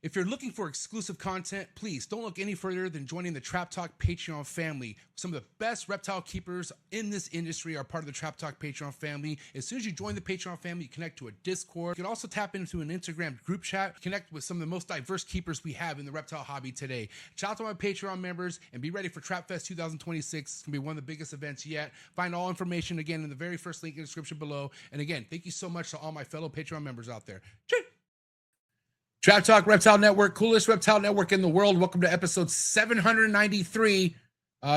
If you're looking for exclusive content, please don't look any further than joining the Trap Talk Patreon family. Some of the best reptile keepers in this industry are part of the Trap Talk Patreon family. As soon as you join the Patreon family, you connect to a Discord. You can also tap into an Instagram group chat, connect with some of the most diverse keepers we have in the reptile hobby today. Shout out to my Patreon members and be ready for Trap Fest 2026. It's going to be one of the biggest events yet. Find all information again in the very first link in the description below. And again, thank you so much to all my fellow Patreon members out there. Cheers. Trap Talk Reptile Network, coolest reptile network in the world. Welcome to episode 793.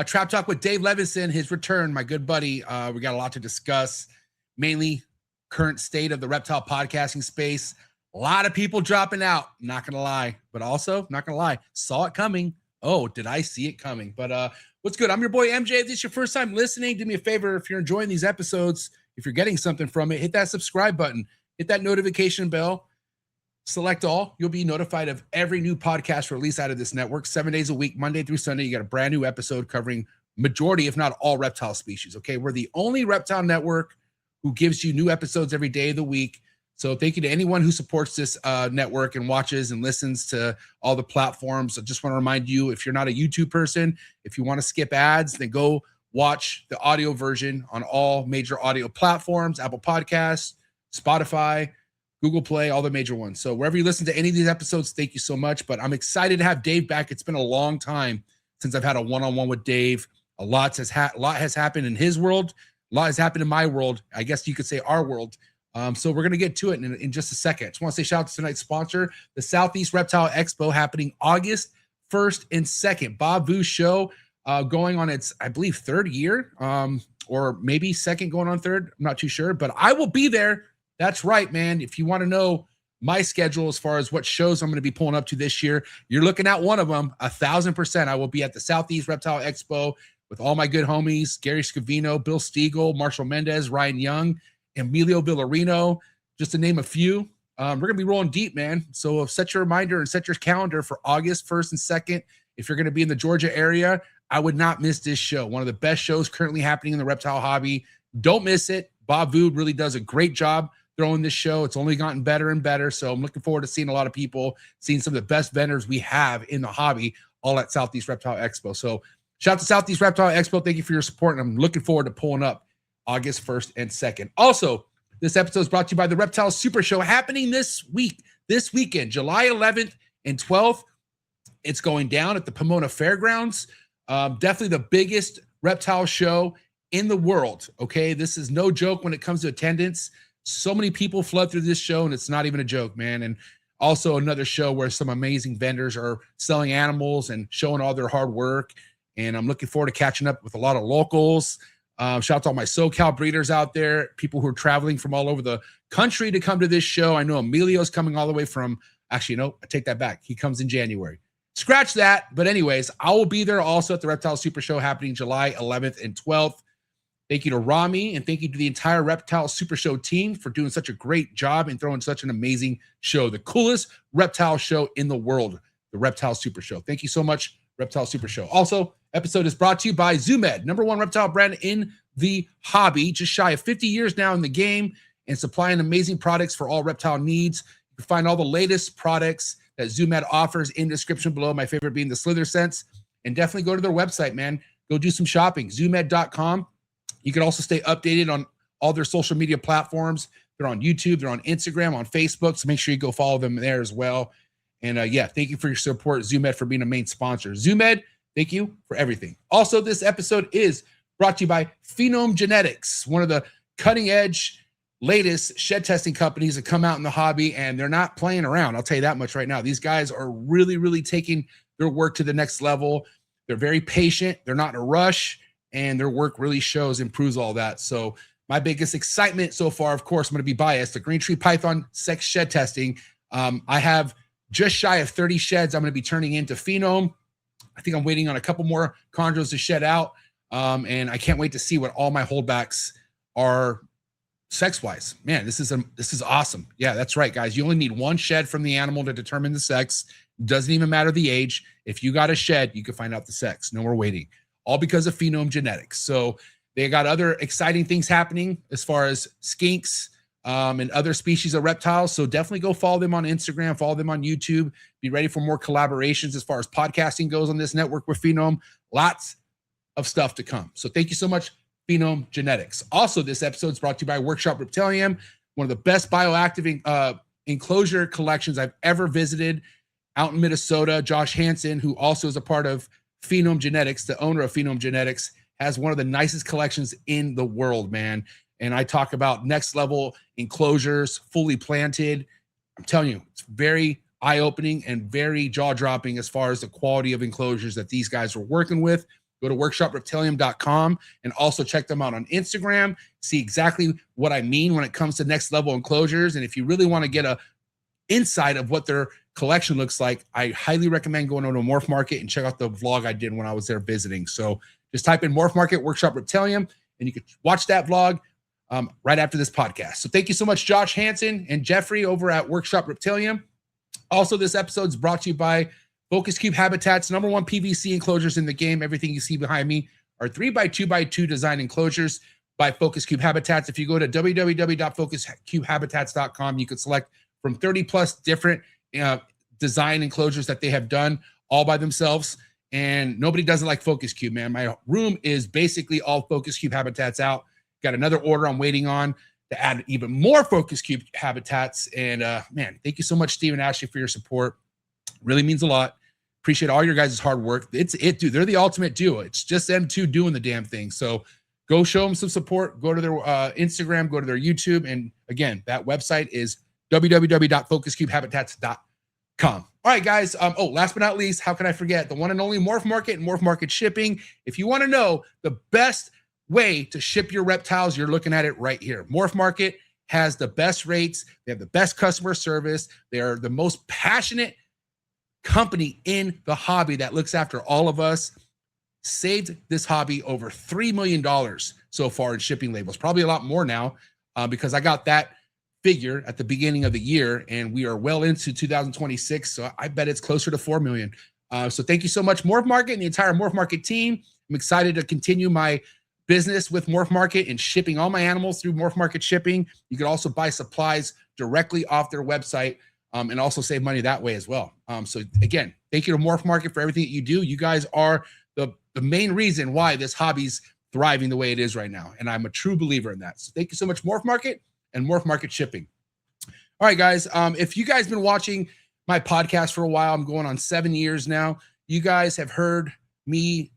Trap Talk with Dave Levinson, his return, my good buddy. We got a lot to discuss, mainly current state of the reptile podcasting space. A lot of people dropping out, not going to lie, but also, not going to lie, saw it coming. Oh, did I see it coming? But what's good? I'm your boy MJ. If this is your first time listening, do me a favor. If you're enjoying these episodes, if you're getting something from it, hit that subscribe button, hit that notification bell. Select all. You'll be notified of every new podcast release out of this network 7 days a week, Monday through Sunday. You got a brand new episode covering majority, if not all, reptile species. Okay, we're the only reptile network who gives you new episodes every day of the week. So thank you to anyone who supports this network and watches and listens to all the platforms. I just want to remind you, if you're not a YouTube person, if you want to skip ads, then go watch the audio version on all major audio platforms, Apple Podcasts, Spotify, Google Play, all the major ones. So wherever you listen to any of these episodes, thank you so much. But I'm excited to have Dave back. It's been a long time since I've had a one-on-one with Dave. A lot has happened in his world. A lot has happened in my world. I guess you could say our world. So we're going to get to it in just a second. I just want to say shout out to tonight's sponsor, the Southeast Reptile Expo, happening August 1st and 2nd. Bob Vu's show going on its, I believe, third year, or maybe second going on third. I'm not too sure, but I will be there. That's right, man. If you want to know my schedule as far as what shows I'm going to be pulling up to this year, you're looking at one of them, 1,000%. I will be at the Southeast Reptile Expo with all my good homies, Gary Scavino, Bill Stiegel, Marshall Mendez, Ryan Young, Emilio Villarino, just to name a few. We're going to be rolling deep, man. So set your reminder and set your calendar for August 1st and 2nd. If you're going to be in the Georgia area, I would not miss this show. One of the best shows currently happening in the reptile hobby. Don't miss it. Bob Vu really does a great job throwing this show. It's only gotten better and better. So I'm looking forward to seeing a lot of people, seeing some of the best vendors we have in the hobby, all at Southeast Reptile Expo. So shout out to Southeast Reptile Expo. Thank you for your support. And I'm looking forward to pulling up August 1st and 2nd. Also, this episode is brought to you by the Reptile Super Show happening this weekend, July 11th and 12th. It's going down at the Pomona Fairgrounds. Definitely the biggest reptile show in the world. Okay. This is no joke when it comes to attendance. So many people flood through this show, and it's not even a joke, man. And also another show where some amazing vendors are selling animals and showing all their hard work. And I'm looking forward to catching up with a lot of locals. Shout out to all my SoCal breeders out there, people who are traveling from all over the country to come to this show. I know Emilio's coming all the way from, actually, no, I take that back. He comes in January. Scratch that. But anyways, I will be there also at the Reptile Super Show happening July 11th and 12th. Thank you to Rami, and thank you to the entire Reptile Super Show team for doing such a great job and throwing such an amazing show. The coolest reptile show in the world, the Reptile Super Show. Thank you so much, Reptile Super Show. Also, episode is brought to you by Zoomed, #1 reptile brand in the hobby, just shy of 50 years now in the game and supplying amazing products for all reptile needs. You can find all the latest products that Zoomed offers in the description below, my favorite being the Slither Sense. And definitely go to their website, man. Go do some shopping, zoomed.com. You can also stay updated on all their social media platforms. They're on YouTube, they're on Instagram, on Facebook. So make sure you go follow them there as well. And yeah, thank you for your support, Zoomed, for being a main sponsor. Zoomed, thank you for everything. Also, this episode is brought to you by Phenome Genetics, one of the cutting edge, latest shed testing companies that come out in the hobby, and they're not playing around. I'll tell you that much right now. These guys are really, really taking their work to the next level. They're very patient. They're not in a rush. And their work really shows and proves all that. So my biggest excitement so far, of course, I'm going to be biased, the Green Tree Python sex shed testing. I have just shy of 30 sheds I'm going to be turning into Phenome. I think I'm waiting on a couple more chondros to shed out. And I can't wait to see what all my holdbacks are sex-wise. Man, this is awesome. Yeah, that's right, guys. You only need one shed from the animal to determine the sex. Doesn't even matter the age. If you got a shed, you can find out the sex. No more waiting. All because of Phenome Genetics. So they got other exciting things happening as far as skinks, and other species of reptiles. So definitely go follow them on Instagram, follow them on YouTube. Be ready for more collaborations as far as podcasting goes on this network with Phenome. Lots of stuff to come. So thank you so much, Phenome Genetics. Also, this episode is brought to you by Workshop Reptilium, one of the best bioactive enclosure collections I've ever visited out in Minnesota. Josh Hansen, who also is a part of Phenome Genetics, the owner of Phenome Genetics, has one of the nicest collections in the world, man. And I talk about next level enclosures, fully planted. I'm telling you, it's very eye-opening and very jaw-dropping as far as the quality of enclosures that these guys are working with. Go to workshopreptilium.com and also check them out on Instagram. See exactly what I mean when it comes to next level enclosures. And if you really want to get a insight of what their collection looks like, I highly recommend going over to MORPH Market and check out the vlog I did when I was there visiting. So just type in MORPH Market Workshop Reptilium and you can watch that vlog right after this podcast. So thank you so much, Josh Hansen and Jeffrey over at Workshop Reptilium. Also, this episode is brought to you by Focus Cube Habitat's #1 PVC enclosures in the game. Everything you see behind me are 3x2x2 design enclosures by Focus Cube Habitats. If you go to www.focuscubehabitats.com, you can select from 30 plus different design enclosures that they have done all by themselves. And nobody does it like Focus Cube, man. My room is basically all Focus Cube Habitats out. Got another order I'm waiting on to add even more Focus Cube Habitats. And man, thank you so much, Steve and Ashley, for your support. Really means a lot. Appreciate all your guys' hard work. Dude. They're the ultimate duo. It's just them two doing the damn thing. So go show them some support. Go to their Instagram, go to their YouTube. And again, that website is www.focuscubehabitats.com. All right, guys. Last but not least, how can I forget the one and only MORPH Market and MORPH Market shipping? If you want to know the best way to ship your reptiles, you're looking at it right here. MORPH Market has the best rates. They have the best customer service. They are the most passionate company in the hobby that looks after all of us. Saved this hobby over $3 million so far in shipping labels. Probably a lot more now because I got that figure at the beginning of the year and we are well into 2026. So I bet it's closer to 4 million. So thank you so much, MORPH Market and the entire MORPH Market team. I'm excited to continue my business with MORPH Market and shipping all my animals through MORPH Market shipping. You can also buy supplies directly off their website and also save money that way as well. So again, thank you to MORPH Market for everything that you do. You guys are the main reason why this hobby's thriving the way it is right now. And I'm a true believer in that. So thank you so much, MORPH Market and MORPH Market shipping. All right, guys. If you guys been watching my podcast for a while, I'm going on 7 years now. You guys have heard me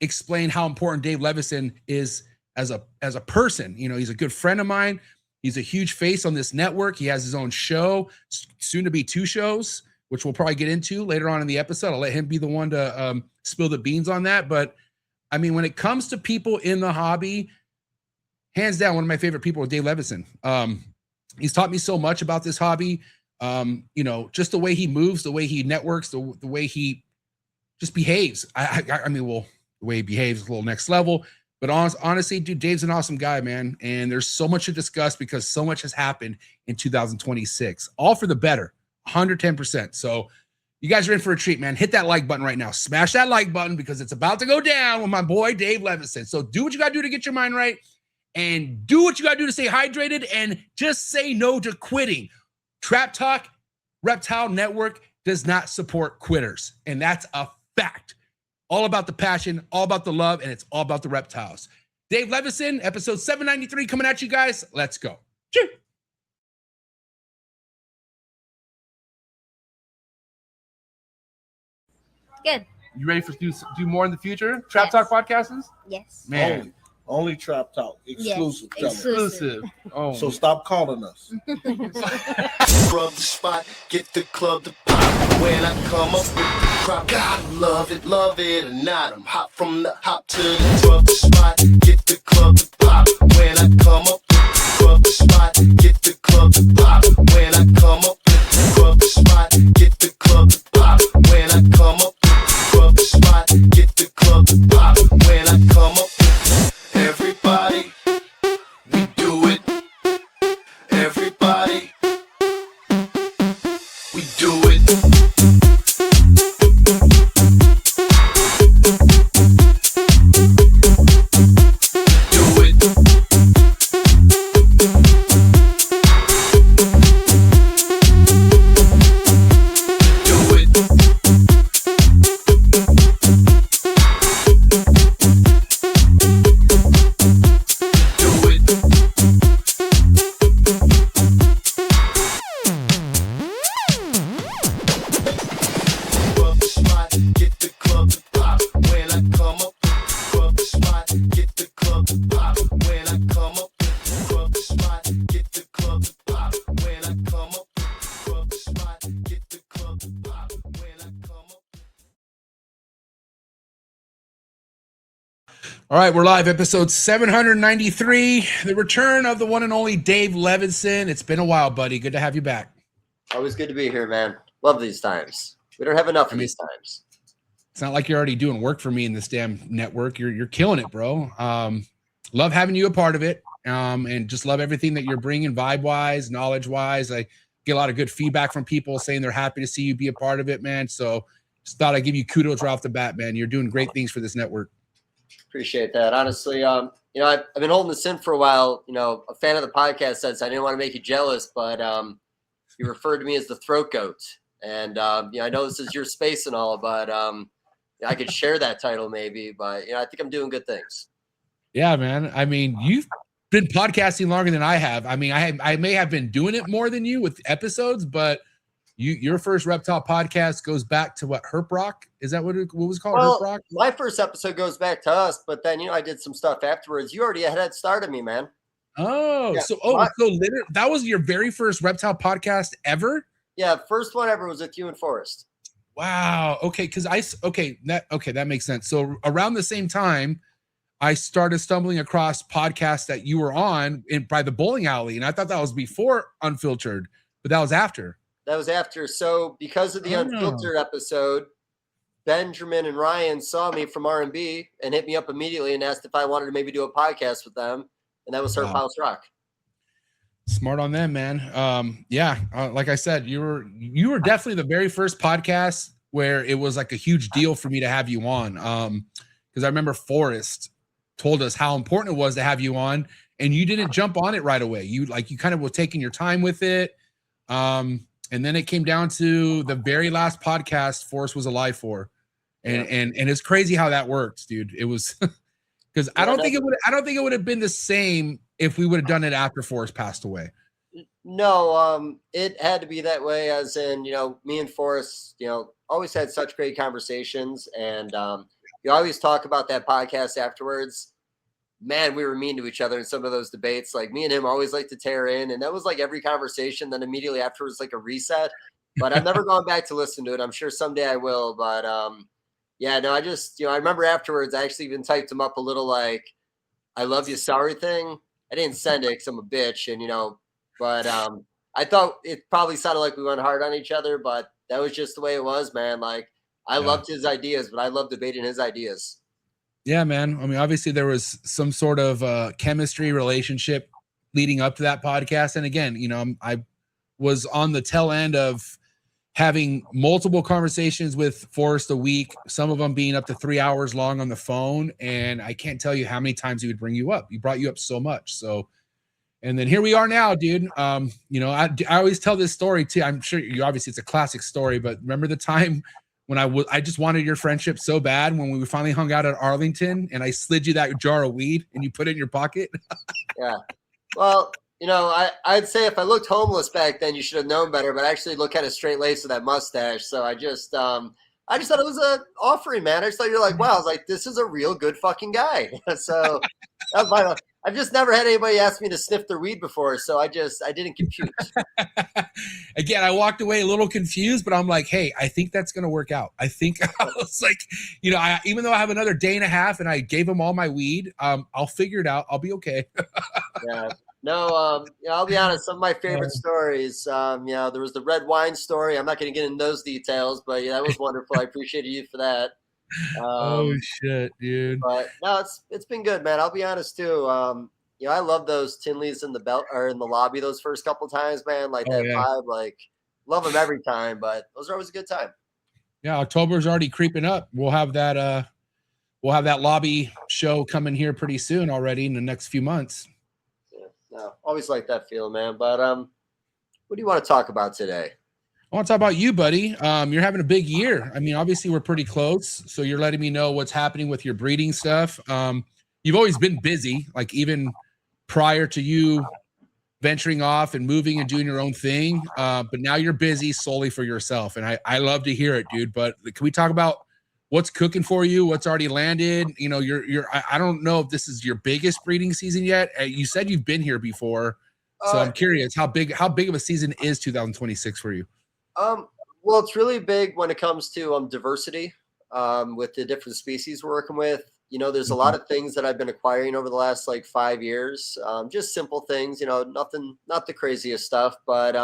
explain how important Dave Levinson is as a person. You know, he's a good friend of mine. He's a huge face on this network. He has his own show, soon to be 2 shows, which we'll probably get into later on in the episode. I'll let him be the one to spill the beans on that. But I mean, when it comes to people in the hobby, hands down, one of my favorite people is Dave Levinson. He's taught me so much about this hobby. You know, just the way he moves, the way he networks, the way he just behaves. I mean, well, the way he behaves is a little next level. But honestly, dude, Dave's an awesome guy, man. And there's so much to discuss because so much has happened in 2026. All for the better, 110%. So you guys are in for a treat, man. Hit that like button right now. Smash that like button because it's about to go down with my boy, Dave Levinson. So do what you got to do to get your mind right and do what you got to do to stay hydrated and just say no to quitting. Trap Talk Reptile Network does not support quitters. And that's a fact. All about the passion, all about the love, and it's all about the reptiles. Dave Levinson, episode 793 coming at you guys. Let's go. Cheers. Good. You ready for do more in the future? Trap Talk podcasts? Yes. Man. Only Trap Talk. Exclusive. Yes. Exclusive. Oh. So stop calling us. Rub the spot, get the club to pop. When I come up with the crop, God love it or not. I'm hot from the hop to the rub the spot, get the club to pop. When I come up with the rub the spot, get the club to pop. When I come up with the rub the spot, get the club to pop. When I come up with the rub the spot, get the club to pop. When I come up with everybody, we do it. Everybody, we do it. All right, we're live. Episode 793. The return of the one and only Dave Levinson. It's been a while, buddy. Good to have you back. Always good to be here, man. Love these times. We don't have enough of these times. It's not like you're already doing work for me in this damn network. You're killing it, bro. Love having you a part of it, and just love everything that you're bringing, vibe-wise, knowledge-wise. I get a lot of good feedback from people saying they're happy to see you be a part of it, man. So just thought I'd give you kudos right off the bat, man. You're doing great things for this network. Appreciate that. Honestly, you know, I've been holding this in for a while. You know, a fan of the podcast says I didn't want to make you jealous, but you referred to me as the throat goat. And, you know, I know this is your space and all, but I could share that title maybe. But, you know, I think I'm doing good things. Yeah, man. I mean, you've been podcasting longer than I have. I mean, I may have been doing it more than you with episodes, but your first Reptile podcast goes back to what, Herp Rock? Is that what was called? Well, Herp Rock? My first episode goes back to us, but then, you know, I did some stuff afterwards. You already had a head start on me, man. Oh, Yeah, so literally, that was your very first Reptile podcast ever? Yeah, first one ever was with you and Forrest. Wow. Okay, because that makes sense. So around the same time, I started stumbling across podcasts that you were on by the bowling alley, and I thought that was before Unfiltered, but that was after. That was after. So because of the Unfiltered episode, Benjamin and Ryan saw me from R&B and hit me up immediately and asked if I wanted to maybe do a podcast with them. And that was Herp House Rock. Smart on them, man. Yeah. Like I said, you were definitely the very first podcast where it was like a huge deal for me to have you on. Because I remember Forrest told us how important it was to have you on, and you didn't jump on it right away. You kind of were taking your time with it. And then it came down to the very last podcast Forrest was alive for. And it's crazy how that works, dude. It was because I don't think it would have been the same if we would have done it after Forrest passed away. No, it had to be that way, as in, you know, me and Forrest, you know, always had such great conversations, and you always talk about that podcast afterwards. Man, we were mean to each other in some of those debates. Like, me and him always like to tear in, and that was like every conversation. Then immediately afterwards, like a reset. But I've never gone back to listen to it. I'm sure someday I will. But yeah, no, I just, you know, I remember afterwards, I actually even typed him up a little like, "I love you, sorry" thing. I didn't send it because I'm a bitch, and you know, but I thought it probably sounded like we went hard on each other, but that was just the way it was, man. Like, I loved his ideas, but I love debating his ideas. Yeah, man. I mean, obviously there was some sort of chemistry relationship leading up to that podcast. And again, you know, I was on the tail end of having multiple conversations with Forrest a week, some of them being up to 3 hours long on the phone. And I can't tell you how many times he would bring you up. He brought you up so much. So, and then here we are now, dude. You know, I always tell this story too. I'm sure you, obviously it's a classic story, but remember the time when I just wanted your friendship so bad when we finally hung out at Arlington and I slid you that jar of weed and you put it in your pocket? Yeah. Well, you know, I'd say if I looked homeless back then, you should have known better, but I actually look kind of straight laced with that mustache. So I just thought it was an offering, man. I just thought you're like, wow, I was like, this is a real good fucking guy. So that was my, I've just never had anybody ask me to sniff their weed before. So I didn't compute. Again, I walked away a little confused, but I'm like, hey, I think that's going to work out. I think I was like, you know, even though I have another day and a half and I gave him all my weed, I'll figure it out. I'll be okay. Yeah. No, you know, I'll be honest. Some of my favorite stories, you know, there was the red wine story. I'm not going to get into those details, but yeah, that was wonderful. I appreciated you for that. Oh shit, dude. But no, it's been good, man. I'll be honest too. You know, I love those Tinleys in the belt or in the lobby those first couple times, man. Like that vibe, like love them every time. But those are always a good time. Yeah, October's already creeping up. We'll have that lobby show coming here pretty soon already in the next few months. No, always like that feeling, man. But what do you want to talk about today? I want to talk about you, buddy. You're having a big year. I mean, obviously we're pretty close, so you're letting me know what's happening with your breeding stuff. You've always been busy, like even prior to you venturing off and moving and doing your own thing. But now you're busy solely for yourself, and I love to hear it, dude. But can we talk about what's cooking for you? What's already landed? You know, I don't know if this is your biggest breeding season yet. You said you've been here before, so I'm curious how big of a season is 2026 for you? Well, it's really big when it comes to diversity with the different species we're working with. you know, there's a lot of things that I've been acquiring over the last like 5 years. Just simple things, you know, nothing, not the craziest stuff, but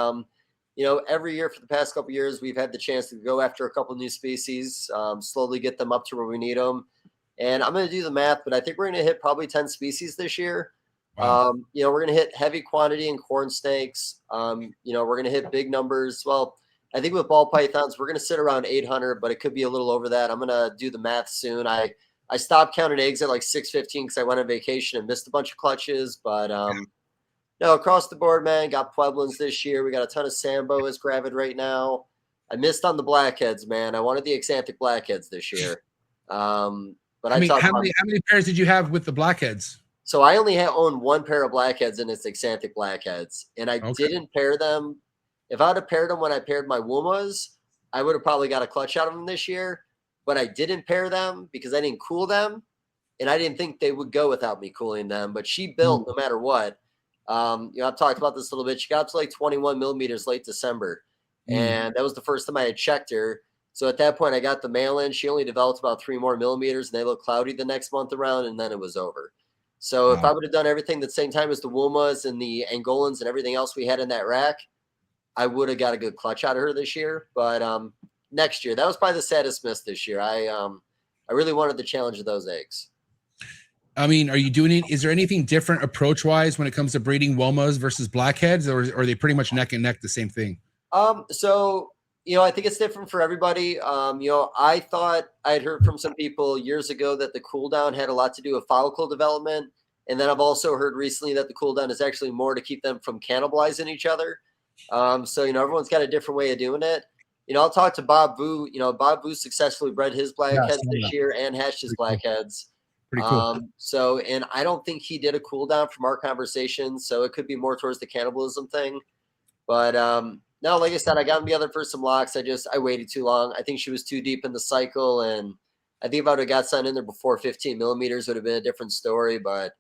you know, every year for the past couple of years, we've had the chance to go after a couple new species, slowly get them up to where we need them. And I'm going to do the math, but I think we're going to hit probably 10 species this year. Wow. You know, we're going to hit heavy quantity in corn snakes. You know, we're going to hit big numbers. Well, I think with ball pythons, we're going to sit around 800, but it could be a little over that. I'm going to do the math soon. I stopped counting eggs at like 615 because I went on vacation and missed a bunch of clutches. But no, across the board, man, got Pueblans this year. We got a ton of Sambo is gravid right now. I missed on the blackheads, man. I wanted the Xanthic blackheads this year. But I mean, talked how about, many pairs did you have with the blackheads? so I only owned one pair of blackheads, and it's Xanthic blackheads. And I Okay. didn't pair them. If I would have paired them when I paired my Wumas, I would have probably got a clutch out of them this year. But I didn't pair them because I didn't cool them. And I didn't think they would go without me cooling them. But she built no matter what. You know, I've talked about this a little bit. She got up to like 21 millimeters late December. And that was the first time I had checked her. So at that point, I got the mail in. She only developed about 3 more millimeters, and they looked cloudy the next month around, and then it was over. So if I would have done everything the same time as the Wumas and the Angolans and everything else we had in that rack, I would have got a good clutch out of her this year. But next year, that was probably the saddest miss this year. I really wanted the challenge of those eggs. I mean, are you doing it? Is there anything different approach wise when it comes to breeding Womas versus blackheads, or are they pretty much neck and neck the same thing? So, you know, I think it's different for everybody. You know, I thought I'd heard from some people years ago that the cool down had a lot to do with follicle development. And then I've also heard recently that the cool down is actually more to keep them from cannibalizing each other. So, you know, everyone's got a different way of doing it. You know, I'll talk to Bob Vu. You know, Bob Vu successfully bred his blackheads this year and hatched his blackheads. Pretty cool. So, and I don't think he did a cool down from our conversation. So it could be more towards the cannibalism thing. But no, like I said, I got them together for some locks. I waited too long. I think she was too deep in the cycle. And I think if I would have got something in there before 15 millimeters, it would have been a different story. But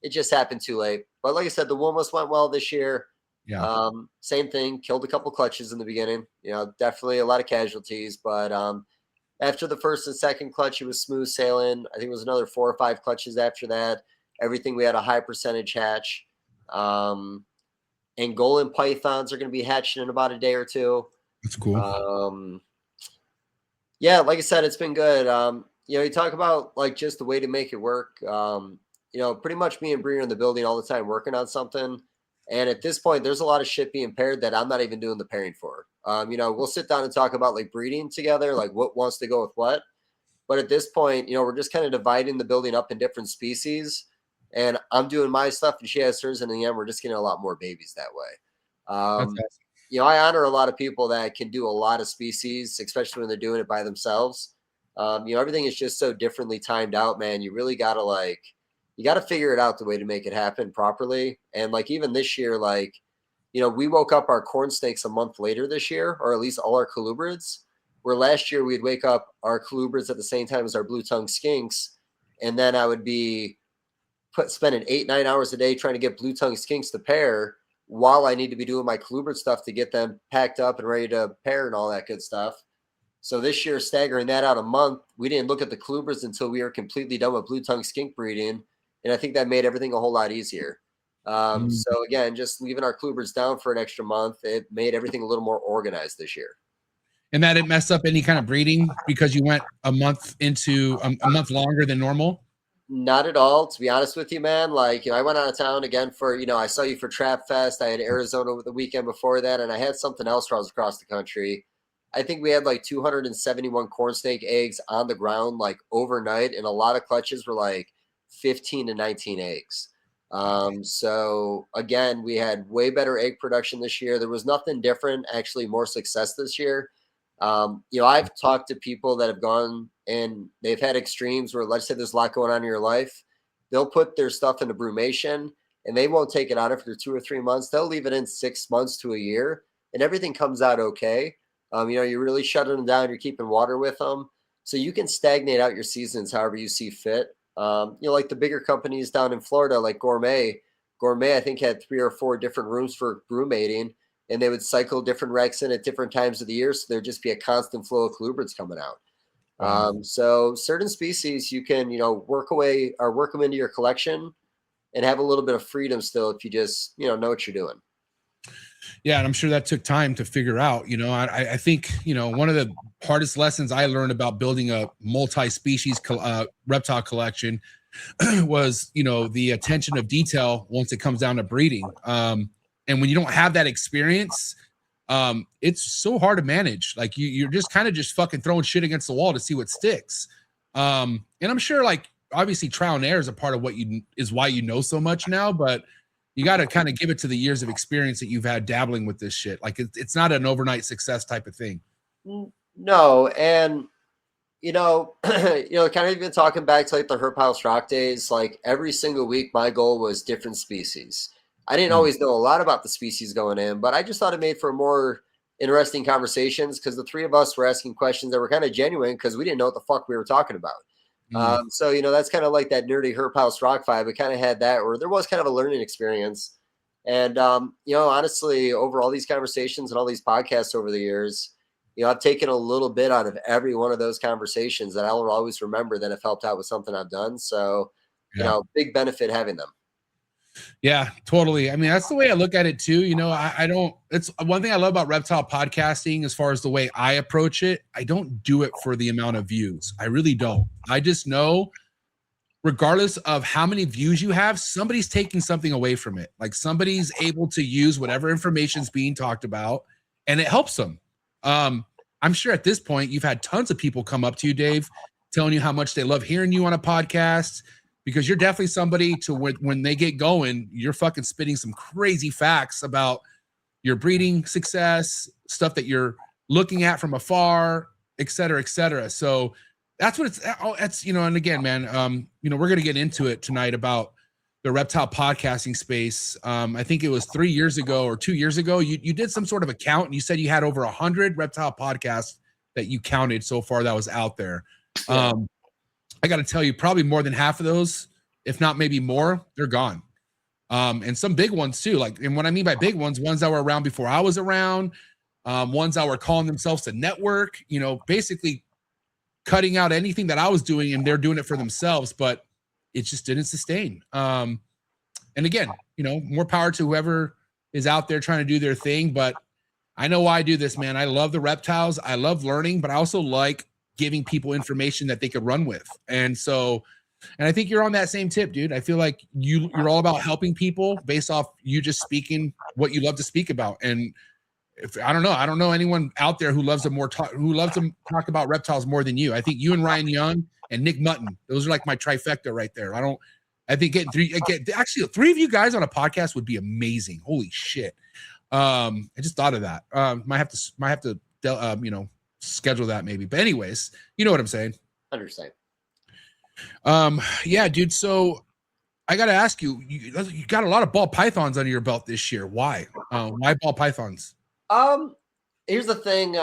it just happened too late. But like I said, the Womas went well this year. Yeah. Same thing. Killed a couple clutches in the beginning. You know, definitely a lot of casualties. But after the first and second clutch, it was smooth sailing. I think it was another 4 or 5 clutches after that. Everything, we had a high percentage hatch. Angolan pythons are going to be hatching in about a day or two. That's cool. Yeah, like I said, it's been good. You know, you talk about like just the way to make it work. You know, pretty much me and Bree are in the building all the time working on something. And at this point, there's a lot of shit being paired that I'm not even doing the pairing for. You know, we'll sit down and talk about like breeding together, like what wants to go with what. But at this point, you know, we're just kind of dividing the building up in different species. And I'm doing my stuff and she has hers. And in the end, we're just getting a lot more babies that way. Awesome. You know, I honor a lot of people that can do a lot of species, especially when they're doing it by themselves. You know, everything is just so differently timed out, man. You really got to you got to figure it out the way to make it happen properly. And like, even this year, like, you know, we woke up our corn snakes a month later this year, or at least all our colubrids, where last year we'd wake up our colubrids at the same time as our blue tongue skinks. And then I would be spending 8-9 hours a day trying to get blue tongue skinks to pair while I need to be doing my colubrid stuff to get them packed up and ready to pair and all that good stuff. So this year, staggering that out a month, we didn't look at the colubrids until we were completely done with blue tongue skink breeding. And I think that made everything a whole lot easier. So again, just leaving our colubrids down for an extra month, it made everything a little more organized this year. And that it messed up any kind of breeding because you went a month into a month longer than normal? Not at all, to be honest with you, man. Like, you know, I went out of town again for, you know, I saw you for Trap Fest. I had Arizona over the weekend before that, and I had something else where I was across the country. I think we had like 271 corn snake eggs on the ground, like overnight, and a lot of clutches were like 15 to 19 eggs. So again, we had way better egg production this year. There was nothing different, actually more success this year. You know, I've talked to people that have gone and they've had extremes where, let's say there's a lot going on in your life. They'll put their stuff into brumation and they won't take it out after 2 or 3 months. They'll leave it in 6 months to a year and everything comes out okay. You know, you're really shutting them down. You're keeping water with them. So you can stagnate out your seasons however you see fit. You know, like the bigger companies down in Florida, like Gourmet, I think had 3 or 4 different rooms for brumating, and they would cycle different racks in at different times of the year. So there'd just be a constant flow of colubrids coming out. Wow. So certain species you can, work away or work them into your collection and have a little bit of freedom still if you just, know what you're doing. Yeah, and I'm sure that took time to figure out. I think one of the hardest lessons I learned about building a multi-species reptile collection was the attention of detail once it comes down to breeding. And when you don't have that experience, it's so hard to manage. Like you're just kind of just fucking throwing shit against the wall to see what sticks. And I'm sure, like, obviously trial and error is a part of what is why so much now, but you got to kind of give it to the years of experience that you've had dabbling with this shit. Like it's not an overnight success type of thing. No, and kind of even talking back to like the Herp House Rock days, like every single week, my goal was different species. I didn't always know a lot about the species going in, but I just thought it made for more interesting conversations because the three of us were asking questions that were kind of genuine because we didn't know what the fuck we were talking about. So, that's kind of like that nerdy Herp House Rock vibe. We kind of had that where there was kind of a learning experience. And, honestly, over all these conversations and all these podcasts over the years, I've taken a little bit out of every one of those conversations that I'll always remember that have helped out with something I've done. So, big benefit having them. Yeah, totally. I mean, that's the way I look at it too. I don't, it's one thing I love about reptile podcasting as far as the way I approach it. I don't do it for the amount of views. I really don't. I just know regardless of how many views you have, somebody's taking something away from it. Like somebody's able to use whatever information is being talked about and it helps them. I'm sure at this point you've had tons of people come up to you, Dave, telling you how much they love hearing you on a podcast, because you're definitely somebody to when they get going, you're fucking spitting some crazy facts about your breeding success, stuff that you're looking at from afar, et cetera, et cetera. So that's what it's, and again, man, we're going to get into it tonight about the reptile podcasting space. I think it was 3 years ago or 2 years ago, you did some sort of a count and you said you had over 100 reptile podcasts that you counted so far that was out there. Yeah. I got to tell you, probably more than half of those, if not maybe more, they're gone. And some big ones too. Like, and what I mean by big ones that were around before I was around, ones that were calling themselves a network, basically cutting out anything that I was doing and they're doing it for themselves, but it just didn't sustain. And again, more power to whoever is out there trying to do their thing. But I know why I do this, man. I love the reptiles. I love learning, but I also like giving people information that they could run with. And I think you're on that same tip, dude. I feel like you're all about helping people based off you just speaking what you love to speak about. And I don't know anyone out there who loves to talk about reptiles more than you. I think you and Ryan Young and Nick Mutton, those are like my trifecta right there. I think getting three of you guys on a podcast would be amazing. Holy shit. I just thought of that. Might have to schedule that maybe. But anyways, you know what I'm saying? Understand. Yeah, dude. So I got to ask you, you got a lot of ball pythons under your belt this year. Why? Why ball pythons? Here's the thing.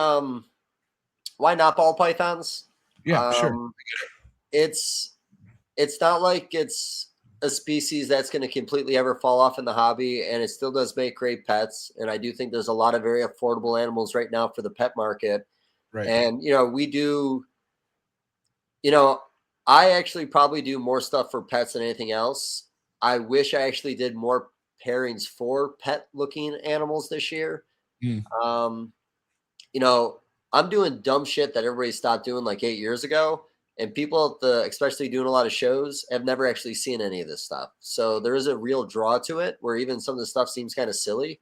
Why not ball pythons? Yeah, sure. It's not like it's a species that's going to completely ever fall off in the hobby, and it still does make great pets. And I do think there's a lot of very affordable animals right now for the pet market. Right. And, we do, I actually probably do more stuff for pets than anything else. I wish I actually did more pairings for pet looking animals this year. I'm doing dumb shit that everybody stopped doing like 8 years ago. And people especially doing a lot of shows, have never actually seen any of this stuff. So there is a real draw to it where even some of the stuff seems kind of silly.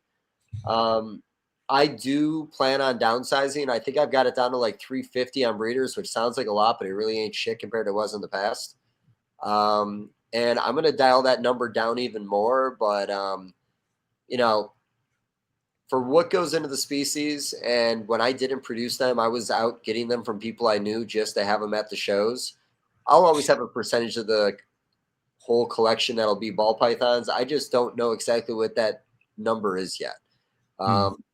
I do plan on downsizing. I think I've got it down to like 350 on breeders, which sounds like a lot, but it really ain't shit compared to what it was in the past. And I'm going to dial that number down even more. But, for what goes into the species, and when I didn't produce them, I was out getting them from people I knew just to have them at the shows. I'll always have a percentage of the whole collection that'll be ball pythons. I just don't know exactly what that number is yet.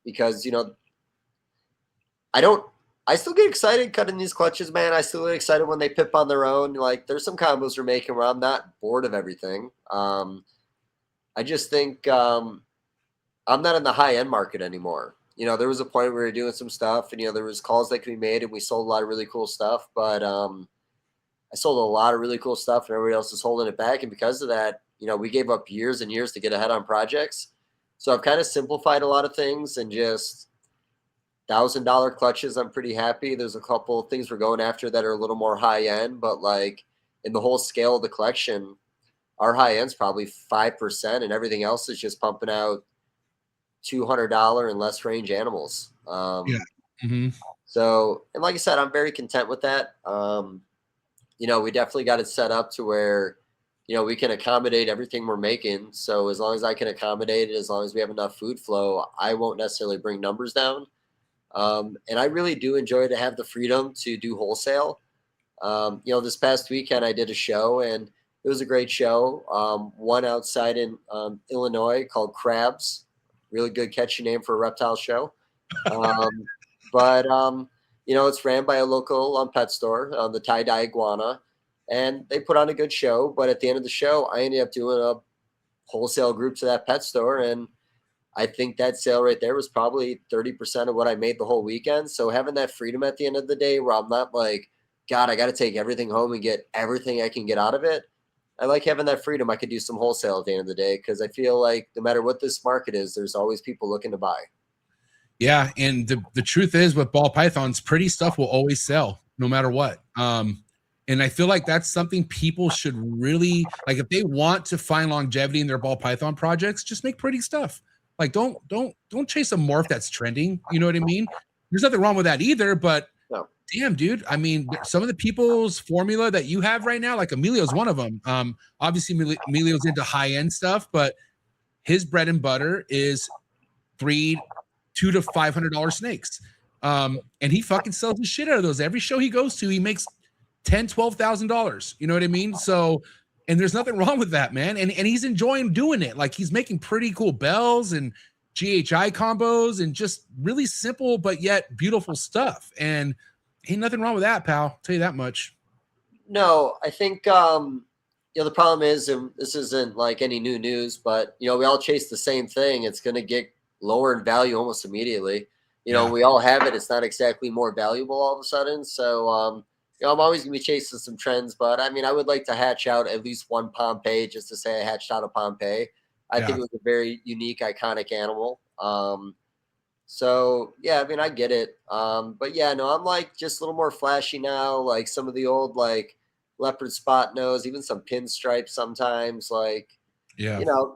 Because, I still get excited cutting these clutches, man. I still get excited when they pip on their own. Like, there's some combos we're making where I'm not bored of everything. I just think, I'm not in the high end market anymore. there was a point where we were doing some stuff, and there was calls that could be made, and we sold a lot of really cool stuff. But I sold a lot of really cool stuff, and everybody else is holding it back. And because of that, we gave up years and years to get ahead on projects. So I've kind of simplified a lot of things and just $1,000 clutches. I'm pretty happy. There's a couple of things we're going after that are a little more high end, but like in the whole scale of the collection, our high end's probably 5%, and everything else is just pumping out $200 and less range animals. Yeah. Mm-hmm. So, and like I said, I'm very content with that. We definitely got it set up to where, we can accommodate everything we're making. So as long as I can accommodate it, as long as we have enough food flow, I won't necessarily bring numbers down. And I really do enjoy to have the freedom to do wholesale. This past weekend I did a show, and it was a great show. One outside in Illinois called Crabs. Really good catchy name for a reptile show. But it's ran by a local pet store, the Tie-Dye Iguana, and they put on a good show. But at the end of the show, I ended up doing a wholesale group to that pet store, and I think that sale right there was probably 30% of what I made the whole weekend. So having that freedom at the end of the day where I'm not like, God, I got to take everything home and get everything I can get out of it. I like having that freedom. I could do some wholesale at the end of the day because I feel like no matter what this market is, there's always people looking to buy. Yeah, and the truth is with ball pythons, pretty stuff will always sell no matter what. And I feel like that's something people should really like. If they want to find longevity in their ball python projects, just make pretty stuff. Like don't chase a morph that's trending. You know what I mean? There's nothing wrong with that either, but no. Damn, dude. I mean, some of the people's formula that you have right now, like Emilio's one of them. Obviously Emilio's into high-end stuff, but his bread and butter is $200 to $500 snakes. And he fucking sells the shit out of those. Every show he goes to, he makes $10,000-$12,000. You know what I mean? So, and there's nothing wrong with that, man. And he's enjoying doing it. Like he's making pretty cool bells and GHI combos and just really simple, but yet beautiful stuff. And ain't nothing wrong with that, pal. I'll tell you that much. No, I think, the problem is, and this isn't like any new news, but, we all chase the same thing. It's going to get lower in value almost immediately. We all have it. It's not exactly more valuable all of a sudden. So, I'm always going to be chasing some trends, but I mean, I would like to hatch out at least one Pompeii just to say I hatched out a Pompeii. I think it was a very unique, iconic animal. So yeah, I mean, I get it. But yeah, no, I'm like just a little more flashy now. Like some of the old, like leopard spot nose, even some pinstripes sometimes, like,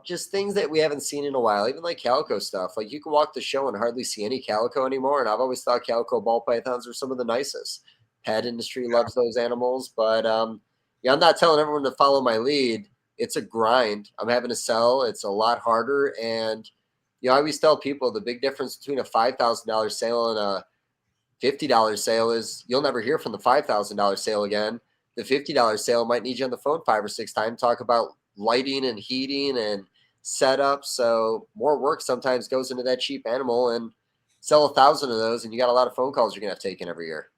just things that we haven't seen in a while, even like calico stuff. Like you can walk the show and hardly see any calico anymore. And I've always thought calico ball pythons are some of the nicest. Pet industry loves those animals, but, I'm not telling everyone to follow my lead. It's a grind. I'm having to sell. It's a lot harder. And, I always tell people the big difference between a $5,000 sale and a $50 sale is you'll never hear from the $5,000 sale again. The $50 sale might need you on the phone 5 or 6 times, talk about lighting and heating and setup. So more work sometimes goes into that cheap animal, and sell 1,000 of those, and you got a lot of phone calls you're going to have taken every year.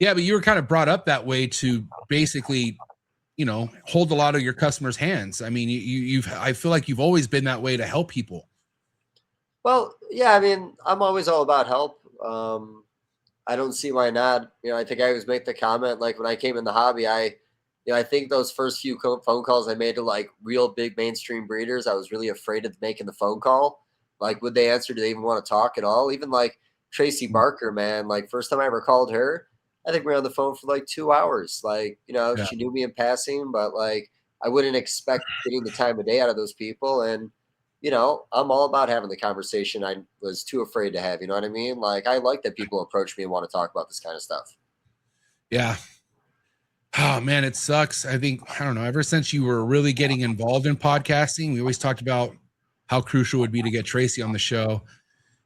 Yeah, but you were kind of brought up that way to basically, hold a lot of your customers' hands. I mean, I feel like you've always been that way to help people. Well, yeah, I mean, I'm always all about help. I don't see why not. I think I always make the comment, like when I came in the hobby, I think those first few phone calls I made to like real big mainstream breeders, I was really afraid of making the phone call. Like, would they answer? Do they even want to talk at all? Even like Tracy Barker, man, like first time I ever called her, I think we were on the phone for like 2 hours. Like, she knew me in passing, but like I wouldn't expect getting the time of day out of those people. And, I'm all about having the conversation I was too afraid to have. You know what I mean? Like, I like that people approach me and want to talk about this kind of stuff. Yeah. Oh, man, it sucks. I don't know, ever since you were really getting involved in podcasting, we always talked about how crucial it would be to get Tracy on the show.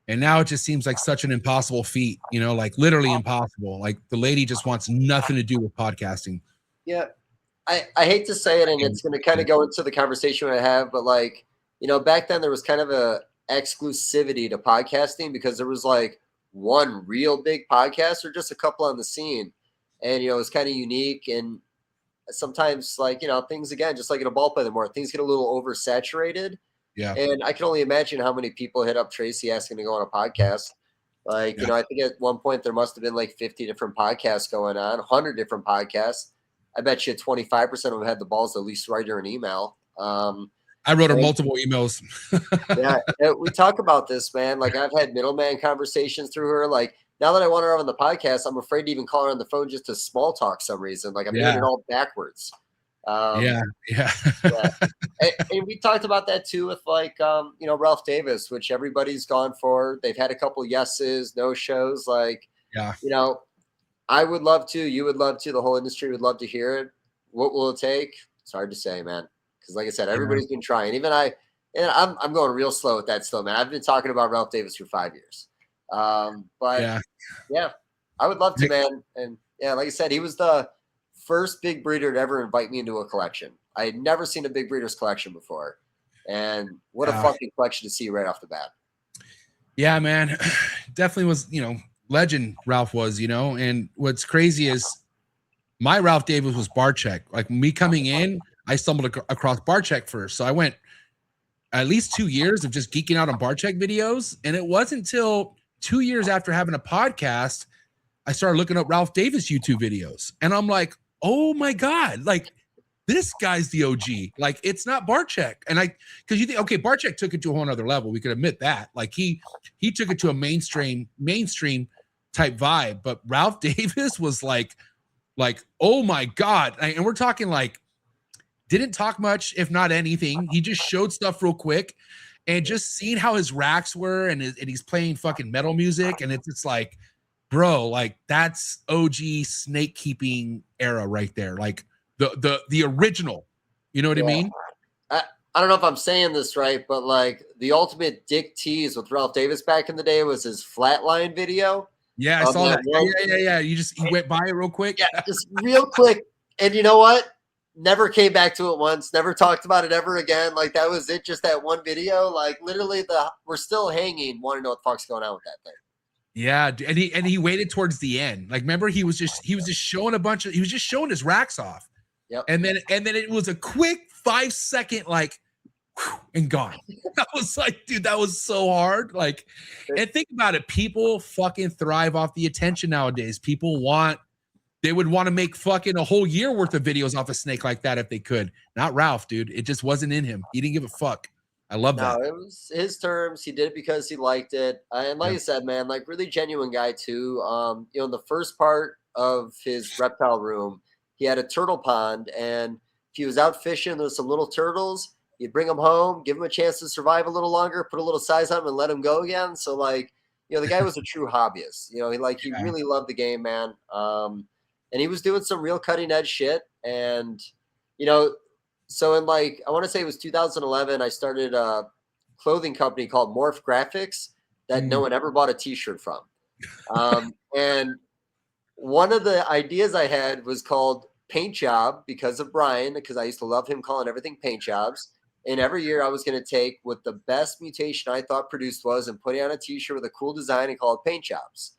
And now it just seems like such an impossible feat, like literally impossible. Like the lady just wants nothing to do with podcasting. Yeah. I hate to say it, and it's going to kind of go into the conversation I have, but like, back then there was kind of a exclusivity to podcasting because there was like one real big podcast or just a couple on the scene. And, it was kind of unique. And sometimes like, things, again, just like in a ball play, the more things get a little oversaturated. Yeah. And I can only imagine how many people hit up Tracy asking to go on a podcast. Like, I think at one point there must have been like 50 different podcasts going on, 100 different podcasts. I bet you 25% of them had the balls to at least write her an email. I wrote her multiple emails. We talk about this, man. Like, I've had middleman conversations through her. Like, now that I want her on the podcast, I'm afraid to even call her on the phone just to small talk some reason. Like, I'm doing it all backwards. And we talked about that too with like Ralph Davis, which everybody's gone for. They've had a couple yeses, no shows. Like, I would love to, you would love to, the whole industry would love to hear it. What will it take? It's hard to say, man. Because like I said, everybody's been trying. Even I'm going real slow with that still, man. I've been talking about Ralph Davis for 5 years. I would love to, man. And like I said, he was the first big breeder to ever invite me into a collection. I had never seen a big breeder's collection before. And what a fucking collection to see right off the bat. Yeah, man. Definitely was, legend Ralph was, and what's crazy is my Ralph Davis was Barcheck. Like me coming in, I stumbled across Barcheck first. So I went at least 2 years of just geeking out on Barcheck videos. And it wasn't until 2 years after having a podcast, I started looking up Ralph Davis YouTube videos. And I'm like, oh my God, like this guy's the OG. Like it's not Barcheck. And because you think, okay, Barcheck took it to a whole nother level. We could admit that. Like he took it to a mainstream type vibe. But Ralph Davis was like, oh my God. And we're talking like, didn't talk much, if not anything. He just showed stuff real quick, and just seeing how his racks were, and he's playing fucking metal music, and it's just like, bro, like that's OG snake keeping era right there, like the original. You know what I mean? I don't know if I'm saying this right, but like the ultimate dick tease with Ralph Davis back in the day was his flatline video. Yeah, I saw that. Yeah. He went by it real quick. Yeah, just real quick. And you know what? Never came back to it once. Never talked about it ever again. Like that was it. Just that one video. Like literally, we're still hanging. Want to know what the fuck's going on with that thing? Yeah, and he waited towards the end. Like remember, he was just showing he was just showing his racks off. Yep. And then it was a quick 5-second like, and gone. I was like, dude, that was so hard. Like, and think about it. People fucking thrive off the attention nowadays. They would want to make fucking a whole year worth of videos off a snake like that if they could. Not Ralph, dude. It just wasn't in him. He didn't give a fuck. I love that. No, it was his terms. He did it because he liked it. And like I said, man, like really genuine guy too. In the first part of his reptile room, he had a turtle pond, and if he was out fishing, there's some little turtles. You'd bring them home, give them a chance to survive a little longer, put a little size on them, and let them go again. So like, the guy was a true hobbyist. He really loved the game, man. And he was doing some real cutting edge shit. And, so in like, I want to say it was 2011, I started a clothing company called MORPH Graphics that no one ever bought a t-shirt from. And one of the ideas I had was called Paint Job because of Brian, because I used to love him calling everything paint jobs. And every year I was going to take what the best mutation I thought produced was and put it on a t-shirt with a cool design and call it Paint Jobs.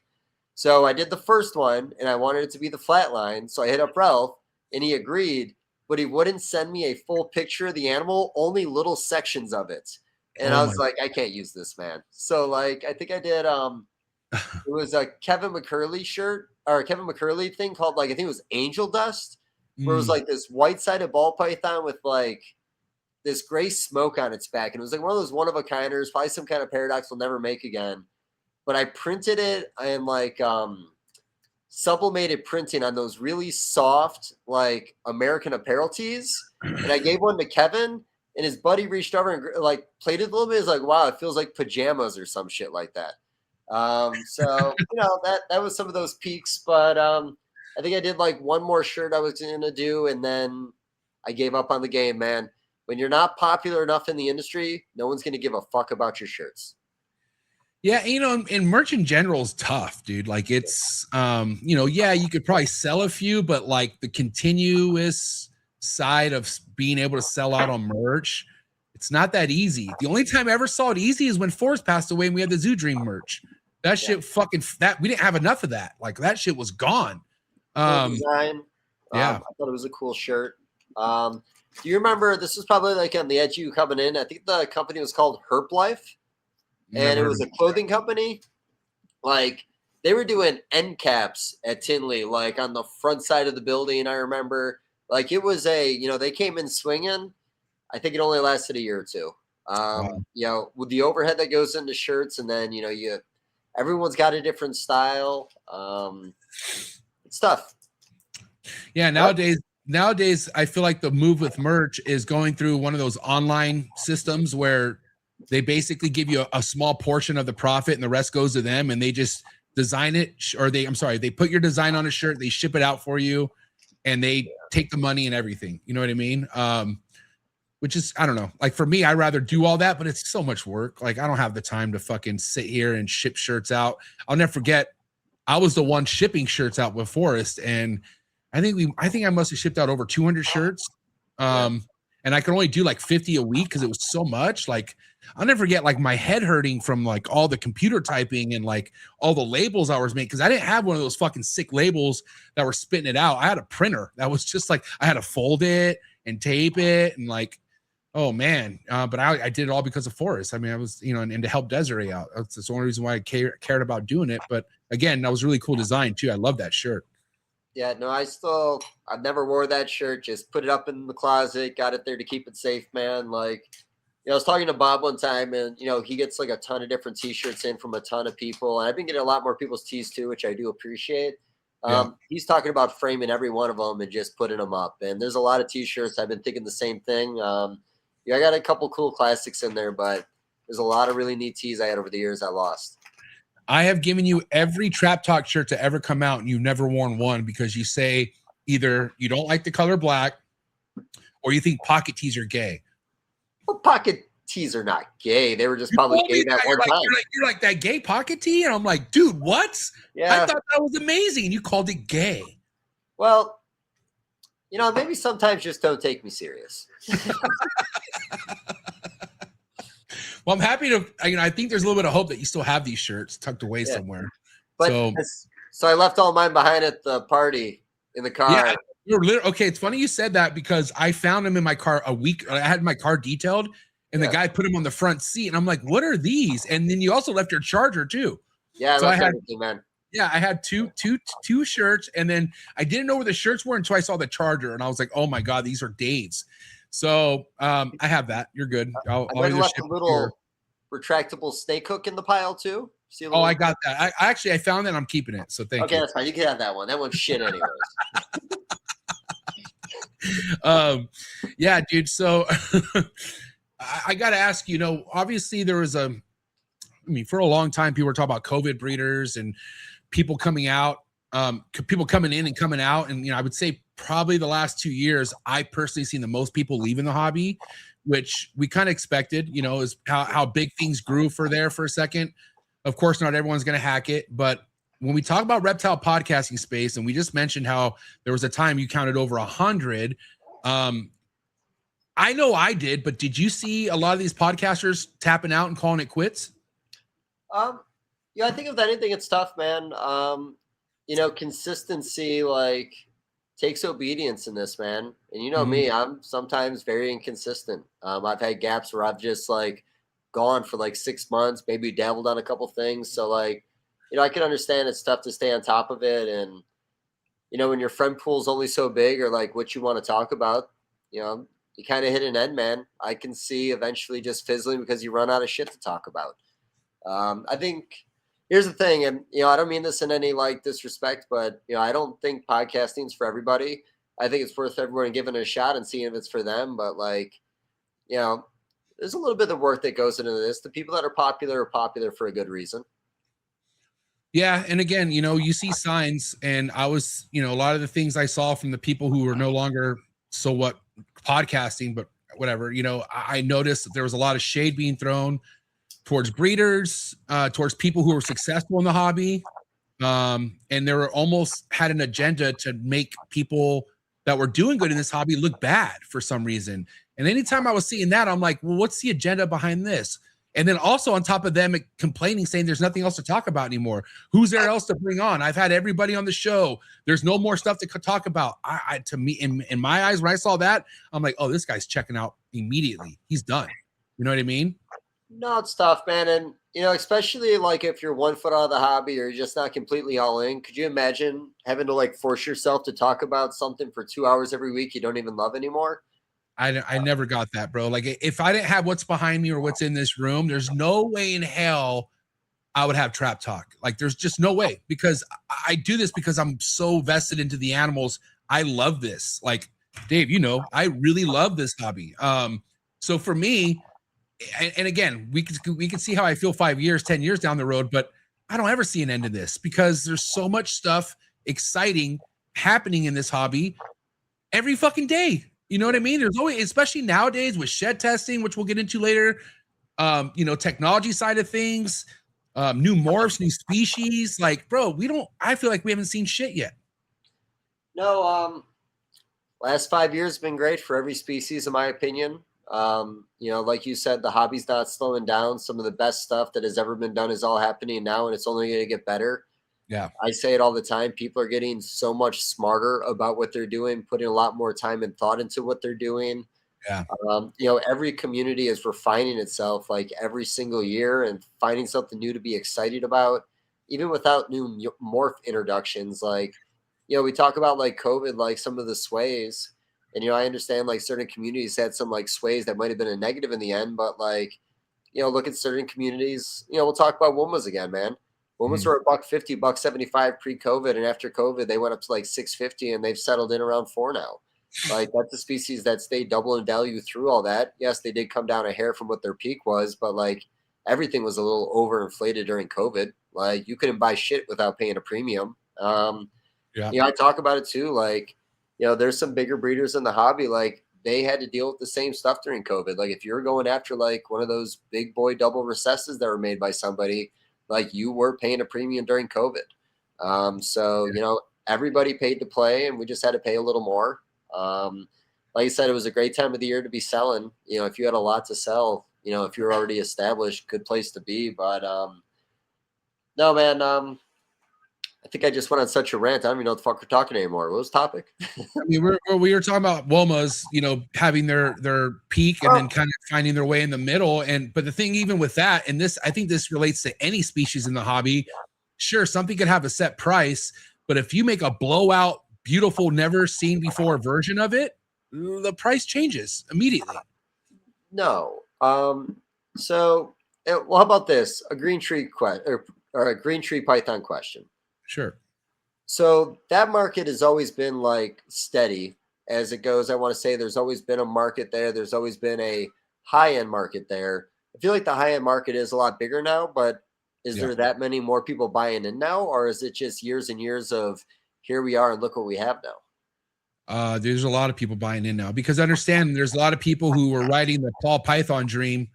So I did the first one, and I wanted it to be the flat line. So I hit up Ralph, and he agreed, but he wouldn't send me a full picture of the animal, only little sections of it. And I was like, I can't use this, man. So like, I think I did, it was a Kevin McCurley shirt, or a Kevin McCurley thing called like, I think it was Angel Dust, where it was like this white-sided ball python with like this gray smoke on its back. And it was like one of those one-of-a-kinders, probably some kind of paradox we'll never make again. But I printed it in like sublimated printing on those really soft, like American Apparel tees. And I gave one to Kevin, and his buddy reached over and like played it a little bit. He's like, wow, it feels like pajamas or some shit like that. So, that was some of those peaks. But I think I did like one more shirt I was going to do, and then I gave up on the game, man. When you're not popular enough in the industry, no one's going to give a fuck about your shirts. Yeah, and merch in general is tough, dude. Like it's, you could probably sell a few, but like the continuous side of being able to sell out on merch, it's not that easy. The only time I ever saw it easy is when Forrest passed away and we had the Zoo Dream merch. That shit we didn't have enough of that. Like that shit was gone. Design. Yeah. I thought it was a cool shirt. Do you remember, this was probably like on the edge of you coming in, I think the company was called Herp Life, and it was a clothing company. Like, they were doing end caps at Tinley, like on the front side of the building. I remember, like, it was they came in swinging. I think it only lasted a year or two. Wow. With the overhead that goes into shirts, and then everyone's got a different style. It's tough. Yeah, nowadays I feel like the move with merch is going through one of those online systems where they basically give you a small portion of the profit and the rest goes to them, and they just design it, or they put your design on a shirt, they ship it out for you, and they take the money and everything. You know what I mean? Which is, I don't know. Like, for me, I'd rather do all that, but it's so much work. Like, I don't have the time to fucking sit here and ship shirts out. I'll never forget, I was the one shipping shirts out with Forrest, and I think I must have shipped out over 200 shirts. And I could only do like 50 a week because it was so much. Like, I'll never forget, like, my head hurting from like all the computer typing and like all the labels I was making, because I didn't have one of those fucking sick labels that were spitting it out. I had a printer that was just like, I had to fold it and tape it, and like, oh man. But I did it all because of Forrest. I mean, I was, and to help Desiree out. That's the only reason why I cared about doing it. But again, that was really cool design too. I love that shirt. Yeah, no, I never wore that shirt. Just put it up in the closet, got it there to keep it safe, man. Like, I was talking to Bob one time, and, he gets like a ton of different t-shirts in from a ton of people. And I've been getting a lot more people's tees too, which I do appreciate. He's talking about framing every one of them and just putting them up. And there's a lot of t-shirts. I've been thinking the same thing. I got a couple cool classics in there, but there's a lot of really neat tees I had over the years I lost. I have given you every Trap Talk shirt to ever come out, and you've never worn one because you say either you don't like the color black or you think pocket tees are gay. Well, pocket tees are not gay. They were just probably gay that one time. You're like, that gay pocket tee? And I'm like, dude, what? Yeah. I thought that was amazing. And you called it gay. Well, maybe sometimes just don't take me serious. Well, I'm happy to, I think there's a little bit of hope that you still have these shirts tucked away somewhere. But so I left all mine behind at the party in the car. Yeah, okay, it's funny you said that because I found them in my car I had my car detailed, and the guy put them on the front seat, and I'm like, what are these? And then you also left your charger too. Yeah, I left everything, man. Yeah, I had two shirts, and then I didn't know where the shirts were until I saw the charger, and I was like, oh my God, these are Dave's. So I have that. You're good. I'll left a little retractable snake hook in the pile too. I got that. I found that. I'm keeping it. So thank you. Okay, that's fine. You can have that one. That one's shit anyways. Yeah, dude. So I got to ask, obviously there was for a long time, people were talking about COVID breeders and people coming out, people coming in and coming out. And, I would say probably the last 2 years, I personally seen the most people leaving the hobby, which we kind of expected, is how big things grew for a second. Of course, not everyone's going to hack it, but when we talk about reptile podcasting space, and we just mentioned how there was a time you counted over 100, I know I did, but did you see a lot of these podcasters tapping out and calling it quits? I think if anything, it's tough, man. Consistency, like, takes obedience in this, man. And me, I'm sometimes very inconsistent. I've had gaps where I've just like gone for like 6 months, maybe dabbled on a couple things. So like, I can understand it's tough to stay on top of it. And, when your friend pool's only so big, or like what you want to talk about, you kind of hit an end, man. I can see eventually just fizzling because you run out of shit to talk about. I think here's the thing, and I don't mean this in any like disrespect, but I don't think podcasting is for everybody. I think it's worth everyone giving it a shot and seeing if it's for them. But like, there's a little bit of work that goes into this. The people that are popular for a good reason. Yeah, and again, you see signs, and I was, a lot of the things I saw from the people who were no longer podcasting, but whatever, I noticed that there was a lot of shade being thrown towards breeders, towards people who were successful in the hobby. And they were almost had an agenda to make people that were doing good in this hobby look bad for some reason. And anytime I was seeing that, I'm like, well, what's the agenda behind this? And then also on top of them complaining, saying there's nothing else to talk about anymore. Who's there else to bring on? I've had everybody on the show. There's no more stuff to talk about. To me, in my eyes, when I saw that, I'm like, oh, this guy's checking out immediately. He's done. You know what I mean? No, it's tough, man. And, you know, especially like if you're 1 foot out of the hobby or you're just not completely all in, could you imagine having to like force yourself to talk about something for 2 hours every week you don't even love anymore? I never got that, bro. Like if I didn't have what's behind me or what's in this room, there's no way in hell I would have trap talk. Like there's just no way, because I do this because I'm so vested into the animals. I love this. Like Dave, you know, I really love this hobby. So for me, and again, we can see how I feel 5 years, 10 years down the road, but I don't ever see an end to this because there's so much stuff exciting happening in this hobby every fucking day. You know what I mean? There's always, especially nowadays with shed testing, which we'll get into later, you know, technology side of things, new morphs, new species. Like, bro, I feel like we haven't seen shit yet. No, last 5 years have been great for every species, in my opinion. You know, like you said, the hobby's not slowing down. Some of the best stuff that has ever been done is all happening now, and it's only going to get better. Yeah. I say it all the time. People are getting so much smarter about what they're doing, putting a lot more time and thought into what they're doing. Yeah. You know, every community is refining itself like every single year and finding something new to be excited about, even without new morph introductions. Like, you know, we talk about like COVID, like some of the sways. And, you know, I understand like certain communities had some like sways that might have been a negative in the end, but like, you know, look at certain communities, you know, we'll talk about Womas again, man. Womas were $150, $175 pre-COVID. And after COVID, they went up to like $650 and they've settled in around $4 now. Like that's a species that stayed double in value through all that. Yes, they did come down a hair from what their peak was, but like everything was a little overinflated during COVID. Like you couldn't buy shit without paying a premium. Yeah. You know, I talk about it too. Like, you know, there's some bigger breeders in the hobby. Like they had to deal with the same stuff during COVID. Like if you're going after like one of those big boy double recesses that were made by somebody, like you were paying a premium during COVID. So, you know, everybody paid to play and we just had to pay a little more. Like you said, it was a great time of the year to be selling. You know, if you had a lot to sell, you know, if you're already established, good place to be. But no, man, I think I just went on such a rant. I don't even know what the fuck we're talking anymore. What was the topic? I mean, we were talking about Womas, you know, having their peak and then kind of finding their way in the middle. But the thing, even with that, and this, I think this relates to any species in the hobby. Sure, something could have a set price, but if you make a blowout, beautiful, never seen before version of it, the price changes immediately. No. So, well, how about this? A green tree or a green tree python question. Sure. So that market has always been like steady as it goes. I want to say there's always been a market there. There's always been a high-end market there. I feel like the high-end market is a lot bigger now, but is there that many more people buying in now? Or is it just years and years of here we are and look what we have now? There's a lot of people buying in now because understand there's a lot of people who were riding the ball python dream,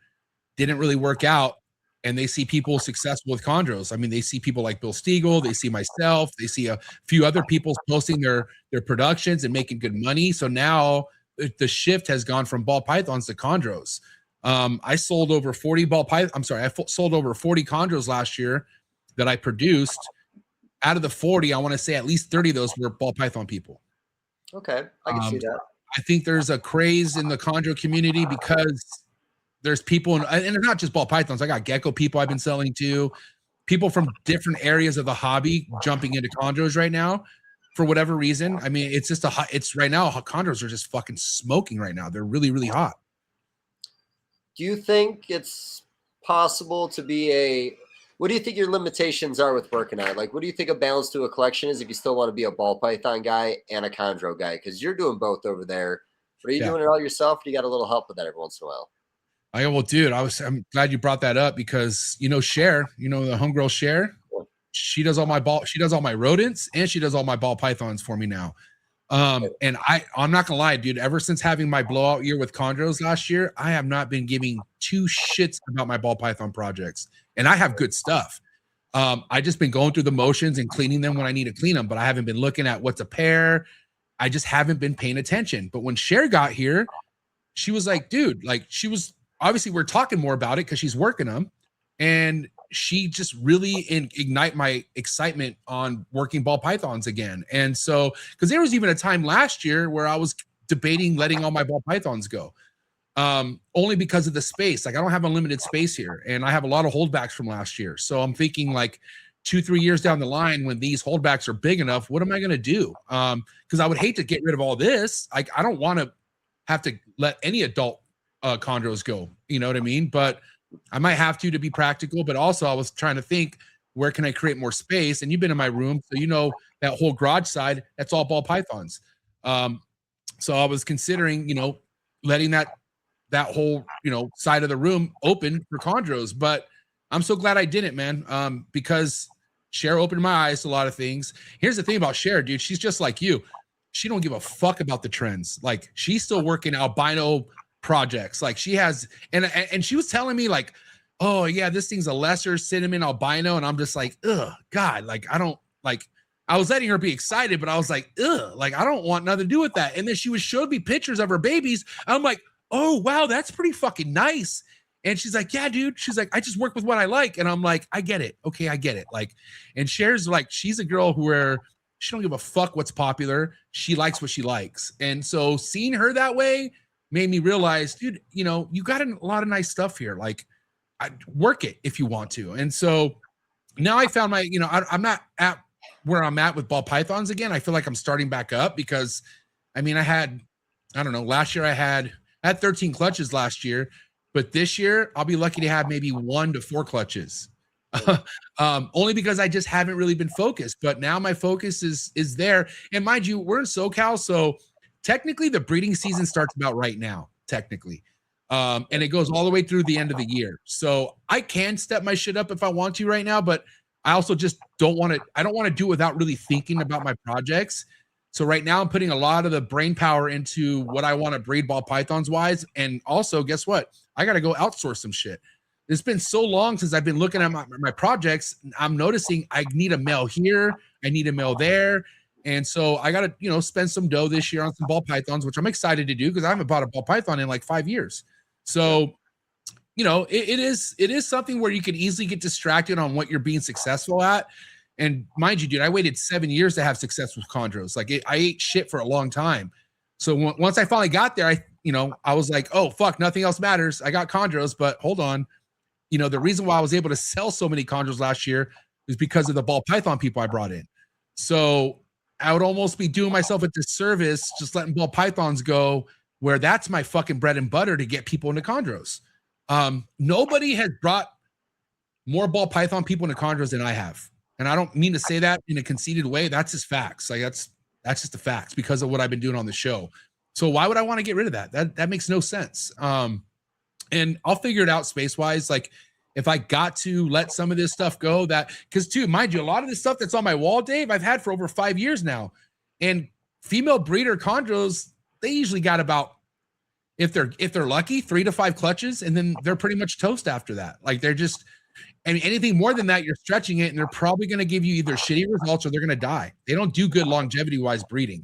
didn't really work out. And they see people successful with chondros. I mean, they see people like Bill Stiegel. They see myself. They see a few other people posting their productions and making good money. So now the shift has gone from ball pythons to chondros. I sold over 40 ball python. I'm sorry, I sold over 40 chondros last year that I produced. Out of the 40, I want to say at least 30 of those were ball python people. Okay, I can see that. I think there's a craze in the chondro community because there's people, and it's not just ball pythons. I got gecko people I've been selling to, people from different areas of the hobby jumping into chondros right now for whatever reason. I mean, it's just it's right now, chondros are just fucking smoking right now. They're really, really hot. Do you think it's possible to be what do you think your limitations are with working on it? Like, what do you think a balance to a collection is if you still want to be a ball python guy and a chondro guy? Because you're doing both over there. But are you doing it all yourself? Or do you got a little help with that every once in a while? Well, dude, I'm glad you brought that up because, you know, Cher, you know, the homegirl Cher, she does all my rodents and she does all my ball pythons for me now. And I'm not gonna lie, dude, ever since having my blowout year with chondros last year, I have not been giving two shits about my ball python projects, and I have good stuff. I just been going through the motions and cleaning them when I need to clean them, but I haven't been looking at what's a pair. I just haven't been paying attention. But when Cher got here, she was like, dude, like she was obviously we're talking more about it because she's working them, and she just really ignite my excitement on working ball pythons again. And so, because there was even a time last year where I was debating letting all my ball pythons go, only because of the space. Like I don't have unlimited space here, and I have a lot of holdbacks from last year. So I'm thinking like 2-3 years down the line, when these holdbacks are big enough, what am I going to do? Because I would hate to get rid of all this. Like I don't want to have to let any adult chondros go. You know what I mean? But I might have to be practical. But also, I was trying to think, where can I create more space? And you've been in my room, so you know that whole garage side. That's all ball pythons. So I was considering, you know, letting that whole, you know, side of the room open for chondros. But I'm so glad I didn't, man, because Cher opened my eyes to a lot of things. Here's the thing about Cher, dude. She's just like you. She don't give a fuck about the trends. Like she's still working albino projects. Like she has, and she was telling me like, oh yeah, this thing's a lesser cinnamon albino. And I'm just like, ugh, God, like I don't like, I was letting her be excited, but I was like, ugh, like I don't want nothing to do with that. And then she showed me pictures of her babies. I'm like, oh wow, that's pretty fucking nice. And she's like, yeah, dude. She's like, I just work with what I like. And I'm like, I get it. Okay, I get it. Like, and Cher's like, she's a girl where she don't give a fuck what's popular. She likes what she likes. And so seeing her that way made me realize, dude, you know, you got a lot of nice stuff here. Like, work it if you want to. And so now I found my, you know, I'm not at where I'm at with ball pythons again. I feel like I'm starting back up because, I mean, I don't know, last year I had 13 clutches last year. But this year, I'll be lucky to have maybe 1 to 4 clutches, only because I just haven't really been focused. But now my focus is there. And mind you, we're in SoCal, so technically the breeding season starts about right now, technically. And it goes all the way through the end of the year. So I can step my shit up if I want to right now, but I also just don't want to. I don't want to do it without really thinking about my projects. So right now I'm putting a lot of the brain power into what I want to breed ball pythons wise. And also, guess what? I got to go outsource some shit. It's been so long since I've been looking at my projects. I'm noticing I need a male here. I need a male there. And so I got to, you know, spend some dough this year on some ball pythons, which I'm excited to do because I haven't bought a ball python in like 5 years. So, you know, it is something where you can easily get distracted on what you're being successful at. And mind you, dude, I waited 7 years to have success with chondros. Like I ate shit for a long time. So once I finally got there, I was like, oh, fuck, nothing else matters. I got chondros, but hold on. You know, the reason why I was able to sell so many chondros last year is because of the ball python people I brought in. So I would almost be doing myself a disservice just letting ball pythons go where that's my fucking bread and butter to get people into chondros. Nobody has brought more ball python people into chondros than I have. And I don't mean to say that in a conceited way. That's just facts. Like that's just the facts because of what I've been doing on the show. So why would I want to get rid of that? That makes no sense. And I'll figure it out space wise. Like if I got to let some of this stuff go, because too, mind you, a lot of this stuff that's on my wall, Dave, I've had for over 5 years now. And female breeder chondros, they usually got about, if they're lucky, 3 to 5 clutches, and then they're pretty much toast after that. Like they're just. I mean, anything more than that, you're stretching it, and they're probably going to give you either shitty results or they're going to die. They don't do good longevity-wise breeding.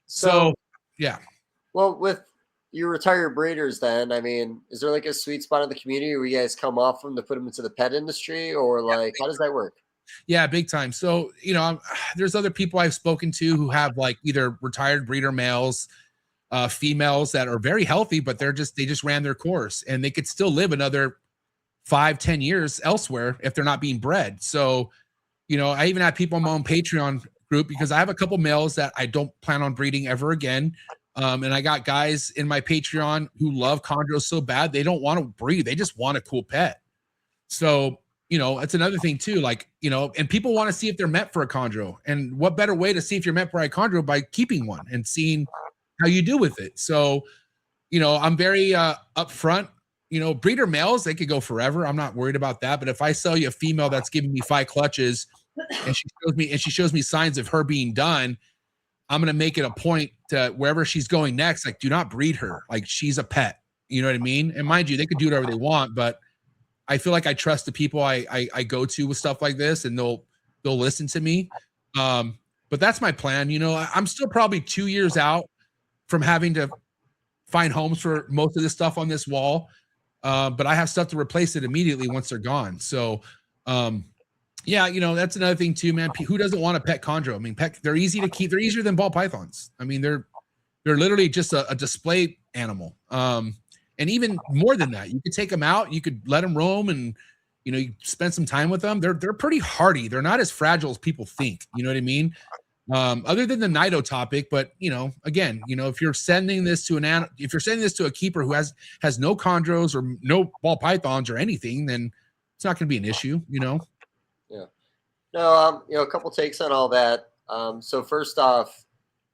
So, yeah. Well, with your retired breeders, then, I mean, is there like a sweet spot in the community where you guys come off them to put them into the pet industry, or like how does that work? Yeah, big time. So, you know, there's other people I've spoken to who have like either retired breeder males, females that are very healthy, but they just ran their course, and they could still live another 5-10 years elsewhere if they're not being bred. So, you know, I even have people on my own Patreon group because I have a couple males that I don't plan on breeding ever again. And I got guys in my Patreon who love chondros so bad they don't want to breed. They just want a cool pet. So, you know, it's another thing too. Like, you know, and people want to see if they're meant for a chondro. And what better way to see if you're meant for a chondro by keeping one and seeing how you do with it. So, you know, I'm very upfront. You know, breeder males, they could go forever. I'm not worried about that. But if I sell you a female that's giving me 5 clutches and she shows me signs of her being done, I'm going to make it a point to wherever she's going next, like, do not breed her. Like, she's a pet. You know what I mean? And mind you, they could do whatever they want, but I feel like I trust the people I go to with stuff like this, and they'll listen to me. But that's my plan. You know, I'm still probably 2 years out from having to find homes for most of this stuff on this wall. but I have stuff to replace it immediately once they're gone. So, yeah, you know, that's another thing too, man. Who doesn't want a pet chondro? I mean, they're easy to keep. They're easier than ball pythons. I mean, they're literally just a display animal. And even more than that, you could take them out, you could let them roam, and you know, you spend some time with them. They're pretty hardy. They're not as fragile as people think. You know what I mean? Other than the Nido topic, but you know, again, you know, if you're sending this to a keeper who has no chondros or no ball pythons or anything, then it's not going to be an issue. You know? Yeah. No, you know, a couple takes on all that. So first off,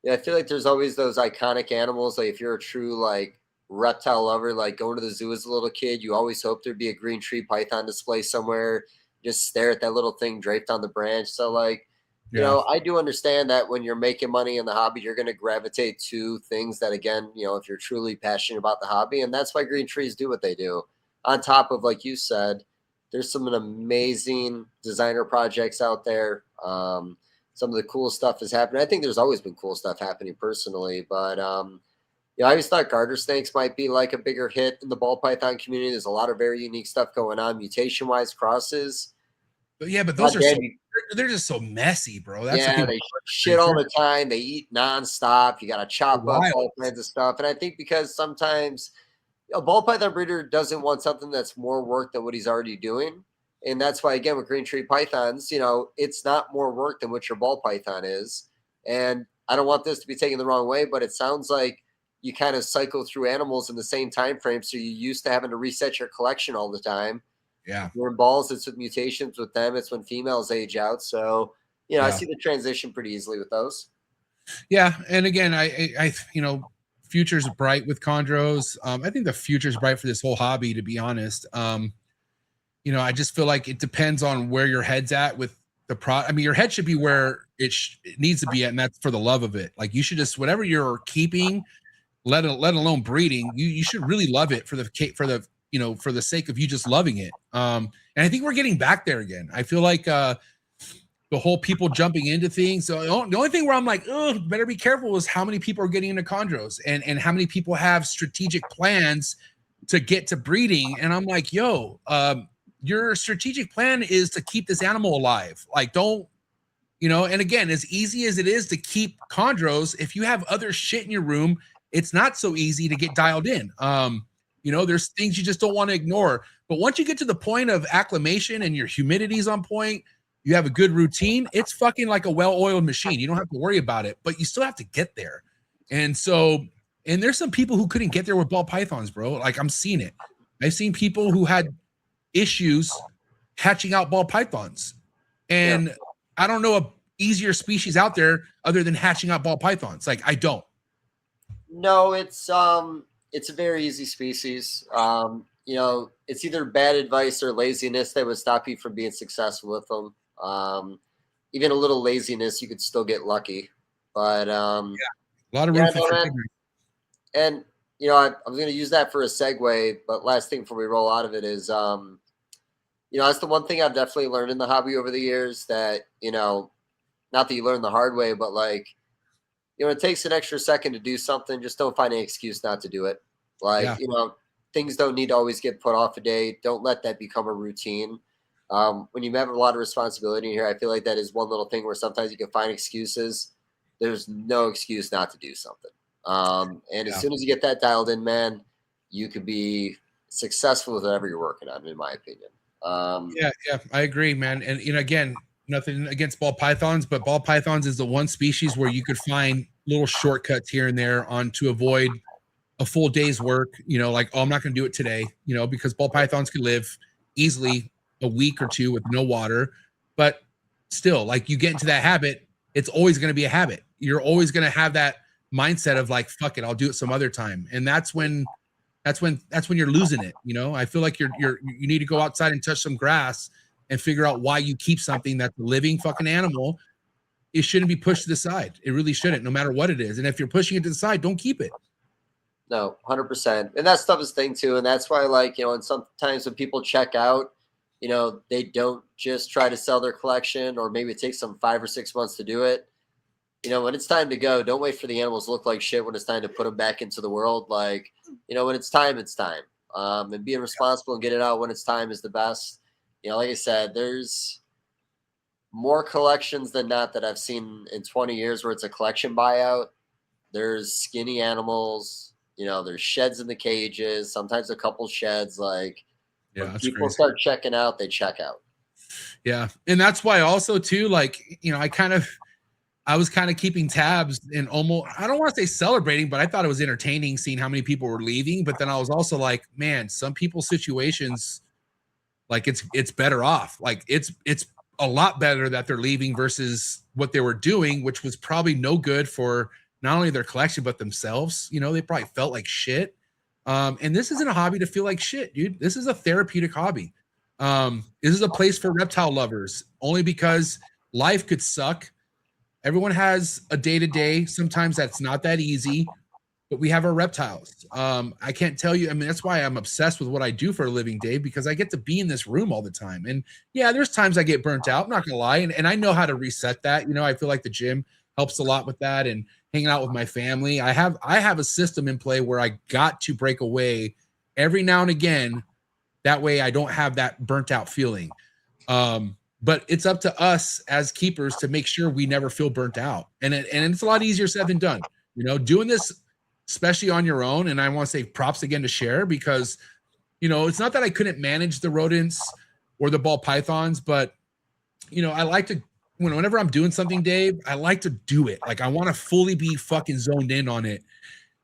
yeah, I feel like there's always those iconic animals. Like if you're a true like reptile lover, like going to the zoo as a little kid, you always hope there'd be a green tree python display somewhere. Just stare at that little thing draped on the branch. So like, you know, I do understand that when you're making money in the hobby, you're going to gravitate to things that, again, you know, if you're truly passionate about the hobby, and that's why green trees do what they do. On top of, like you said, there's some amazing designer projects out there. Some of the cool stuff is happening. I think there's always been cool stuff happening personally, but yeah, I always thought garter snakes might be like a bigger hit in the ball python community. There's a lot of very unique stuff going on, mutation-wise crosses. But yeah, but those are they're just so messy, bro. That's they shit all the time. They eat nonstop. You got to chop up all kinds of stuff. And I think because sometimes a ball python breeder doesn't want something that's more work than what he's already doing. And that's why, again, with green tree pythons, you know, it's not more work than what your ball python is. And I don't want this to be taken the wrong way, but it sounds like you kind of cycle through animals in the same time frame. So you're used to having to reset your collection all the time. Yeah. You're in balls, it's with mutations with them. It's when females age out. So, you know, I see the transition pretty easily with those. Yeah. And again, I you know, future's bright with chondros. I think the future's bright for this whole hobby, to be honest. You know, I just feel like it depends on where your head's at with the I mean, your head should be where it needs to be at, and that's for the love of it. Like you should just, whatever you're keeping, let alone breeding, you should really love it for the you know, for the sake of you just loving it. And I think we're getting back there again. I feel like the whole people jumping into things. So the only thing where I'm like, oh, better be careful is how many people are getting into chondros and how many people have strategic plans to get to breeding. And I'm like, yo, your strategic plan is to keep this animal alive. Like, don't, you know, and again, as easy as it is to keep chondros, if you have other shit in your room, it's not so easy to get dialed in. You know, there's things you just don't want to ignore. But once you get to the point of acclimation and your humidity's on point, you have a good routine, it's fucking like a well-oiled machine. You don't have to worry about it, but you still have to get there. And so, and there's some people who couldn't get there with ball pythons, bro. Like I'm seeing it. I've seen people who had issues hatching out ball pythons. And I don't know a easier species out there other than hatching out ball pythons. Like I don't. No, it's a very easy species. You know, it's either bad advice or laziness that would stop you from being successful with them. Even a little laziness, you could still get lucky. But a lot of room for and you know, I'm going to use that for a segue. But last thing before we roll out of it is, you know, that's the one thing I've definitely learned in the hobby over the years. That, you know, not that you learn the hard way, but like, you know, it takes an extra second to do something. Just don't find any excuse not to do it. Like, you know, things don't need to always get put off a day. Don't let that become a routine. When you have a lot of responsibility here, I feel like that is one little thing where sometimes you can find excuses. There's no excuse not to do something. And as soon as you get that dialed in, man, you could be successful with whatever you're working on, in my opinion. Yeah, I agree, man. And, you know, again, nothing against ball pythons, but ball pythons is the one species where you could find little shortcuts here and there on to avoid a full day's work. You know, like, oh, I'm not going to do it today, you know, because ball pythons can live easily a week or two with no water. But still, like, you get into that habit, it's always going to be a habit. You're always going to have that mindset of like, fuck it, I'll do it some other time. And that's when you're losing it. You know, I feel like you need to go outside and touch some grass and figure out why you keep something that's a living fucking animal. It shouldn't be pushed to the side. It really shouldn't, no matter what it is. And if you're pushing it to the side, don't keep it. No, 100%. And that stuff is the thing too. And that's why, like, you know, and sometimes when people check out, you know, they don't just try to sell their collection, or maybe it takes them 5 or 6 months to do it. You know, when it's time to go, don't wait for the animals to look like shit when it's time to put them back into the world. Like, you know, when it's time, it's time. and being responsible and get it out when it's time is the best. You know, like I said, there's more collections than not that I've seen in 20 years where it's a collection buyout. There's skinny animals, you know, there's sheds in the cages, sometimes a couple sheds. Like, Yeah, when that's people crazy. start checking out, they check out. Yeah. And that's why also too, like, you know, I was kind of keeping tabs and almost, I don't want to say celebrating, but I thought it was entertaining seeing how many people were leaving. But then I was also like, man, some people's situations, like it's better off. Like it's a lot better that they're leaving versus what they were doing, which was probably no good for not only their collection, but themselves. You know, they probably felt like shit. And this isn't a hobby to feel like shit, dude. This is a therapeutic hobby. This is a place for reptile lovers only because life could suck. Everyone has a day-to-day. Sometimes that's not that easy, but we have our reptiles. I can't tell you. I mean, that's why I'm obsessed with what I do for a living, Dave, because I get to be in this room all the time. And yeah, there's times I get burnt out. I'm not gonna lie, and I know how to reset that. You know, I feel like the gym helps a lot with that, and hanging out with my family. I have a system in play where I got to break away every now and again. That way, I don't have that burnt out feeling. But it's up to us as keepers to make sure we never feel burnt out. And it's a lot easier said than done. You know, doing this, especially on your own. And I want to say props again to Cher because, you know, it's not that I couldn't manage the rodents or the ball pythons, but, you know, I like to, whenever I'm doing something, Dave, I like to do it. Like I want to fully be fucking zoned in on it.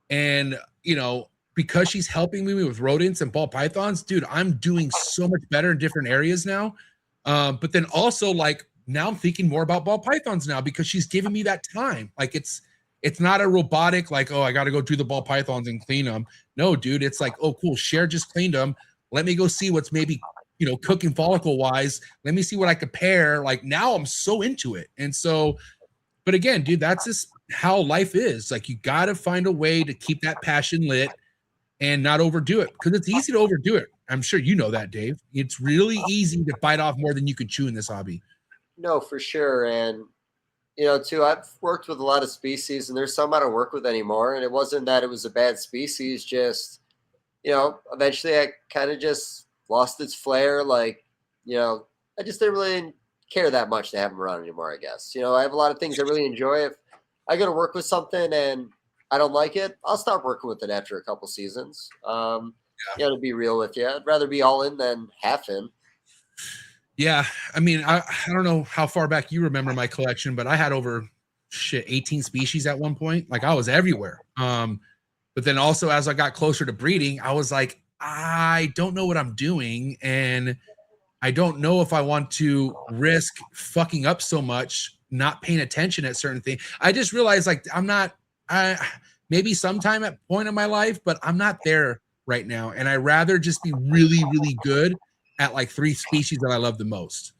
And, you know, because she's helping me with rodents and ball pythons, dude, I'm doing so much better in different areas now. But then also like now I'm thinking more about ball pythons now because she's giving me that time. Like it's not a robotic, like, oh, I got to go do the ball pythons and clean them. No, dude, it's like, oh, cool. Cher just cleaned them. Let me go see what's maybe, you know, cooking follicle wise. Let me see what I could pair. Like now I'm so into it. And so, but again, dude, that's just how life is. Like you got to find a way to keep that passion lit and not overdo it because it's easy to overdo it. I'm sure you know that, Dave. It's really easy to bite off more than you can chew in this hobby. No, for sure. And, you know, too, I've worked with a lot of species and there's some I don't work with anymore. And it wasn't that it was a bad species, just, you know, eventually I kind of just lost its flair. Like, you know, I just didn't really care that much to have them around anymore, I guess. You know, I have a lot of things I really enjoy. If I go to work with something and I don't like it, I'll stop working with it after a couple seasons. You know, to be real with you, I'd rather be all in than half in. Yeah. I mean, I don't know how far back you remember my collection, but I had over 18 species at one point. Like I was everywhere. But then also as I got closer to breeding, I was like, I don't know what I'm doing. And I don't know if I want to risk fucking up so much, not paying attention at certain things. I just realized like maybe sometime at point in my life, but I'm not there right now. And I rather just be really, really good at like 3 species that I love the most.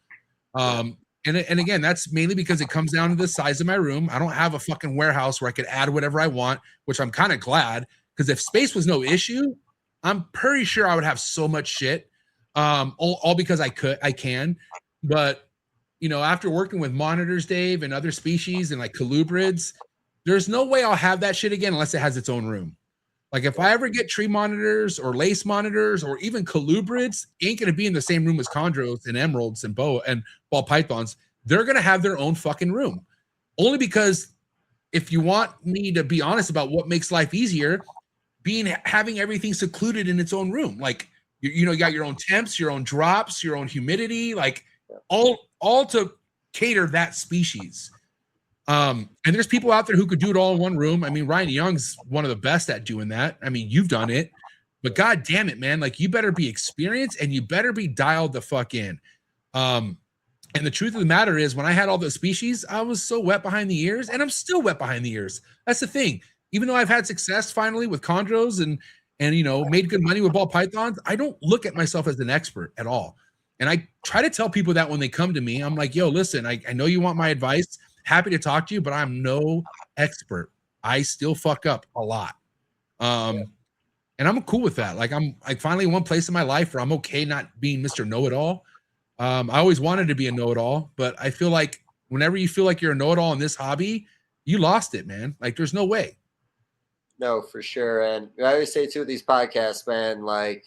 And again, that's mainly because it comes down to the size of my room. I don't have a fucking warehouse where I could add whatever I want, which I'm kind of glad because if space was no issue, I'm pretty sure I would have so much shit. All because I can. But you know, after working with monitors, Dave, and other species and like colubrids, there's no way I'll have that shit again unless it has its own room. Like if I ever get tree monitors or lace monitors or even colubrids, ain't gonna be in the same room as chondros and emeralds and ball pythons. They're gonna have their own fucking room. Only because if you want me to be honest about what makes life easier, having everything secluded in its own room. Like you know, you got your own temps, your own drops, your own humidity, like all to cater that species. And there's people out there who could do it all in one room. I mean, Ryan Young's one of the best at doing that. I mean, you've done it, but God damn it, man. Like you better be experienced and you better be dialed the fuck in. And the truth of the matter is when I had all those species, I was so wet behind the ears and I'm still wet behind the ears. That's the thing. Even though I've had success finally with chondros and, you know, made good money with ball pythons, I don't look at myself as an expert at all. And I try to tell people that when they come to me, I'm like, yo, listen, I know you want my advice. Happy to talk to you, but I'm no expert. I still fuck up a lot. And I'm cool with that. Like I'm finally in one place in my life where I'm okay not being Mr. Know-it-all. I always wanted to be a know-it-all, but I feel like whenever you feel like you're a know-it-all in this hobby, you lost it, man. Like there's no way. No, for sure. And I always say too with these podcasts, man, like,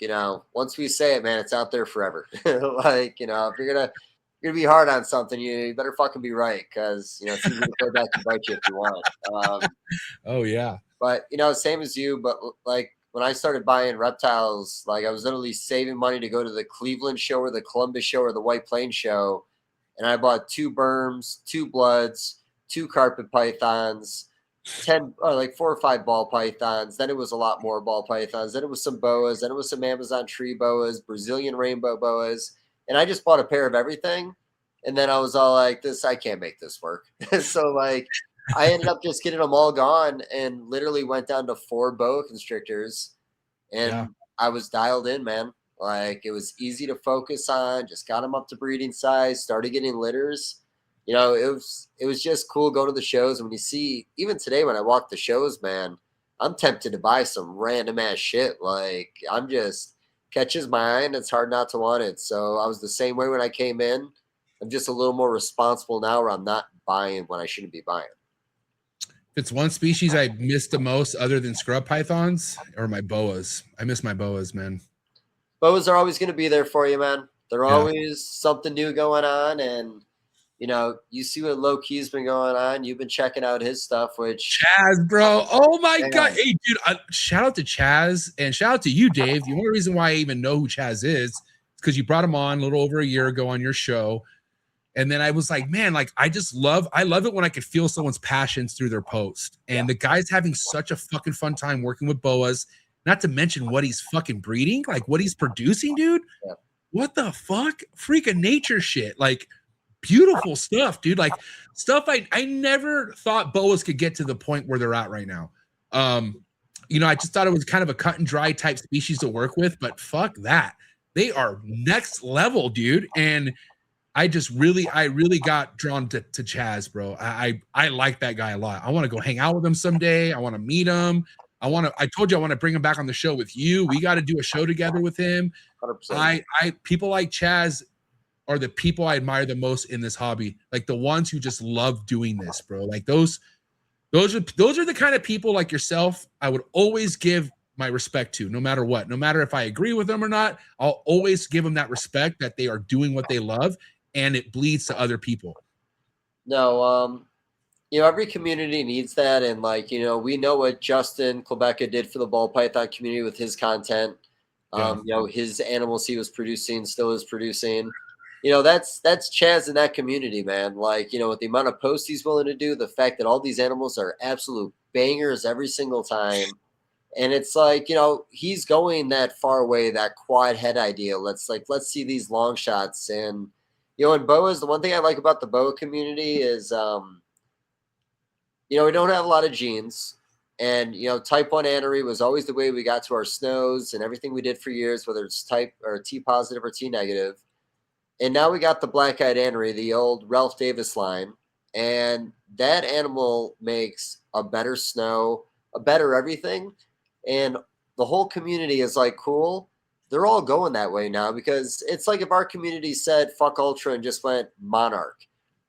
once we say it, man, it's out there forever. Like, if you're gonna be hard on something, you better fucking be right, because it's easy to go back and bite you if you want. Oh yeah. But same as you, but like when I started buying reptiles, like I was literally saving money to go to the Cleveland show or the Columbus show or the White Plains show. And I bought 2 Berms, 2 Bloods, 2 carpet pythons, 10 or like 4 or 5 ball pythons. Then it was a lot more ball pythons. Then it was some boas. Then it was some Amazon tree boas, Brazilian rainbow boas. And I just bought a pair of everything. And then I was all like, I can't make this work. So like I ended up just getting them all gone and literally went down to 4 boa constrictors. And I was dialed in, man. Like it was easy to focus on, just got them up to breeding size, started getting litters. It was just cool going to the shows. And when you see, even today when I walk the shows, man, I'm tempted to buy some random ass shit. Like I'm just catches my eye and it's hard not to want it. So I was the same way when I came in. I'm just a little more responsible now where I'm not buying when I shouldn't be buying. If it's one species I miss the most other than scrub pythons or my boas. I miss my boas, man. Boas are always going to be there for you, man. They're always something new going on. And, you see what Low Key's been going on. You've been checking out his stuff, which Chaz, bro. Oh my God. Hey, dude, shout out to Chaz and shout out to you, Dave. The only reason why I even know who Chaz is because you brought him on a little over a year ago on your show. And then I was like, man, like I love it when I could feel someone's passions through their post. And the guy's having such a fucking fun time working with boas, not to mention what he's fucking breeding, like what he's producing, dude. Yeah. What the fuck? Freak of nature shit. Like beautiful stuff, dude. Like stuff I never thought boas could get to the point where they're at right now. I just thought it was kind of a cut and dry type species to work with, but fuck that. They are next level, dude. And I really got drawn to Chaz, bro. I like that guy a lot. I want to go hang out with him someday. I want to meet him. I told you I want to bring him back on the show with you. We got to do a show together with him. 100%. People like Chaz are the people I admire the most in this hobby. Like the ones who just love doing this, bro. Like those are the kind of people like yourself I would always give my respect to, no matter what. No matter if I agree with them or not, I'll always give them that respect that they are doing what they love. And it bleeds to other people. No, every community needs that. And we know what Justin Quebeca did for the ball python community with his content. His animals he was producing, still is producing. That's Chaz in that community, man. With the amount of posts he's willing to do, the fact that all these animals are absolute bangers every single time. And it's he's going that far away, that quad head idea. Let's see these long shots. And in boas, the one thing I like about the boa community is, we don't have a lot of genes. And, type 1 anery was always the way we got to our snows and everything we did for years, whether it's type or T positive or T negative. And now we got the black-eyed anery, the old Ralph Davis line. And that animal makes a better snow, a better everything. And the whole community is cool. They're all going that way now because it's like if our community said fuck ultra and just went monarch,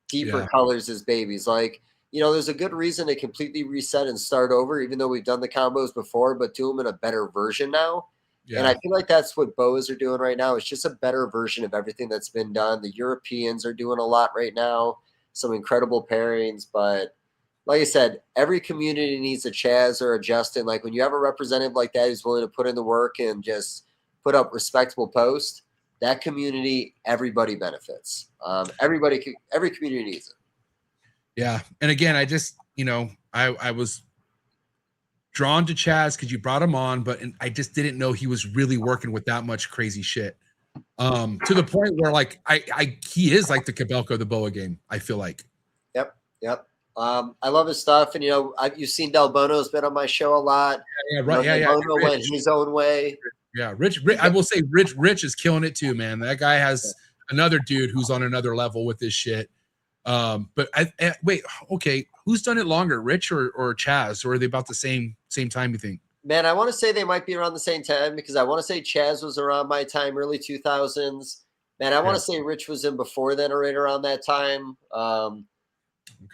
deeper colors as babies. There's a good reason to completely reset and start over, even though we've done the combos before, but do them in a better version now. Yeah. And I feel like that's what boas are doing right now. It's just a better version of everything that's been done. The Europeans are doing a lot right now, some incredible pairings. But like I said, every community needs a Chaz or a Justin. When you have a representative like that who's willing to put in the work and just put up respectable posts, that community, everybody benefits. Every community needs it. Yeah. And again, I just, I was drawn to Chaz because you brought him on, but I just didn't know he was really working with that much crazy shit. To the point where he is like the Cabelco of the boa game, I feel like. Yep. I love his stuff. And, you've seen Del Bono's been on my show a lot. Yeah, right. Del Bono went his own way. Yeah, Rich, I will say Rich is killing it too, man. That guy has another dude who's on another level with this shit. But wait, okay, who's done it longer, Rich or Chaz, or are they about the same time, you think? Man, I want to say they might be around the same time because I want to say Chaz was around my time, early 2000s. Man, I want to say Rich was in before then or right around that time.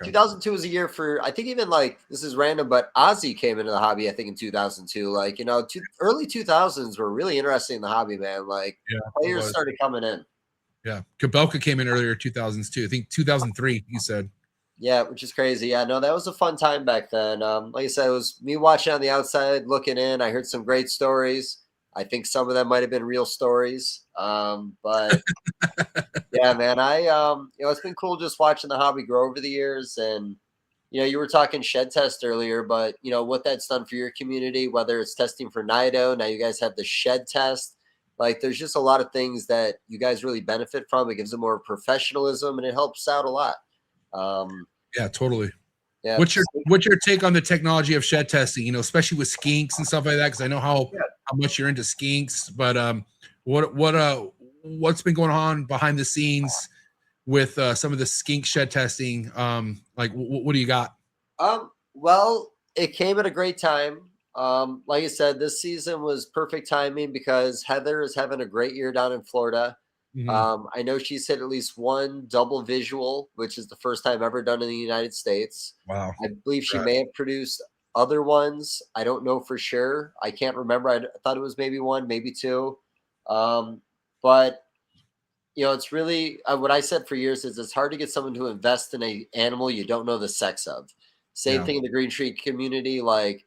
Okay. 2002 was a year for, I think, even like, this is random, but Ozzy came into the hobby, I think, in 2002. Like, you know, early 2000s were really interesting in the hobby, man. Like, players started coming in. Yeah. Kabelka came in earlier 2000s too. I think 2003, you said. Yeah, which is crazy. Yeah, no, that was a fun time back then. Like I said, it was me watching on the outside, looking in. I heard some great stories. I think some of them might have been real stories. But yeah, man, you know, it's been cool just watching the hobby grow over the years. And, you know, you were talking shed test earlier, but, you know, what that's done for your community, whether it's testing for NIDO, now you guys have the shed test. Like, there's just a lot of things that you guys really benefit from. It gives them more professionalism and it helps out a lot. Yeah, totally. Yeah. What's your take on the technology of shed testing? You know, especially with skinks and stuff like that, because I know how much you're into skinks. But what's been going on behind the scenes with some of the skink shed testing? Like, what do you got? Well, it came at a great time. Like I said, this season was perfect timing because Heather is having a great year down in Florida. I know she's hit at least one double visual, which is the first time ever done in the United States. Wow. I believe she may have produced other ones. I don't know for sure. I can't remember. I thought it was maybe one, maybe two. But, you know, it's really what I said for years is it's hard to get someone to invest in an animal you don't know the sex of. Same thing in the green tree community. Like,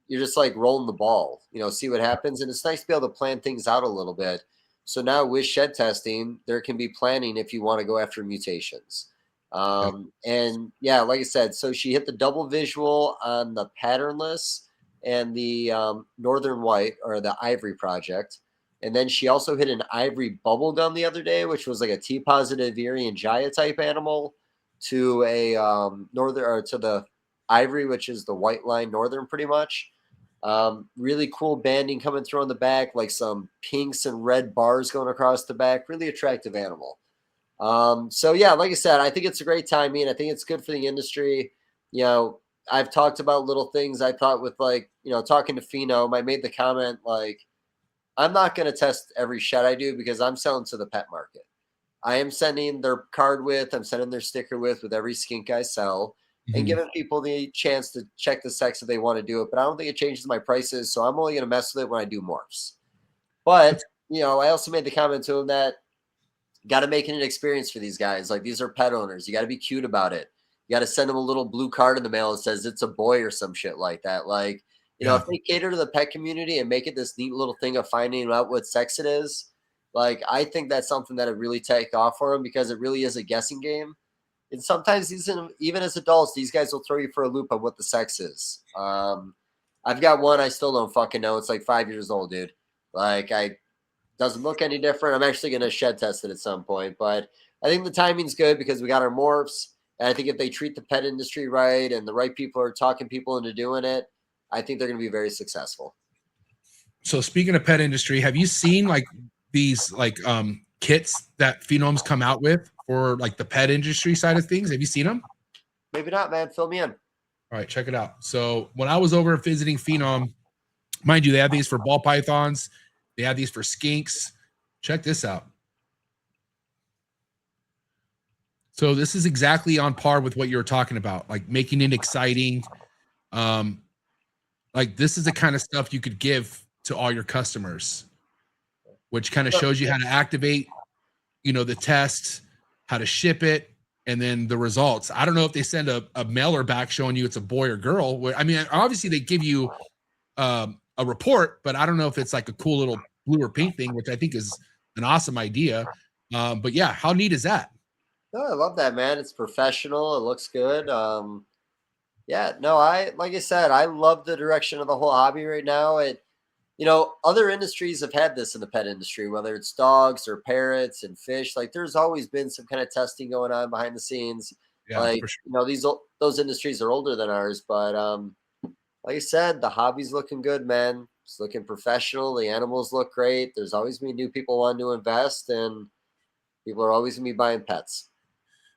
you're just like rolling the ball, you know, see what happens. And it's nice to be able to plan things out a little bit. So now with shed testing, there can be planning if you want to go after mutations. And yeah, like I said, so she hit the double visual on the patternless and the Northern White or the Ivory project. And then she also hit an Ivory bubblegum the other day, which was like a T positive Irian Jaya type animal to a Northern or to the Ivory, which is the white line Northern pretty much. Really cool banding coming through on the back, like some pinks and red bars going across the back. Really attractive animal. So yeah, like I said, I think it's a great timing. I think it's good for the industry. You know, I've talked about little things I thought with, like, you know, talking to Phenom, I made the comment, like, I'm not going to test every shed I do because I'm selling to the pet market. I am sending their card with, I'm sending their sticker with every skink I sell. And giving people the chance to check the sex if they want to do it. But I don't think it changes my prices. So I'm only going to mess with it when I do morphs. But, you know, I also made the comment to him that got to make it an experience for these guys. Like, these are pet owners. You got to be cute about it. You got to send them a little blue card in the mail that says it's a boy or some shit like that. Like, you know, if they cater to the pet community and make it this neat little thing of finding out what sex it is, like, I think that's something that would really take off for them because it really is a guessing game. And sometimes even as adults, these guys will throw you for a loop on what the sex is. I've got one I still don't fucking know. It's like 5 years old, dude. Like, doesn't look any different. I'm actually going to shed test it at some point. But I think the timing's good because we got our morphs. And I think if they treat the pet industry right and the right people are talking people into doing it, I think they're going to be very successful. So speaking of pet industry, have you seen like these like kits that Phenom's come out with for like the pet industry side of things? Have you seen them? Maybe not, man. Fill me in. All right, check it out. So when I was over visiting Phenom, mind you, they have these for ball pythons. They have these for skinks. Check this out. So this is exactly on par with what you were talking about, like making it exciting. Like, this is the kind of stuff you could give to all your customers, which kind of shows you how to activate, you know, the test, how to ship it, and then the results. I don't know if they send a mailer back showing you it's a boy or girl. I mean, obviously they give you a report, but I don't know if it's like a cool little blue or pink thing, which I think is an awesome idea. But yeah, how neat is that? No, I love that, man. It's professional. It looks good. Yeah, no, like I said, I love the direction of the whole hobby right now. You know, other industries have had this in the pet industry, whether it's dogs or parrots and fish. Like, there's always been some kind of testing going on behind the scenes. Yeah, like, for sure. you know, those industries are older than ours, but like I said, the hobby's looking good, man. It's looking professional. The animals look great. There's always gonna be new people wanting to invest, and people are always gonna be buying pets.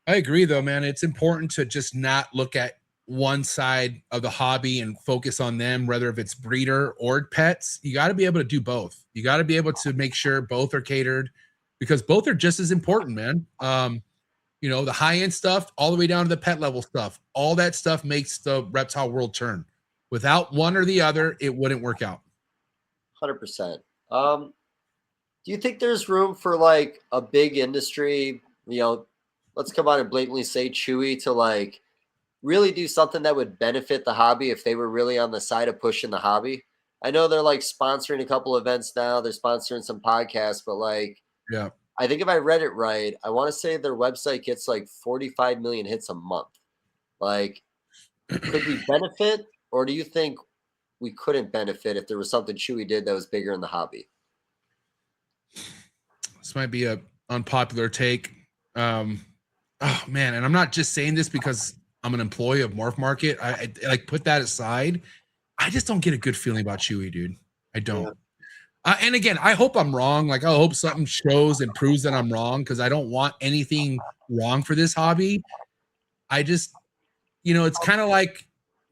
I agree, though, man. It's important to just not look at one side of the hobby and focus on them, whether if it's breeder or pets. You got to be able to do both. You got to be able to make sure both are catered because both are just as important, man. You know, the high-end stuff all the way down to the pet level stuff. All that stuff makes the reptile world turn. Without one or the other, it wouldn't work out. 100%. Do you think there's room for like a big industry, you know, let's come out and blatantly say Chewy, to like really do something that would benefit the hobby if they were really on the side of pushing the hobby? I know they're like sponsoring a couple events now. They're sponsoring some podcasts, but like, Yeah. I think if I read it right, I want to say their website gets like 45 million hits a month. Like, could we benefit, or do you think we couldn't benefit if there was something Chewy did that was bigger in the hobby? This might be a unpopular take. Oh man, and I'm not just saying this because I'm an employee of Morph Market. I like, put that aside. I just don't get a good feeling about Chewy, dude. I don't. Yeah. And again, I hope I'm wrong. Like, I hope something shows and proves that I'm wrong, because I don't want anything wrong for this hobby. I just, you know, it's kind of like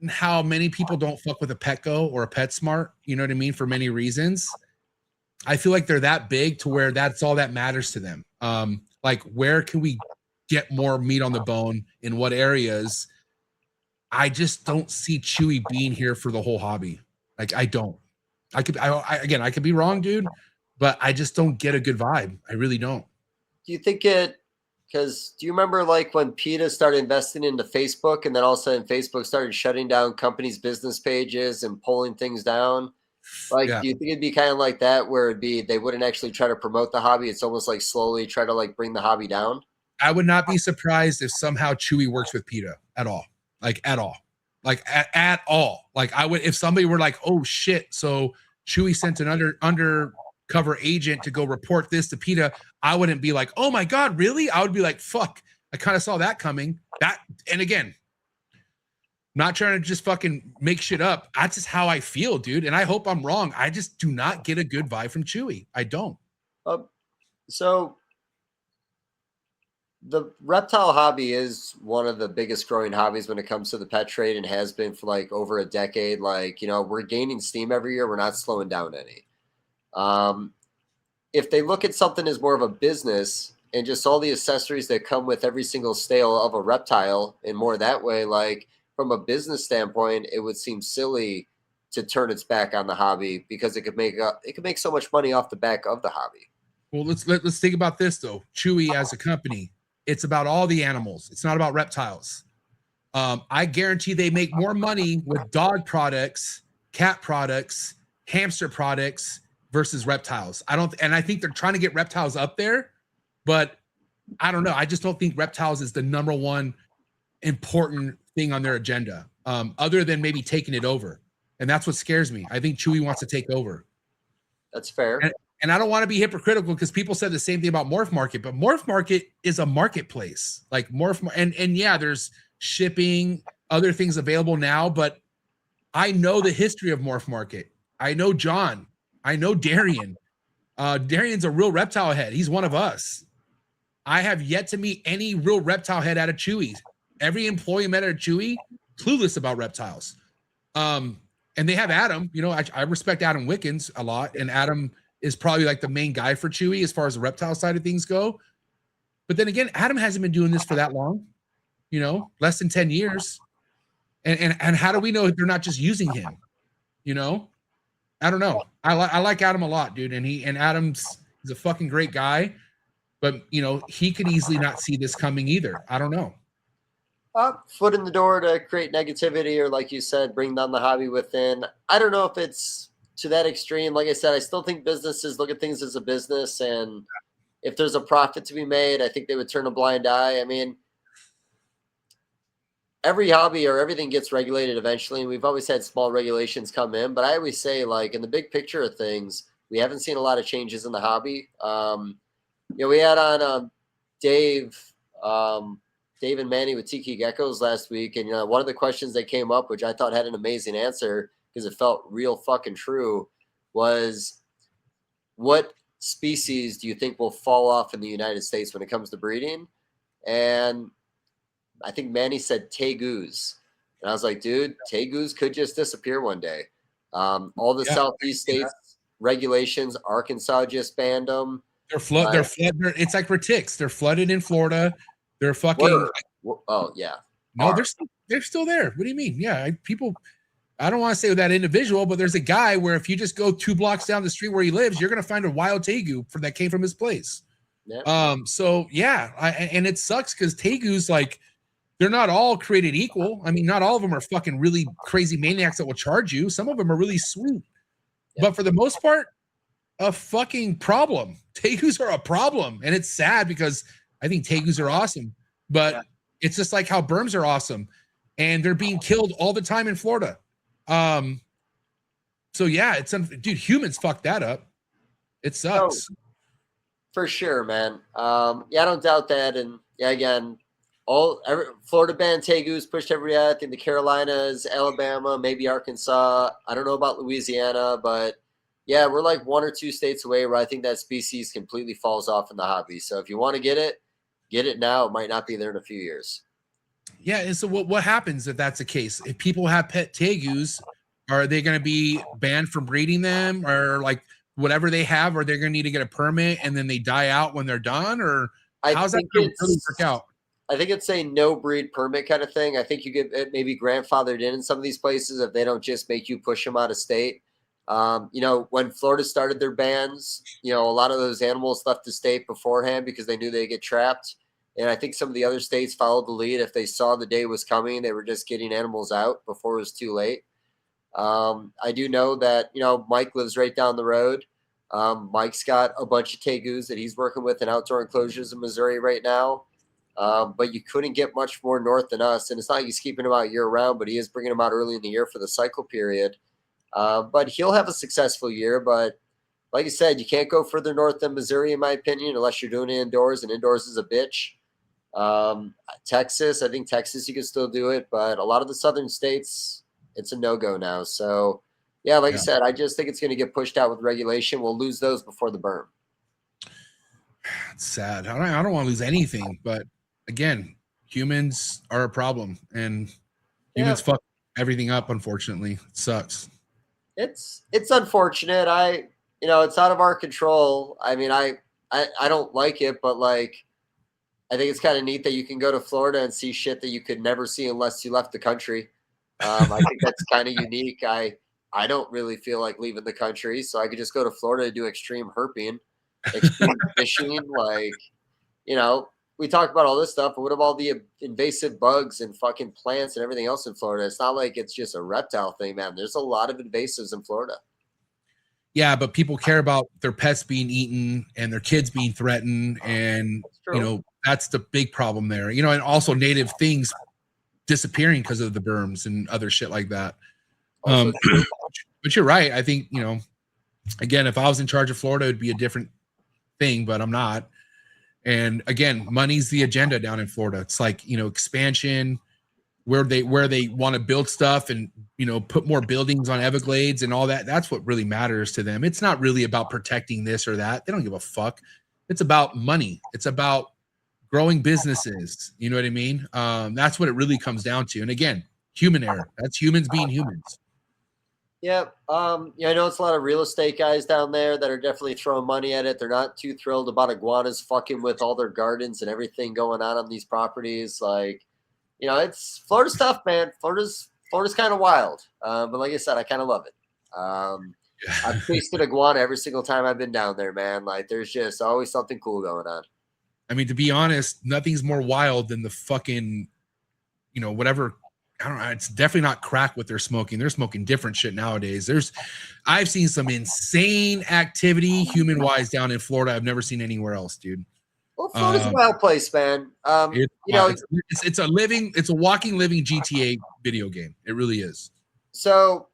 how many people don't fuck with a Petco or a PetSmart, you know what I mean, for many reasons. I feel like they're that big to where that's all that matters to them. Like, where can we get more meat on the bone, in what areas? I just don't see Chewy being here for the whole hobby. Like, I don't. I could be wrong, dude, but I just don't get a good vibe. I really don't. Do you think because do you remember like when PETA started investing into Facebook, and then all of a sudden Facebook started shutting down companies' business pages and pulling things down? Like, do you think it'd be kind of like that, where it'd be, they wouldn't actually try to promote the hobby? It's almost like slowly try to like bring the hobby down. I would not be surprised if somehow Chewy works with PETA at all. Like, at all. Like, at all. Like, I would, if somebody were like, oh shit, so Chewy sent an undercover agent to go report this to PETA, I wouldn't be like, oh my God, really? I would be like, fuck, I kind of saw that coming. And again, not trying to just fucking make shit up. That's just how I feel, dude. And I hope I'm wrong. I just do not get a good vibe from Chewy. I don't. So the reptile hobby is one of the biggest growing hobbies when it comes to the pet trade, and has been for like over a decade. Like, you know, we're gaining steam every year. We're not slowing down any. If they look at something as more of a business and just all the accessories that come with every single sale of a reptile, and more that way, like from a business standpoint, it would seem silly to turn its back on the hobby, because it could make so much money off the back of the hobby. Well, let's think about this though. Chewy as a company, it's about all the animals. It's not about reptiles. I guarantee they make more money with dog products, cat products, hamster products versus reptiles. I think they're trying to get reptiles up there, but I don't know. I just don't think reptiles is the number one important thing on their agenda, other than maybe taking it over. And that's what scares me. I think Chewy wants to take over. That's fair. And I don't want to be hypocritical, because people said the same thing about Morph Market, but Morph Market is a marketplace. Like and yeah, there's shipping, other things available now, but I know the history of Morph Market. I know John. I know Darian. Darian's a real reptile head. He's one of us. I have yet to meet any real reptile head out of Chewy. Every employee met at Chewy, clueless about reptiles. And they have Adam. You know, I respect Adam Wickens a lot, and Adam is probably like the main guy for Chewy as far as the reptile side of things go. But then again, Adam hasn't been doing this for that long, you know, less than 10 years. And how do we know they're not just using him? You know, I don't know. I like Adam a lot, dude. And Adam's a fucking great guy, but you know, he could easily not see this coming either. I don't know. Foot in the door to create negativity, or like you said, bring down the hobby within. I don't know if it's to that extreme. Like I said, I still think businesses look at things as a business, and if there's a profit to be made, I think they would turn a blind eye. I mean, every hobby or everything gets regulated eventually, and we've always had small regulations come in, but I always say, like, in the big picture of things, we haven't seen a lot of changes in the hobby. You know, we had on Dave and Manny with Tiki Geckos last week, and you know, one of the questions that came up, which I thought had an amazing answer because it felt real fucking true, was what species do you think will fall off in the United States when it comes to breeding? And I think Manny said tegus. And I was like, dude, tegus could just disappear one day. All the Southeast states regulations, Arkansas just banned them. They're flooded. It's like for ticks. They're flooded in Florida. They're fucking. Oh yeah. No, they're still there. What do you mean? Yeah, I don't want to say that individual, but there's a guy where if you just go 2 blocks down the street where he lives, you're gonna find a wild tegu that came from his place. Yeah. So yeah, and it sucks because tegus, like, they're not all created equal. I mean, not all of them are fucking really crazy maniacs that will charge you. Some of them are really sweet, but for the most part, a fucking problem. Tegus are a problem, and it's sad because I think tegus are awesome, but it's just like how berms are awesome, and they're being killed all the time in Florida. So yeah, dude, humans fucked that up. It sucks. For sure, man. Yeah, I don't doubt that. And yeah, again, Florida banned tegus, pushed every I think the Carolinas, Alabama, maybe Arkansas. I don't know about Louisiana, but yeah, we're like 1 or 2 states away where I think that species completely falls off in the hobby. So if you want to get it now. It might not be there in a few years. Yeah, and so what happens if that's the case? If people have pet tegus, are they going to be banned from breeding them, or like whatever they have, or they're going to need to get a permit and then they die out when they're done, or how's that going to really work out? I think it's a no breed permit kind of thing. I think you get it maybe grandfathered in some of these places if they don't just make you push them out of state. When Florida started their bans, a lot of those animals left the state beforehand because they knew they'd get trapped. And I think some of the other states followed the lead. If they saw the day was coming, they were just getting animals out before it was too late. I do know that, Mike lives right down the road. Mike's got a bunch of tegus that he's working with in outdoor enclosures in Missouri right now. But you couldn't get much more north than us. And it's not like he's keeping them out year round, but he is bringing them out early in the year for the cycle period. But he'll have a successful year. But like I said, you can't go further north than Missouri, in my opinion, unless you're doing it indoors, and indoors is a bitch. Texas, I think Texas, you can still do it. But a lot of the southern states, it's a no-go now. So, yeah, like I said, I just think it's going to get pushed out with regulation. We'll lose those before the berm. It's sad. I don't want to lose anything. But, again, humans are a problem. And humans fuck everything up, unfortunately. It sucks. It's unfortunate. It's out of our control. I mean, I don't like it, but like, I think it's kind of neat that you can go to Florida and see shit that you could never see unless you left the country. I think that's kind of unique. I don't really feel like leaving the country, so I could just go to Florida to do extreme herping, extreme fishing. Like, we talk about all this stuff, but what about all the invasive bugs and fucking plants and everything else in Florida? It's not like it's just a reptile thing, man. There's a lot of invasives in Florida. Yeah, but people care about their pets being eaten and their kids being threatened, and that's the big problem there. And also native things disappearing because of the berms and other shit like that. But you're right. I think, again, if I was in charge of Florida, it'd be a different thing, but I'm not. And again, money's the agenda down in Florida. It's like, expansion, where they want to build stuff and, put more buildings on Everglades and all that. That's what really matters to them. It's not really about protecting this or that. They don't give a fuck. It's about money. It's about growing businesses. You know what I mean? That's what it really comes down to. And again, human error. That's humans being humans. Yeah. I know it's a lot of real estate guys down there that are definitely throwing money at it. They're not too thrilled about iguanas fucking with all their gardens and everything going on these properties. Like, it's Florida stuff, man. Florida's kind of wild. But like I said, I kind of love it. I've tasted iguana every single time I've been down there, man. Like, there's just always something cool going on. I mean, to be honest, nothing's more wild than the fucking, whatever. I don't know. It's definitely not crack what they're smoking. They're smoking different shit nowadays. I've seen some insane activity human-wise down in Florida. I've never seen anywhere else, dude. Well, Florida's a wild place, man. It's a walking, living GTA video game. It really is. So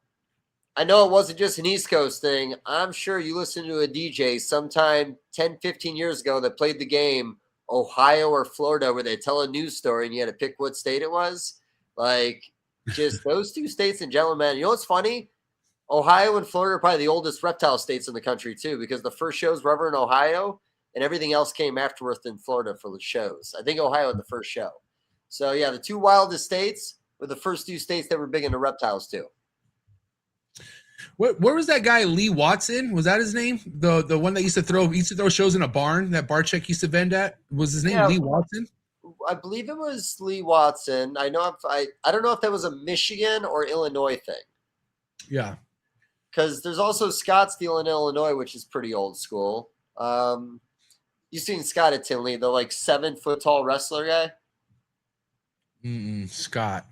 I know it wasn't just an East Coast thing. I'm sure you listened to a DJ sometime 10, 15 years ago that played the game Ohio or Florida where they tell a news story and you had to pick what state it was. Like, just those two states in general, man. You know what's funny? Ohio and Florida are probably the oldest reptile states in the country, too, because the first shows were ever in Ohio, and everything else came afterwards in Florida for the shows. I think Ohio had the first show. So, yeah, the two wildest states were the first two states that were big into reptiles, too. Where was that guy, Lee Watson? Was that his name? The one that used to throw shows in a barn that Barczyk used to vend at? Was his name Lee Watson? I believe it was Lee Watson. I know I don't know if that was a Michigan or Illinois thing. Yeah. Because there's also Scottsdale in Illinois, which is pretty old school. You've seen Scott at Tinley, the like 7-foot tall wrestler guy. Scott.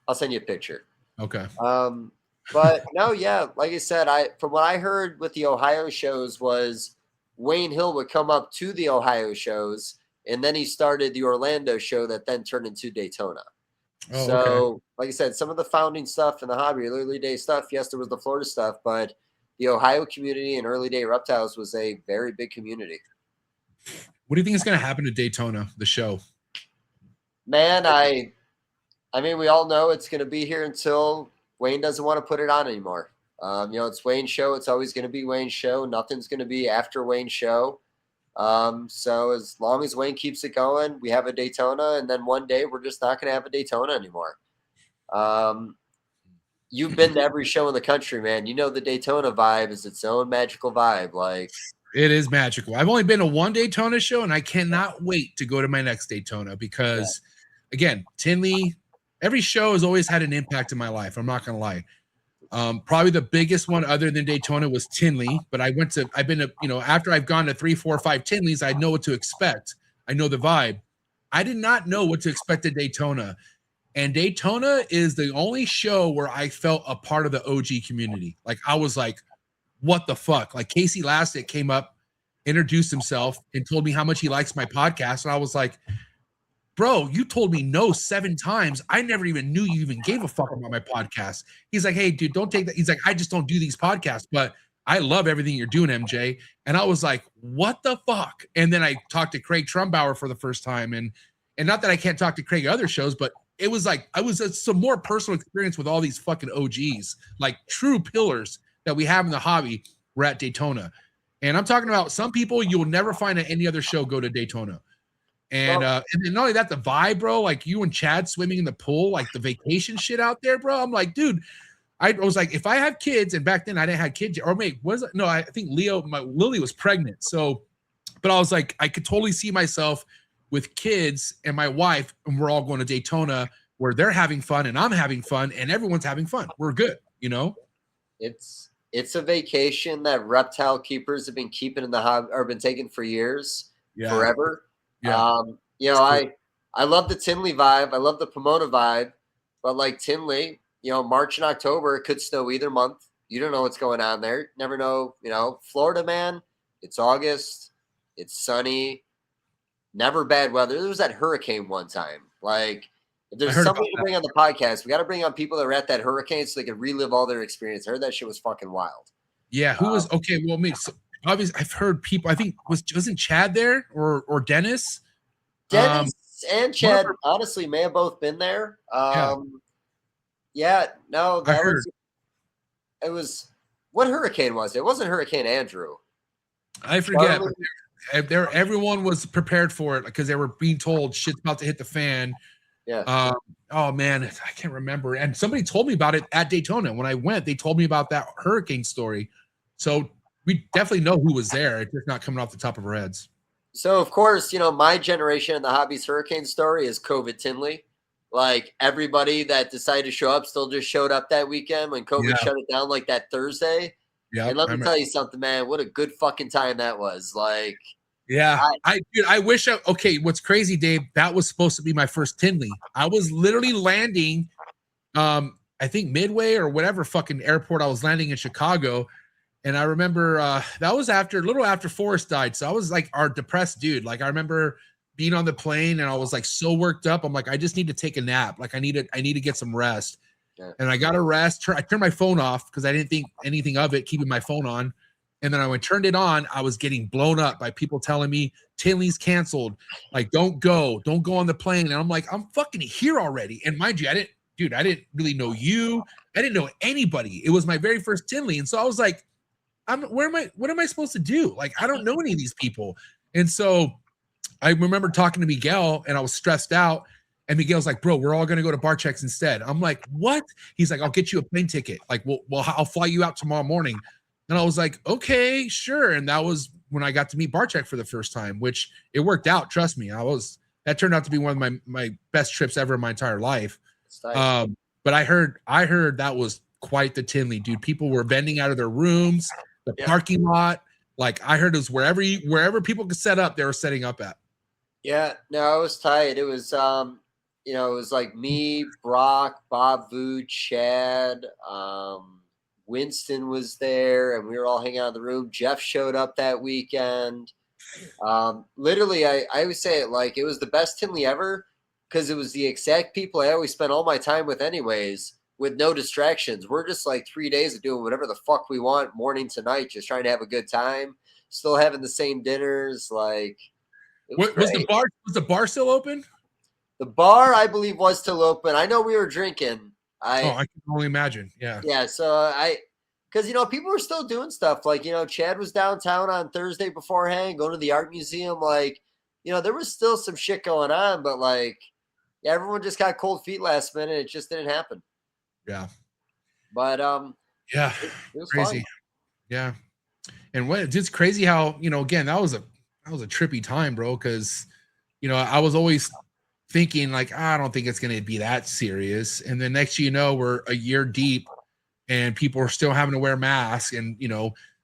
I'll send you a picture. Okay. But no, yeah, like I said, from what I heard with the Ohio shows was Wayne Hill would come up to the Ohio shows, and then he started the Orlando show that then turned into Daytona. Oh, So, okay. like I said, some of the founding stuff in the hobby, early day stuff, yes, there was the Florida stuff, but the Ohio community and early day reptiles was a very big community. What do you think is going to happen to Daytona, the show? Man, I mean, we all know it's going to be here until Wayne doesn't want to put it on anymore. It's Wayne's show. It's always going to be Wayne's show. Nothing's going to be after Wayne's show. So as long as Wayne keeps it going, we have a Daytona, and then one day we're just not going to have a Daytona anymore. You've been to every show in the country, man. You know the Daytona vibe is its own magical vibe. Like, it is magical. I've only been to one Daytona show, and I cannot wait to go to my next Daytona because, again, Tinley, every show has always had an impact in my life. I'm not going to lie. Probably the biggest one other than Daytona was Tinley, but I've been to, after I've gone to 3, 4, 5 Tinleys, I know what to expect. I know the vibe. I did not know what to expect at Daytona. And Daytona is the only show where I felt a part of the OG community. Like, I was like, what the fuck? Like, Casey Lastic came up, introduced himself, and told me how much he likes my podcast. And I was like, bro, you told me no 7 times. I never even knew you even gave a fuck about my podcast. He's like, hey, dude, don't take that. He's like, I just don't do these podcasts, but I love everything you're doing, MJ. And I was like, what the fuck? And then I talked to Craig Trumbauer for the first time. And not that I can't talk to Craig at other shows, but it was like, some more personal experience with all these fucking OGs, like true pillars that we have in the hobby. We're at Daytona. And I'm talking about some people you'll never find at any other show go to Daytona. And and then not only that, the vibe, bro, like you and Chad swimming in the pool, like the vacation shit out there, bro. I'm like, dude, I was like, if I have kids, and back then I didn't have kids, or maybe was it? No, I think Lily was pregnant. So, but I was like, I could totally see myself with kids and my wife, and we're all going to Daytona where they're having fun and I'm having fun and everyone's having fun. We're good, It's a vacation that reptile keepers have been keeping in the hobby or been taking for years, forever. Yeah. I love the Tinley vibe. I love the Pomona vibe, but like Tinley, March and October, it could snow either month. You don't know what's going on there. Never know. Florida, man, it's August. It's sunny. Never bad weather. There was that hurricane one time. Like, if there's somebody to bring on the podcast, we got to bring on people that were at that hurricane so they could relive all their experience. I heard that shit was fucking wild. Yeah. Who was okay? Well, obviously, I've heard people. I think wasn't Chad there or Dennis? Dennis and Chad honestly may have both been there. It was what hurricane was it? It wasn't Hurricane Andrew. I forget. Everyone was prepared for it because they were being told shit's about to hit the fan. Yeah. Oh man, I can't remember. And somebody told me about it at Daytona. When I went, they told me about that hurricane story. So we definitely know who was there. It's just not coming off the top of our heads. So, of course, my generation in the hobby's hurricane story is COVID Tinley. Like, everybody that decided to show up still just showed up that weekend when COVID shut it down like that Thursday. Yeah. And let me tell you something, man. What a good fucking time that was. Like, yeah. I wish what's crazy, Dave, that was supposed to be my first Tinley. I was literally landing, I think Midway or whatever fucking airport I was landing in Chicago. And I remember that was a little after Forrest died. So I was like our depressed dude. Like, I remember being on the plane and I was like so worked up. I'm like, I just need to take a nap. Like, I need to get some rest. Yeah. And I got a rest. I turned my phone off because I didn't think anything of it, keeping my phone on. And then I turned it on, I was getting blown up by people telling me Tinley's canceled. Like, don't go on the plane. And I'm like, I'm fucking here already. And mind you, I didn't really know you. I didn't know anybody. It was my very first Tinley. And so I was like, what am I supposed to do? Like, I don't know any of these people. And so I remember talking to Miguel and I was stressed out. And Miguel's like, bro, we're all going to go to Barchek's instead. I'm like, what? He's like, I'll get you a plane ticket. Like, well, I'll fly you out tomorrow morning. And I was like, okay, sure. And that was when I got to meet Barchek for the first time, which it worked out. Trust me. That turned out to be one of my best trips ever in my entire life. Nice. But I heard that was quite the Tinley, dude. People were vending out of their rooms, the parking lot. Like I heard it was wherever people could set up, they were setting up at. Yeah, no, it was tight. It was it was like me, Brock, Bob Vu, Chad, Winston was there, and we were all hanging out in the room. Jeff showed up that weekend. Literally, I always say it like it was the best Tinley ever because it was the exact people I always spend all my time with anyways, with no distractions. We're just like 3 days of doing whatever the fuck we want, morning to night, just trying to have a good time, still having the same dinners. Like, was the bar still open? The bar, I believe, was still open. I know we were drinking. I can only imagine. Yeah. Yeah. So because people were still doing stuff. Like, Chad was downtown on Thursday beforehand, going to the art museum. Like, there was still some shit going on, but like, yeah, everyone just got cold feet last minute. It just didn't happen. Yeah. But yeah, it was crazy. Fun. Yeah. And it's just crazy how, again, that was a trippy time, bro. Cause I was always thinking like, I don't think it's going to be that serious. And then next, we're a year deep and people are still having to wear masks and,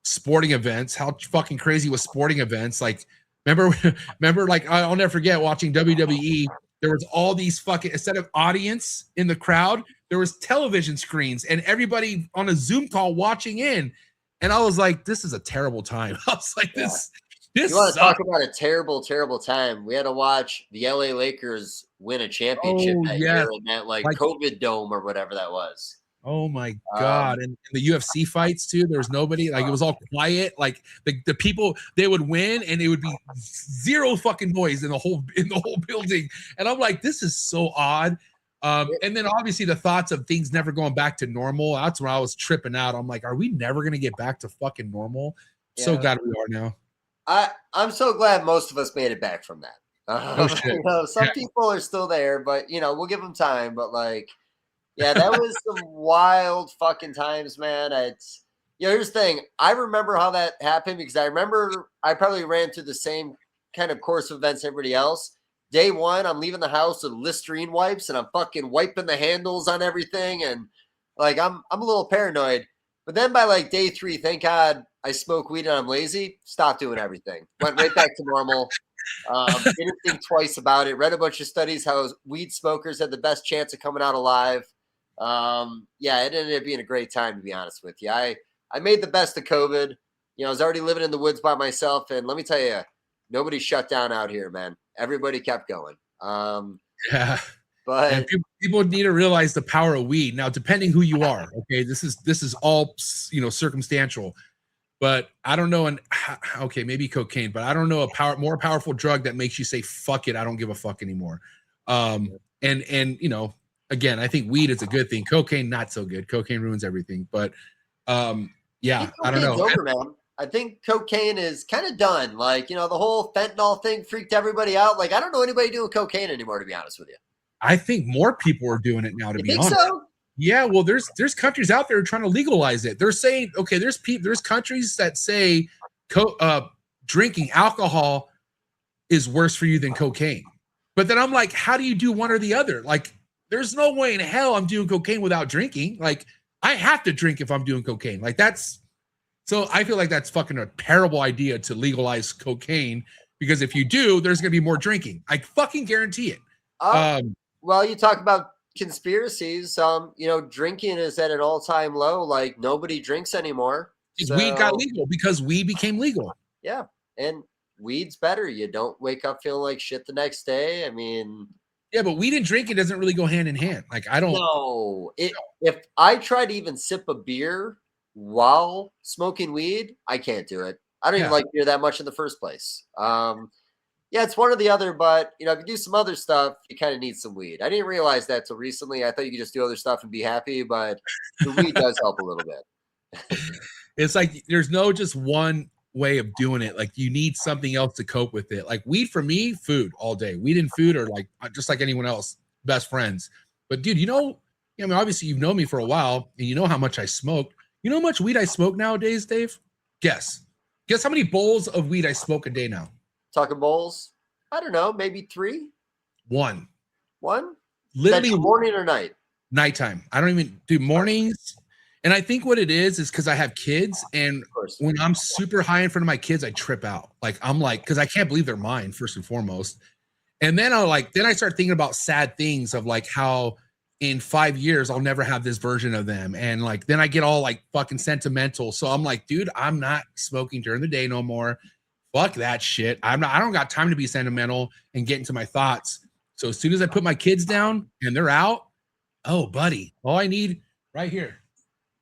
sporting events. How fucking crazy was sporting events? Like, remember, like, I'll never forget watching WWE. There was all these fucking, instead of audience in the crowd, there was television screens and everybody on a Zoom call watching in. And I was like, this is a terrible time. I was like, this you want to talk about a terrible, terrible time. We had to watch the LA Lakers win a championship that year in that like COVID dome or whatever that was. Oh my God. And the UFC fights too. There was nobody, like it was all quiet. Like the people, they would win and it would be zero fucking noise in the whole building. And I'm like, this is so odd. And then obviously the thoughts of things never going back to normal. That's where I was tripping out. I'm like, are we never going to get back to fucking normal? Yeah. So glad we are now. I'm so glad most of us made it back from that. Some people are still there, but we'll give them time. But like, yeah, that was some wild fucking times, man. It's here's the thing. I remember how that happened because I remember I probably ran through the same kind of course of events everybody else. Day one, I'm leaving the house with Listerine wipes and I'm fucking wiping the handles on everything. And like, I'm a little paranoid, but then by like day 3, thank God I smoke weed and I'm lazy. Stopped doing everything. Went right back to normal. Didn't think twice about it. Read a bunch of studies how weed smokers had the best chance of coming out alive. Yeah, it ended up being a great time, to be honest with you. I made the best of COVID. I was already living in the woods by myself. And let me tell you, nobody shut down out here, man. Everybody kept going. Yeah. But people need to realize the power of weed. Now, depending who you are, okay, this is all circumstantial. But I don't know, and okay, maybe cocaine, but I don't know a more powerful drug that makes you say fuck it, I don't give a fuck anymore. And again, I think weed is a good thing. Cocaine not so good. Cocaine ruins everything. But yeah, I don't know. Over, man. I think cocaine is kind of done. Like, the whole fentanyl thing freaked everybody out. Like, I don't know anybody doing cocaine anymore, to be honest with you. I think more people are doing it now, to be honest. So? Yeah, well, there's countries out there trying to legalize it. They're saying, okay, there's countries that say drinking alcohol is worse for you than cocaine. But then I'm like, how do you do one or the other? Like, there's no way in hell I'm doing cocaine without drinking. Like, I have to drink if I'm doing cocaine. Like, so I feel like that's fucking a terrible idea to legalize cocaine, because if you do, there's going to be more drinking. I fucking guarantee it. Well, you talk about conspiracies. Drinking is at an all-time low. Like, nobody drinks anymore. Weed got legal because weed became legal. Yeah, and weed's better. You don't wake up feeling like shit the next day. I mean, yeah, but weed and drinking doesn't really go hand in hand. Like, I don't know. If I try to even sip a beer while smoking weed, I can't do it. I don't even like beer that much in the first place. Yeah, it's one or the other, but if you do some other stuff, you kind of need some weed. I didn't realize that till recently. I thought you could just do other stuff and be happy, but the weed does help a little bit. It's like there's no just one way of doing it. Like, you need something else to cope with it. Like, weed for me, food all day. Weed and food are like just like anyone else, best friends. But dude, obviously you've known me for a while and you know how much I smoke. You know how much weed I smoke nowadays, Dave? Guess how many bowls of weed I smoke a day now? Talking bowls? I don't know, maybe 3. One. One? Literally That's morning or night? nighttime. I don't even do mornings. And I think what it is because I have kids, and Of course. when I'm super high in front of my kids, I trip out. Like I'm like, because I can't believe they're mine, first and foremost. And then then I start thinking about sad things of like how in 5 years I'll never have this version of them. And like then I get all like fucking sentimental. So I'm like, dude, I'm not smoking during the day no more. Fuck that shit. I don't got time to be sentimental and get into my thoughts. So as soon as I put my kids down and they're out, oh buddy, all I need right here.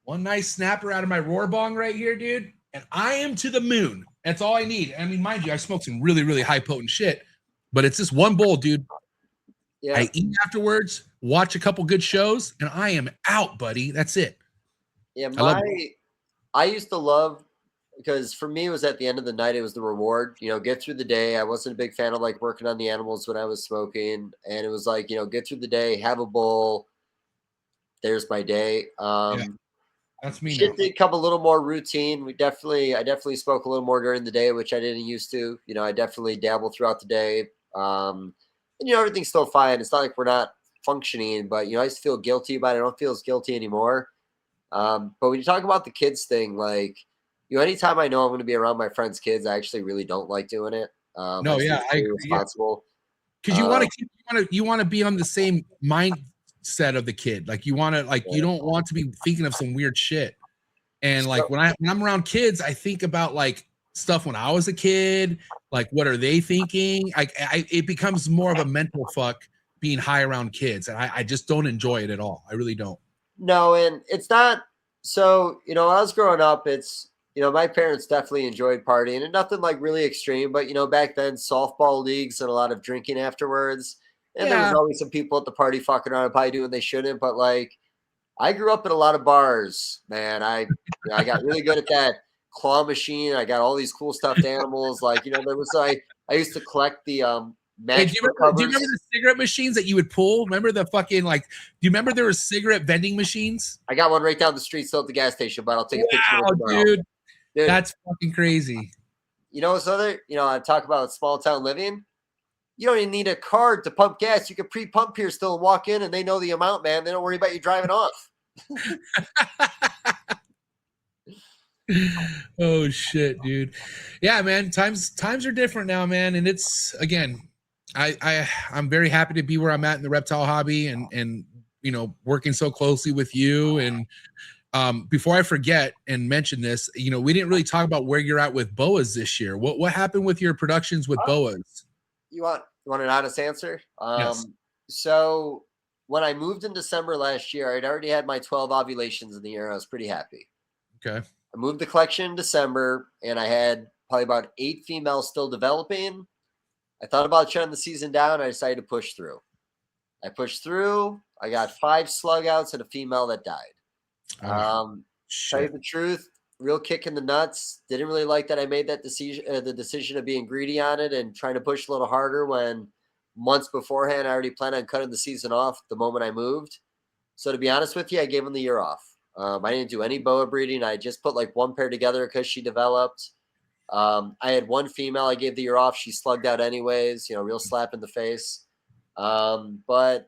One nice snapper out of my roar bong right here, dude. And I am to the moon. That's all I need. I mean, mind you, I smoke some really, really high potent shit, but it's just one bowl, dude. Yeah. I eat afterwards, watch a couple good shows, and I am out, buddy. That's it. Yeah, I used to love, because for me it was at the end of the night, it was the reward. Get through the day. I wasn't a big fan of like working on the animals when I was smoking, and it was like, get through the day, have a bowl. There's my day. Yeah, that's me now. Shit did come a little more routine. I definitely spoke a little more during the day, which I didn't used to. I definitely dabble throughout the day. And everything's still fine. It's not like we're not functioning, but I used to feel guilty about it. I don't feel as guilty anymore. But when you talk about the kids thing, like, anytime I know I'm going to be around my friends' kids, I actually really don't like doing it. No, yeah, I agree. Responsible. Because you want to be on the same mindset of the kid. Like you want to, like, you don't want to be thinking of some weird shit. And like when I'm around kids, I think about like stuff when I was a kid. Like, what are they thinking? It becomes more of a mental fuck being high around kids, and I just don't enjoy it at all. I really don't. No, and it's not. So when I was growing up, it's my parents definitely enjoyed partying, and nothing like really extreme. But back then, softball leagues and a lot of drinking afterwards, and there was always some people at the party fucking around and probably doing they shouldn't. But like, I grew up in a lot of bars, man. I got really good at that claw machine. I got all these cool stuffed animals. Like, there was I used to collect the Hey, do you remember the cigarette machines that you would pull? Remember the fucking do you remember there were cigarette vending machines? I got one right down the street still at the gas station, but I'll take a picture of it tomorrow. Dude, that's fucking crazy. I talk about small town living. You don't even need a card to pump gas. You can pre-pump here still and walk in, and they know the amount, man. They don't worry about you driving off. Oh shit, dude. Yeah, man. Times are different now, man. And it's, again, I'm very happy to be where I'm at in the reptile hobby and working so closely with you. And before I forget and mention this, we didn't really talk about where you're at with boas this year. What happened with your productions with boas? You want an honest answer? Yes. So when I moved in December last year, I'd already had my 12 ovulations in the year. I was pretty happy. Okay. I moved the collection in December, and I had probably about 8 females still developing. I thought about shutting the season down. I decided to push through. I pushed through. I got 5 slug outs and a female that died. Tell you the truth, real kick in the nuts. Didn't really like that I made that decision, the decision of being greedy on it and trying to push a little harder when months beforehand I already planned on cutting the season off the moment I moved. So to be honest with you, I gave them the year off. I didn't do any boa breeding. I just put like one pair together because she developed. I had one female I gave the year off. She slugged out anyways, real slap in the face. But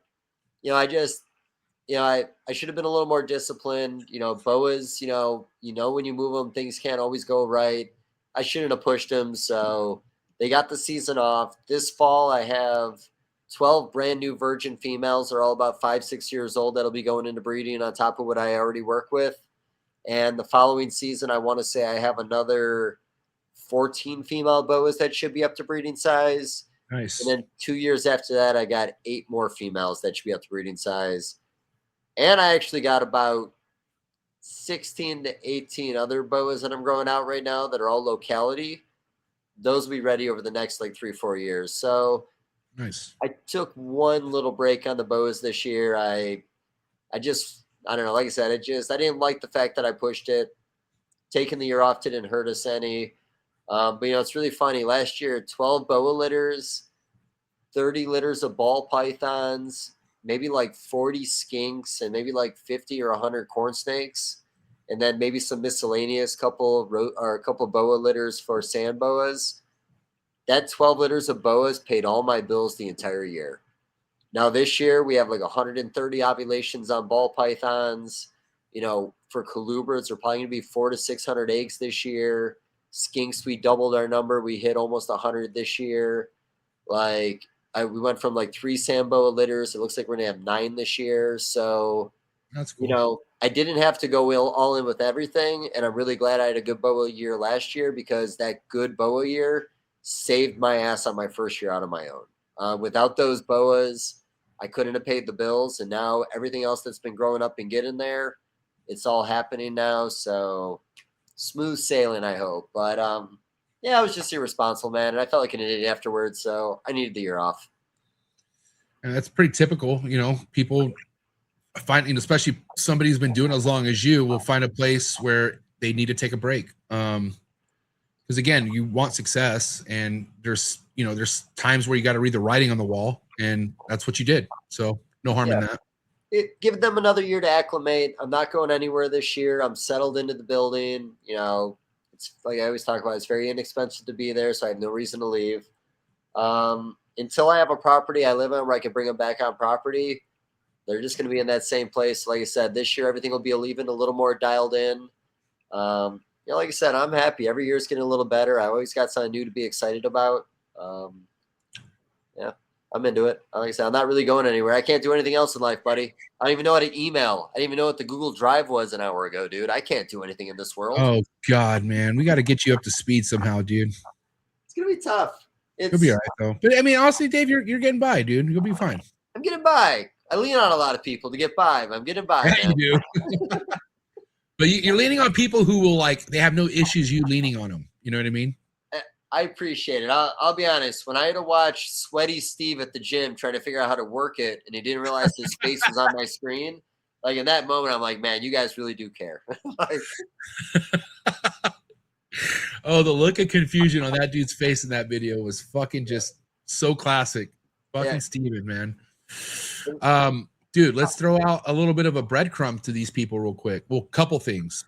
I just, I should have been a little more disciplined. Boas, when you move them, things can't always go right. I shouldn't have pushed them. So they got the season off. This fall, I have 12 brand new virgin females. They're all about 5-6 years old that'll be going into breeding on top of what I already work with. And the following season, I want to say I have another 14 female boas that should be up to breeding size. Nice. And then 2 years after that, I got 8 more females that should be up to breeding size. And I actually got about 16 to 18 other boas that I'm growing out right now that are all locality. Those will be ready over the next 3-4 years. So nice. I took one little break on the boas this year. I don't know. Like I said, I didn't like the fact that I pushed it. Taking the year off didn't hurt us any. But it's really funny. Last year, 12 boa litters, 30 litters of ball pythons, maybe 40 skinks, and maybe 50 or 100 corn snakes, and then maybe some miscellaneous couple boa litters for sand boas. That 12 litters of boas paid all my bills the entire year. Now this year we have like 130 ovulations on ball pythons. You know, for colubrids, we're probably going to be 400 to 600 eggs this year. Skinks, we doubled our number. We hit almost 100 this year. Like we went from like 3 Samboa litters. It looks like we're going to have 9 this year. So That's cool. you know, I didn't have to go all in with everything, and I'm really glad I had a good boa year last year because that good boa year saved my ass on my first year out on my own. Without those boas, I couldn't have paid the bills, and now everything else that's been growing up and getting there, it's all happening now. So smooth sailing, I hope. But yeah, I was just irresponsible, man, and I felt like an idiot afterwards, so I needed the year off. And that's pretty typical. You know, people find, especially somebody who's been doing it as long as you, will find a place where they need to take a break. Because again, you want success, and there's times where you got to read the writing on the wall, and that's what you did. So no harm in that. Give them another year to acclimate. I'm not going anywhere this year. I'm settled into the building. You know, it's like I always talk about, it's very inexpensive to be there, so I have no reason to leave. Until I have a property I live on where I can bring them back on property, they're just going to be in that same place. Like I said, this year everything will be even a little more dialed in. You know, like I said, I'm happy. Every year is getting a little better. I always got something new to be excited about. Yeah, I'm into it. Like I said, I'm not really going anywhere. I can't do anything else in life, buddy. I don't even know how to email. I didn't even know what the Google Drive was an hour ago, dude. I can't do anything in this world. Oh God, man, we got to get you up to speed somehow, dude. It's gonna be tough. You'll be all right though. But I mean, honestly, Dave, you're getting by, dude. You'll be fine. I'm getting by. I lean on a lot of people to get by. I'm getting by. Yeah, you do. But you're leaning on people who will, like, they have no issues you leaning on them. You know what I mean? I appreciate it. I'll be honest. When I had to watch sweaty Steve at the gym trying to figure out how to work it, and he didn't realize his face was on my screen, like in that moment, I'm like, man, you guys really do care. Like, oh, the look of confusion on that dude's face in that video was fucking just so classic. Fucking Steven, man. Dude, let's throw out a little bit of a breadcrumb to these people real quick. Well, couple things.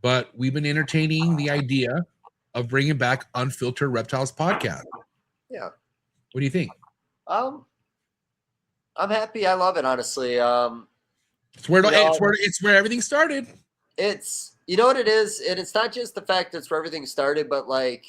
But we've been entertaining the idea of bringing back Unfiltered Reptiles podcast. Yeah. What do you think? I'm happy. I love it, honestly. It's where everything started. It's, you know what it is? And it's not just the fact that it's where everything started, but like,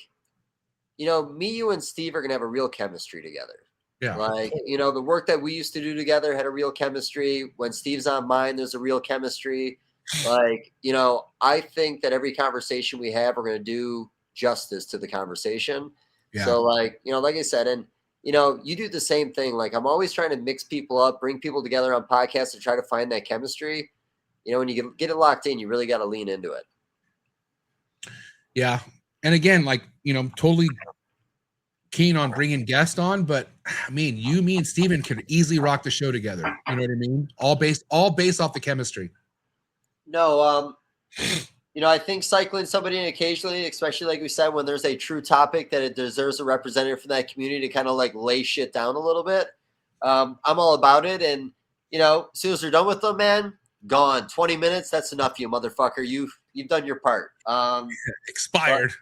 you know, me, you, and Steve are going to have a real chemistry together. Yeah. Like, you know, the work that we used to do together had a real chemistry. When Steve's on mine, there's a real chemistry. Like, you know, I think that every conversation we have, we're going to do justice to the conversation. Yeah. So, like, you know, like I said, and, you know, you do the same thing. Like, I'm always trying to mix people up, bring people together on podcasts and try to find that chemistry. You know, when you get it locked in, you really got to lean into it. Yeah. And again, like, you know, totally keen on bringing guests on, but I mean, you, me, and Steven could easily rock the show together. You know what I mean? All based off the chemistry. No, you know, I think cycling somebody in occasionally, especially like we said, when there's a true topic that it deserves a representative from that community to kind of like lay shit down a little bit. I'm all about it. And, you know, as soon as we're done with them, man, gone. 20 minutes. That's enough, you motherfucker. You've done your part. Expired.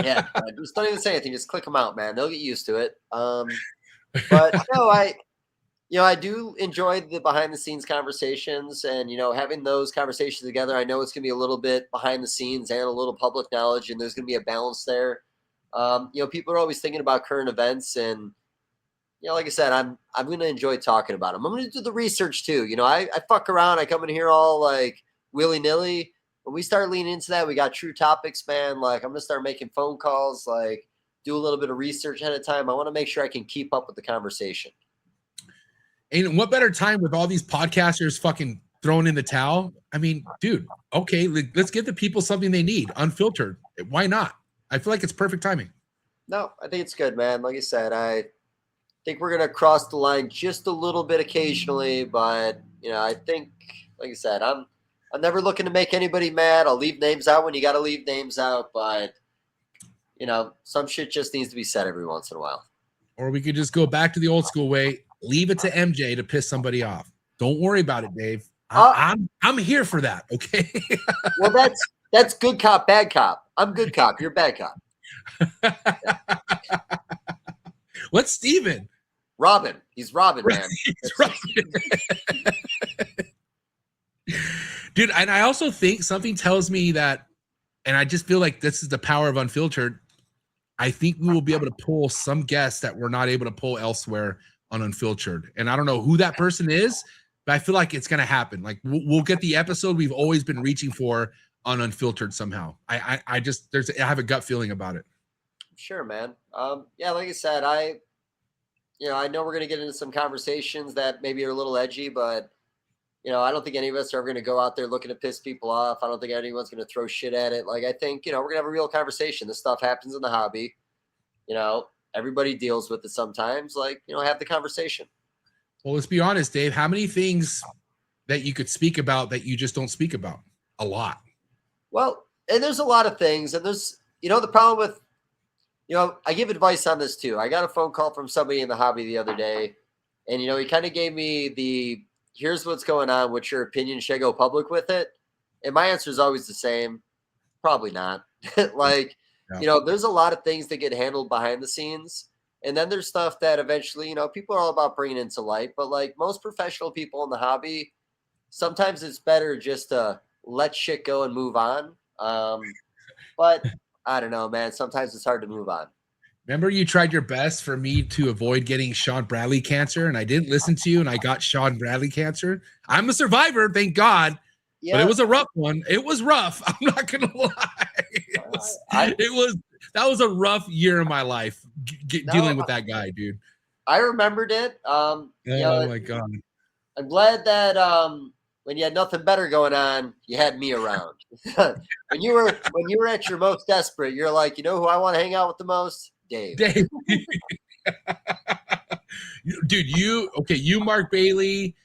Yeah, just don't even say anything. Just click them out, man. They'll get used to it. But no, I do enjoy the behind the scenes conversations, and you know, having those conversations together. I know it's gonna be a little bit behind the scenes and a little public knowledge, and there's gonna be a balance there. You know, people are always thinking about current events, and you know, like I said, I'm gonna enjoy talking about them. I'm gonna do the research too. You know, I fuck around. I come in here all like willy nilly. When we start leaning into that, we got true topics, man. Like, I'm going to start making phone calls, like, do a little bit of research ahead of time. I want to make sure I can keep up with the conversation. And what better time with all these podcasters fucking throwing in the towel? I mean, dude, okay, let's give the people something they need, unfiltered. Why not? I feel like it's perfect timing. No, I think it's good, man. Like I said, I think we're going to cross the line just a little bit occasionally, but, you know, I think, like I said, I'm never looking to make anybody mad. I'll leave names out when you got to leave names out, but you know, some shit just needs to be said every once in a while. Or we could just go back to the old school way. Leave it to MJ to piss somebody off. Don't worry about it, Dave. I'm here for that. Okay. Well, that's good cop, bad cop. I'm good cop. You're bad cop. What's Steven? Robin. He's Robin, man. He's Robin. Dude, and I also think something tells me that, and I just feel like this is the power of Unfiltered. I think we will be able to pull some guests that we're not able to pull elsewhere on Unfiltered. And I don't know who that person is, but I feel like it's going to happen. Like we'll get the episode we've always been reaching for on Unfiltered somehow. I have a gut feeling about it. Sure, man. Yeah, like I said, I know we're going to get into some conversations that maybe are a little edgy, but I don't think any of us are going to go out there looking to piss people off. I don't think anyone's going to throw shit at it. Like, I think, we're going to have a real conversation. This stuff happens in the hobby. Everybody deals with it sometimes. Like, have the conversation. Well, let's be honest, Dave. How many things that you could speak about that you just don't speak about? A lot. Well, and there's a lot of things. And there's, the problem with, I give advice on this too. I got a phone call from somebody in the hobby the other day. And, he kind of gave me here's what's going on. What's your opinion? Should I go public with it? And my answer is always the same. Probably not. Like, there's a lot of things that get handled behind the scenes. And then there's stuff that eventually, people are all about bringing into light. But like most professional people in the hobby, sometimes it's better just to let shit go and move on. But I don't know, man. Sometimes it's hard to move on. Remember you tried your best for me to avoid getting Sean Bradley cancer, and I didn't listen to you, and I got Sean Bradley cancer. I'm a survivor, thank God. Yeah. But it was a rough one. It was rough. I'm not gonna lie. That was a rough year in my life dealing with that guy, dude. I remembered it. Oh my God. I'm glad that when you had nothing better going on, you had me around. when you were at your most desperate, you're like, who I want to hang out with the most? Dave. Dude, you, Mark Bailey,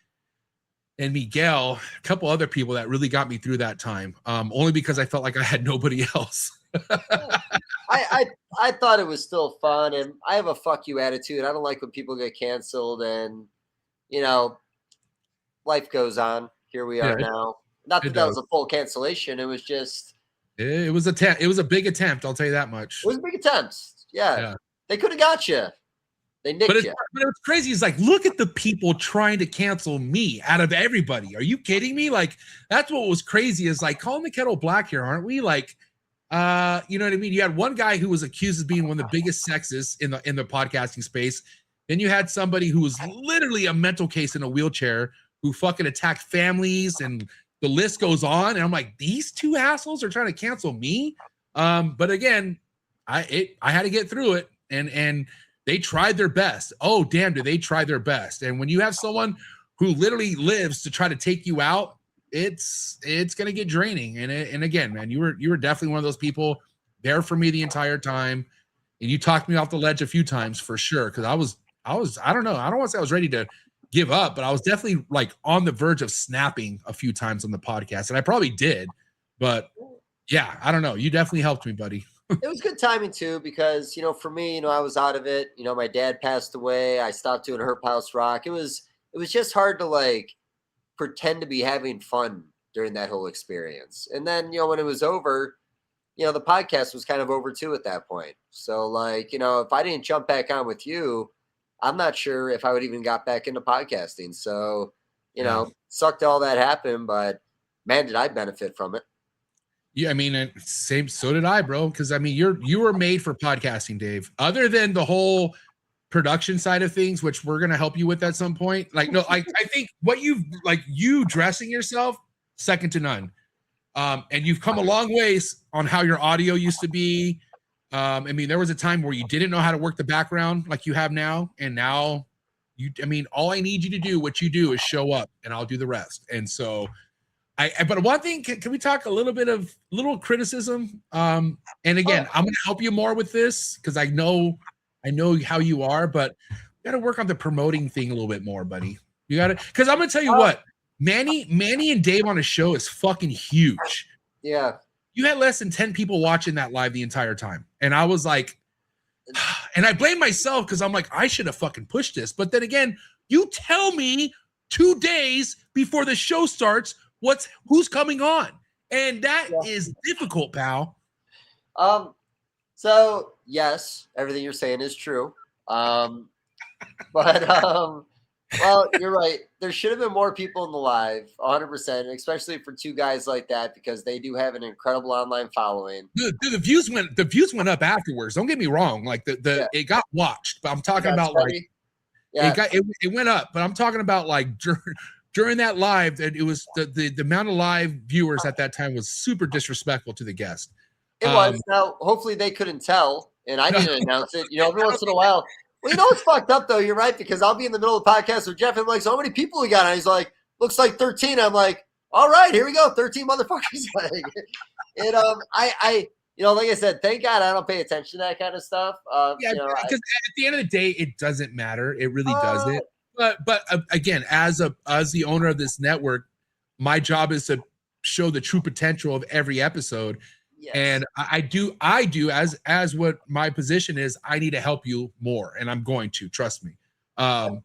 and Miguel, a couple other people that really got me through that time. Only because I felt like I had nobody else. I thought it was still fun, and I have a fuck you attitude. I don't like when people get canceled, and life goes on. Here we are now. Not that was a full cancellation. It was just. It was a big attempt. I'll tell you that much. It was a big attempt. Yeah. They could have got you. They nicked you. But it's crazy. It's like, look at the people trying to cancel me out of everybody. Are you kidding me? Like, that's what was crazy is like, calling the kettle black here, aren't we? Like, you know what I mean? You had one guy who was accused of being one of the biggest sexists in the podcasting space. Then you had somebody who was literally a mental case in a wheelchair who fucking attacked families, and the list goes on. And I'm like, these two assholes are trying to cancel me. But again, I had to get through it, and they tried their best. Oh, damn, did they try their best? And when you have someone who literally lives to try to take you out, it's gonna get draining. And again, man, you were definitely one of those people there for me the entire time, and you talked me off the ledge a few times for sure. Because I was I don't know, I don't want to say I was ready to give up, but I was definitely like on the verge of snapping a few times on the podcast, and I probably did. But yeah, I don't know. You definitely helped me, buddy. It was good timing too, because for me, I was out of it. My dad passed away. I stopped doing Herp House Rock. It was just hard to like pretend to be having fun during that whole experience. And then when it was over, the podcast was kind of over too at that point. So like if I didn't jump back on with you, I'm not sure if I would even got back into podcasting. So sucked all that happened, but man, did I benefit from it. Yeah, I mean, same. So did I, bro. Because I mean, you were made for podcasting, Dave. Other than the whole production side of things, which we're gonna help you with at some point. Like, no, I think what you dressing yourself, second to none. And you've come a long ways on how your audio used to be. I mean, there was a time where you didn't know how to work the background like you have now, and now all I need you to do, what you do, is show up, and I'll do the rest. And so. But one thing, can we talk a little criticism? And again, I'm going to help you more with this because I know how you are, but you got to work on the promoting thing a little bit more, buddy. You got to, because I'm going to tell you what, Manny and Dave on a show is fucking huge. Yeah. You had less than 10 people watching that live the entire time. And I was like, and I blame myself because I'm like, I should have fucking pushed this. But then again, you tell me 2 days before the show starts, who's coming on, and that is difficult, pal. So yes, everything you're saying is true. But well, you're right. There should have been more people in the live, 100%, especially for two guys like that, because they do have an incredible online following. Dude, the views went up afterwards. Don't get me wrong. Like it got watched, but I'm talking about steady. like it went up. But I'm talking about like during that live, that it was the amount of live viewers at that time was super disrespectful to the guest. It was. Now, hopefully they couldn't tell, and I didn't announce it. Every once in a while. Well, it's fucked up, though. You're right, because I'll be in the middle of the podcast with Jeff, and I'm like, so how many people we got? And he's like, looks like 13. I'm like, all right, here we go, 13 motherfuckers. Like, like I said, thank God I don't pay attention to that kind of stuff. Because at the end of the day, it doesn't matter. It really doesn't. But again, as the owner of this network, my job is to show the true potential of every episode. Yes. And I do as what my position is. I need to help you more, and I'm going to, trust me. I'm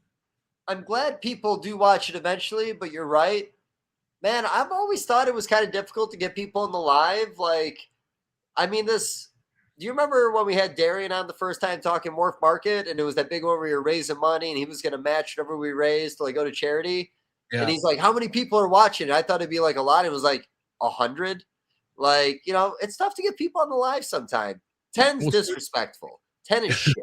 glad people do watch it eventually, but you're right, man. I've always thought it was kind of difficult to get people in the live. Like, I mean, do you remember when we had Darian on the first time talking MORPH Market, and it was that big one where we were raising money, and he was going to match whatever we raised to like go to charity. Yeah. And he's like, "How many people are watching?" And I thought it'd be like a lot. It was like 100. Like, it's tough to get people on the live sometime. 10's disrespectful. 10 is shit.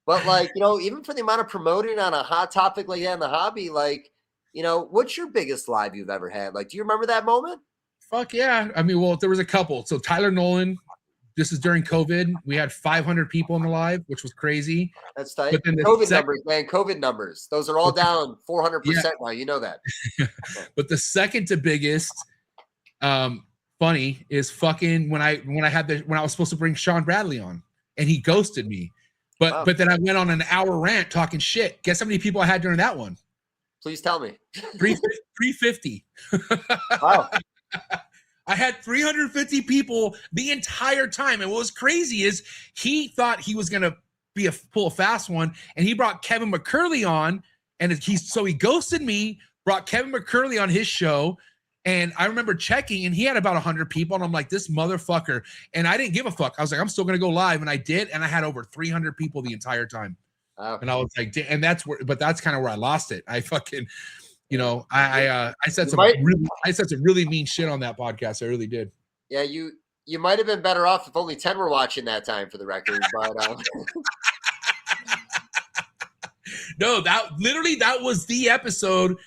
But like, even for the amount of promoting on a hot topic like that in the hobby, like, what's your biggest live you've ever had? Like, do you remember that moment? Fuck yeah. I mean, well, there was a couple. So Tyler Nolan, this is during COVID. We had 500 people in the live, which was crazy. That's tight. COVID numbers, man. COVID numbers. Those are all down 400% now. You know that. But the second to biggest, funny is fucking when I was supposed to bring Sean Bradley on, and he ghosted me. But then I went on an hour rant talking shit. Guess how many people I had during that one? Please tell me. 350. Wow. I had 350 people the entire time. And what was crazy is he thought he was gonna pull a fast one, and he brought Kevin McCurley on, and he ghosted me, brought Kevin McCurley on his show. And I remember checking, and he had about 100 people, and I'm like, this motherfucker. And I didn't give a fuck. I was like, I'm still gonna go live, and I did, and I had over 300 people the entire time. Wow. And I was like, and that's kind of where I lost it. I fucking, I said some really mean shit on that podcast. I really did. Yeah, you might have been better off if only 10 were watching that time, for the record. But no, that was the episode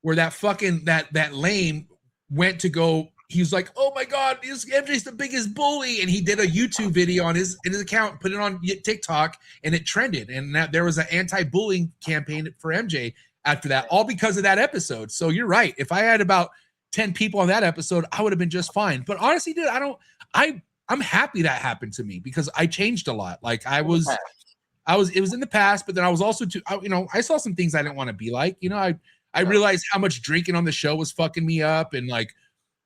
where that fucking that lame went to go. He was like, "Oh my God, MJ's the biggest bully," and he did a YouTube video on his account, put it on TikTok, and it trended. And there was an anti-bullying campaign for MJ after that, all because of that episode. So you're right. If I had about 10 people on that episode, I would have been just fine. But honestly, dude, I'm happy that happened to me, because I changed a lot. Like it was in the past, but then I was also I saw some things I didn't want to be like. I realized how much drinking on the show was fucking me up, and like,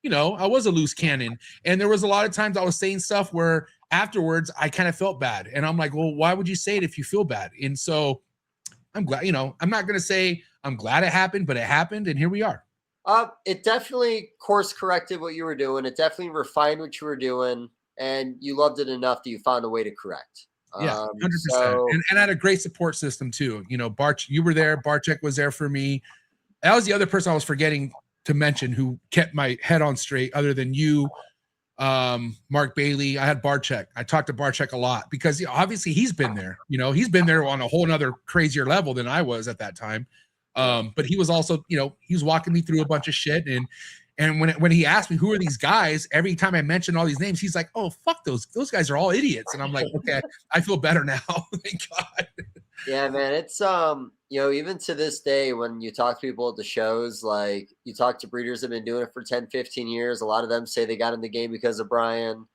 I was a loose cannon, and there was a lot of times I was saying stuff where afterwards I kind of felt bad, and I'm like, well, why would you say it if you feel bad? And so I'm glad, I'm not going to say I'm glad it happened, but it happened, and here we are. It definitely course corrected what you were doing. It definitely refined what you were doing, and you loved it enough that you found a way to correct. Yeah, 100%. And I had a great support system too. Barch, you were there. Barchek was there for me. That was the other person I was forgetting to mention who kept my head on straight, other than you, Mark Bailey. I had Barchek. I talked to Barchek a lot because obviously he's been there. He's been there on a whole nother crazier level than I was at that time. But he was also, he was walking me through a bunch of shit. And when he asked me, who are these guys? Every time I mentioned all these names, he's like, oh, fuck those guys are all idiots. And I'm like, okay, I feel better now. Thank God. Yeah, man. It's, even to this day, when you talk to people at the shows, like you talk to breeders that have been doing it for 10, 15 years. A lot of them say they got in the game because of Brian.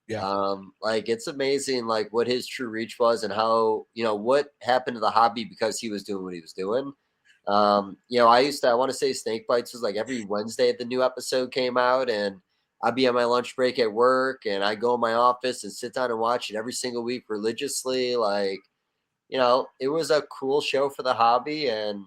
Yeah. Like it's amazing, like what his true reach was and how, what happened to the hobby because he was doing what he was doing. I want to say Snake Bites was like every Wednesday the new episode came out, and I'd be on my lunch break at work, and I go in my office and sit down and watch it every single week religiously. Like, it was a cool show for the hobby. And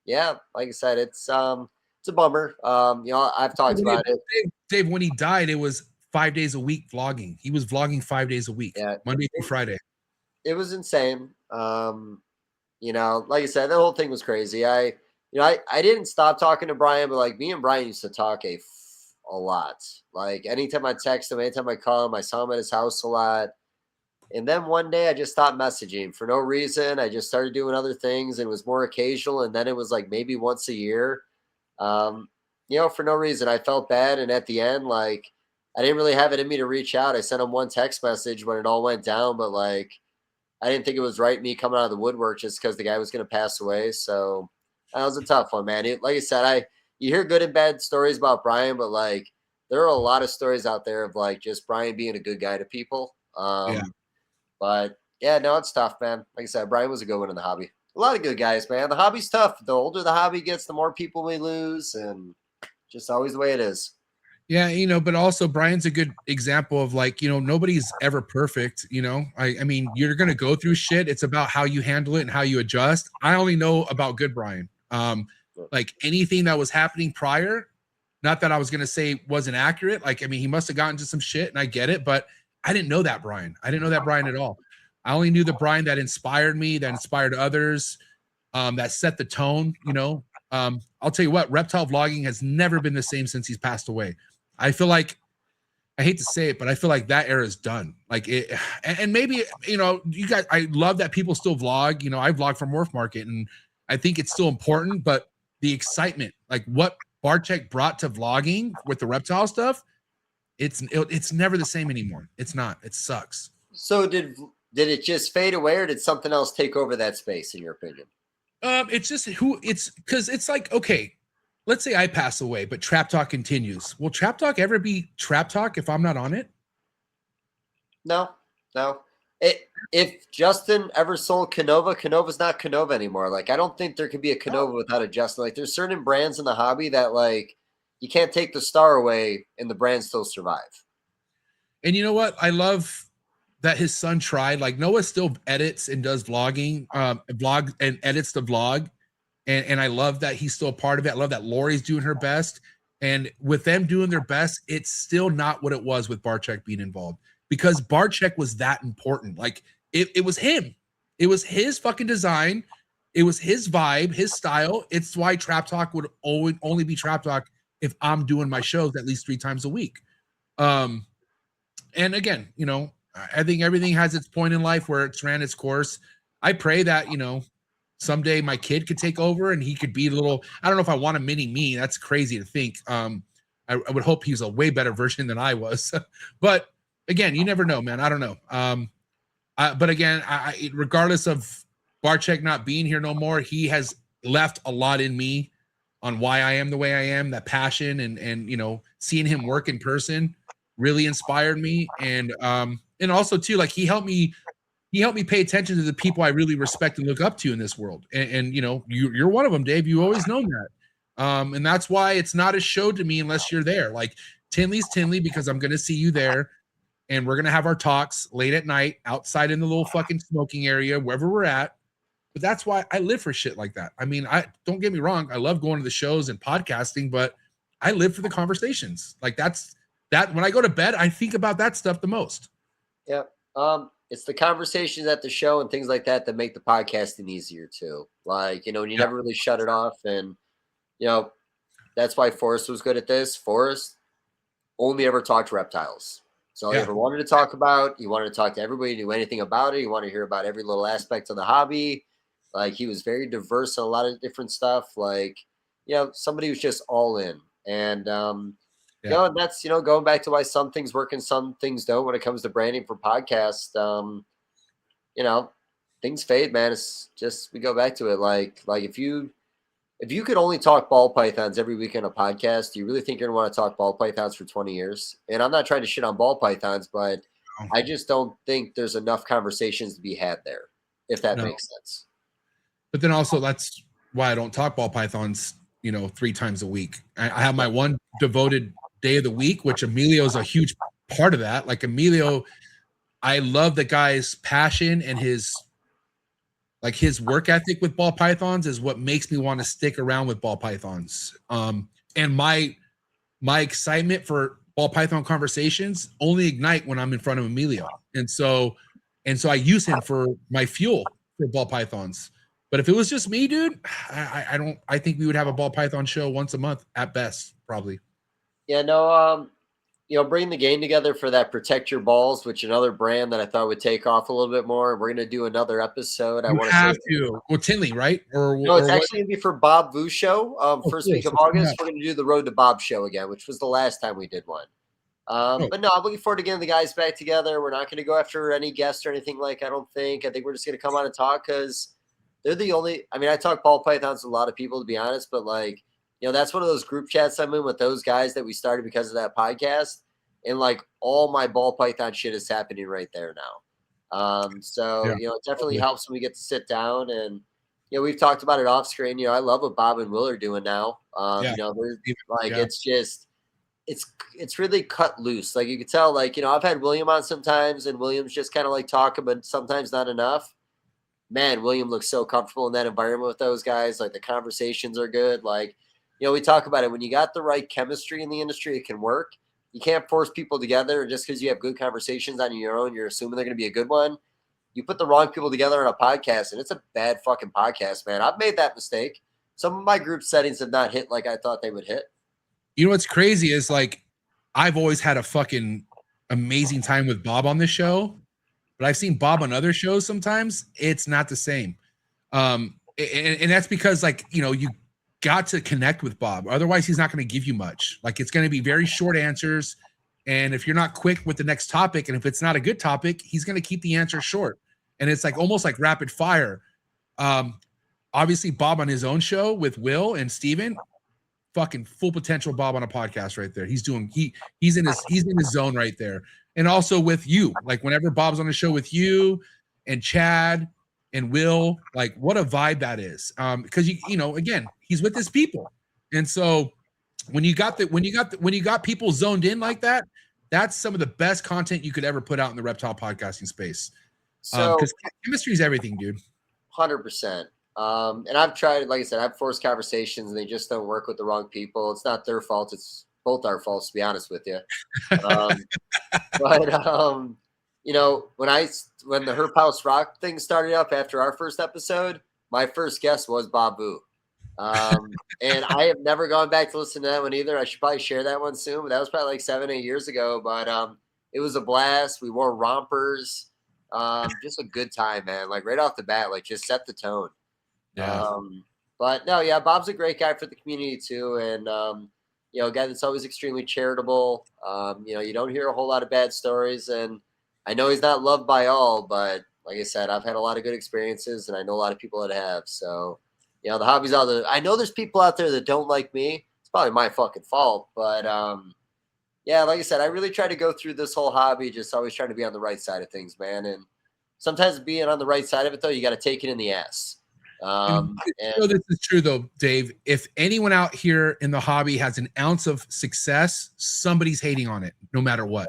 yeah, like I said, it's a bummer. I've talked about it. Dave, when he died, it was 5 days a week vlogging. He was vlogging 5 days a week, Monday through Friday. It was insane. you know, like I said, the whole thing was crazy. I didn't stop talking to Brian, but like me and Brian used to talk a lot. Like anytime I text him, anytime I call him, I saw him at his house a lot. And then one day I just stopped messaging for no reason. I just started doing other things and it was more occasional. And then it was like maybe once a year, you know, for no reason. I felt bad. And at the end, like, I didn't really have it in me to reach out. I sent him one text message when it all went down, but like, I didn't think it was right me coming out of the woodwork just because the guy was going to pass away. So that was a tough one, man. Like I said, you hear good and bad stories about Brian, but like, there are a lot of stories out there of like just Brian being a good guy to people. Yeah. But yeah, no, it's tough, man. Like I said, Brian was a good one in the hobby. A lot of good guys, man. The hobby's tough. The older the hobby gets, the more people we lose, and just always the way it is. Yeah, you know, but also Brian's a good example of like, you know, nobody's ever perfect, you know. I mean, you're gonna go through shit. It's about how you handle it and how you adjust. I only know about good Brian. Like anything that was happening prior, not that I was gonna say wasn't accurate. Like, I mean, he must have gotten to some shit, and I get it, but I didn't know that Brian. I didn't know that Brian at all. I only knew the Brian that inspired me, that inspired others, that set the tone, you know. I'll tell you what, reptile vlogging has never been the same since he's passed away. I feel like, I hate to say it, but I feel like that era is done. Like it, and maybe, you know, you guys, I love that people still vlog. You know, I vlog for MORPHMARKET, and I think it's still important, but the excitement, like what Bartek brought to vlogging with the reptile stuff, it's never the same anymore. It's not. It sucks. So did it just fade away, or did something else take over that space, in your opinion? It's just because it's like, okay, let's say I pass away, but Trap Talk continues. Will Trap Talk ever be Trap Talk if I'm not on it? No. If Justin ever sold KINOVA, KINOVA's not KINOVA anymore. Like, I don't think there could be a KINOVA without a Justin. Like, there's certain brands in the hobby that, like, you can't take the star away and the brand still survive. And you know what? I love that his son tried. Like, Noah still edits and does vlogging, vlog and edits the vlog. And I love that he's still a part of it. I love that Lori's doing her best. And with them doing their best, it's still not what it was with Bartek being involved, because Bartek was that important. Like, it was him. It was his fucking design. It was his vibe, his style. It's why Trap Talk would only be Trap Talk if I'm doing my shows at least 3 times a week. And again, you know, I think everything has its point in life where it's ran its course. I pray that, you know, someday my kid could take over and he could be a little, I don't know if I want a mini me. That's crazy to think. I would hope he's a way better version than I was. But again, you never know, man. I don't know. But again, regardless of Bartek not being here no more, he has left a lot in me on why I am the way I am. That passion and you know, seeing him work in person really inspired me. And also too, like, he helped me pay attention to the people I really respect and look up to in this world. And you know, you're one of them, Dave. You always known that. And that's why it's not a show to me unless you're there. Like, Tinley's Tinley, because I'm going to see you there. And we're going to have our talks late at night outside in the little fucking smoking area, wherever we're at. But that's why I live for shit like that. I mean, don't get me wrong. I love going to the shows and podcasting, but I live for the conversations. Like, that when I go to bed, I think about that stuff the most. Yeah. It's the conversations at the show and things like that that make the podcasting easier too. Like, you know, when you never really shut it off. And, you know, that's why Forrest was good at this. Forrest only ever talked reptiles. So he ever wanted to talk about, he wanted to talk to everybody, knew anything about it. He wanted to hear about every little aspect of the hobby. Like, he was very diverse in a lot of different stuff. Like, you know, somebody who's just all in. And, you know, and that's, you know, going back to why some things work and some things don't when it comes to branding for podcasts. You know, things fade, man. It's just, we go back to it. Like if you could only talk ball pythons every week on a podcast, do you really think you're going to want to talk ball pythons for 20 years? And I'm not trying to shit on ball pythons, but I just don't think there's enough conversations to be had there, if that makes sense. But then also, that's why I don't talk ball pythons, you know, 3 times a week. I have my one devoted day of the week, which Emilio is a huge part of that. Like, Emilio, I love the guy's passion and his work ethic with ball pythons is what makes me want to stick around with ball pythons. And my excitement for ball python conversations only ignite when I'm in front of Emilio. And so I use him for my fuel for ball pythons. But if it was just me, dude, I think we would have a ball python show once a month at best, probably. Yeah, no, bring the game together for that Protect Your Balls, which another brand that I thought would take off a little bit more. We're gonna do another episode. I want to. Well, Tinley, right? No, it's actually gonna be for Bob Vu show. First week of August, we're gonna do the Road to Bob show again, which was the last time we did one. But no, I'm looking forward to getting the guys back together. We're not gonna go after any guests or anything I don't think. I think we're just gonna come on and talk because they're the only. I mean, I talk ball pythons with a lot of people, to be honest, but that's one of those group chats I'm in with those guys that we started because of that podcast. And all my ball python shit is happening right there now. It definitely helps when we get to sit down and, we've talked about it off screen. I love what Bob and Will are doing now. It's really cut loose. You can tell, I've had William on sometimes and William's just kind of talking, but sometimes not enough. Man, William looks so comfortable in that environment with those guys. The conversations are good. We talk about it. When you got the right chemistry in the industry, it can work. You can't force people together. Just because you have good conversations on your own, you're assuming they're going to be a good one. You put the wrong people together on a podcast, and it's a bad fucking podcast, man. I've made that mistake. Some of my group settings have not hit like I thought they would hit. You know what's crazy is I've always had a fucking amazing time with Bob on this show, but I've seen Bob on other shows sometimes. It's not the same. And that's because you got to connect with Bob. Otherwise, he's not going to give you much. It's going to be very short answers. And if you're not quick with the next topic, and if it's not a good topic, he's going to keep the answer short. And it's almost like rapid fire. Obviously, Bob on his own show with Will and Steven, fucking full potential Bob on a podcast right there. He's in his zone right there. And also with you, whenever Bob's on a show with you and Chad and Will, what a vibe that is. Because again, he's with his people. And so when you got people zoned in like that, that's some of the best content you could ever put out in the reptile podcasting space. So because chemistry is everything, dude. 100%. And I've tried, like I said, I've forced conversations and they just don't work with the wrong people. It's not their fault. It's both our faults, to be honest with you. When the Herp House Rock thing started up after our first episode, my first guest was Bob Vu. And I have never gone back to listen to that one either. I should probably share that one soon, but that was probably 7-8 years ago. But it was a blast. We wore rompers. Just a good time, man. Right off the bat, just set the tone. Yeah. But no, yeah, Bob's a great guy for the community too. And a guy that's always extremely charitable. You don't hear a whole lot of bad stories, and I know he's not loved by all, but like I said, I've had a lot of good experiences, and I know a lot of people that have. So, the hobby's out there. I know there's people out there that don't like me. It's probably my fucking fault, but like I said, I really try to go through this whole hobby, just always trying to be on the right side of things, man. And sometimes being on the right side of it, though, you got to take it in the ass. This is true though, Dave. If anyone out here in the hobby has an ounce of success, somebody's hating on it, no matter what.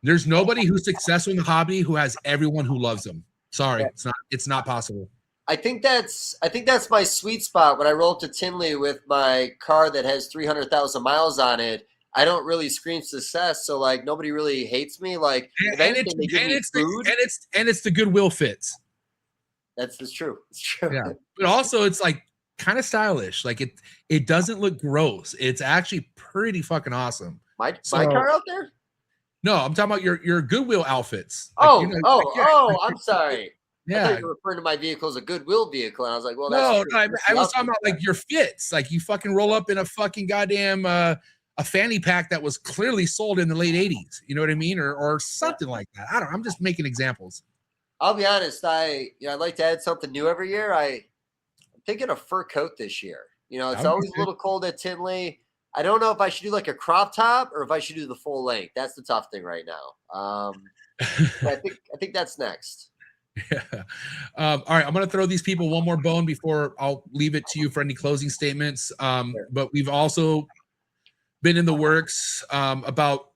There's nobody who's successful in the hobby who has everyone who loves them. Sorry, it's not possible. I think that's my sweet spot. When I roll up to Tinley with my car that has 300,000 miles on it, I don't really scream success. So nobody really hates me. It's the goodwill fits. That's true. It's true. Yeah. But also it's kind of stylish. It doesn't look gross. It's actually pretty fucking awesome. My car out there? No, I'm talking about your Goodwill outfits. I'm sorry. Yeah. I thought you were referring to my vehicle as a Goodwill vehicle. And I was like, well, that's no, I was talking about your fits. You fucking roll up in a fucking goddamn a fanny pack that was clearly sold in the late 80s. You know what I mean? Or something like that. I don't know. I'm just making examples. I'll be honest. I like to add something new every year. I'm thinking a fur coat this year. It's always a little cold at Tinley. I don't know if I should do a crop top or if I should do the full length. That's the tough thing right now. I think that's next. Yeah. All right. I'm going to throw these people one more bone before I'll leave it to you for any closing statements. Sure. But we've also been in the works about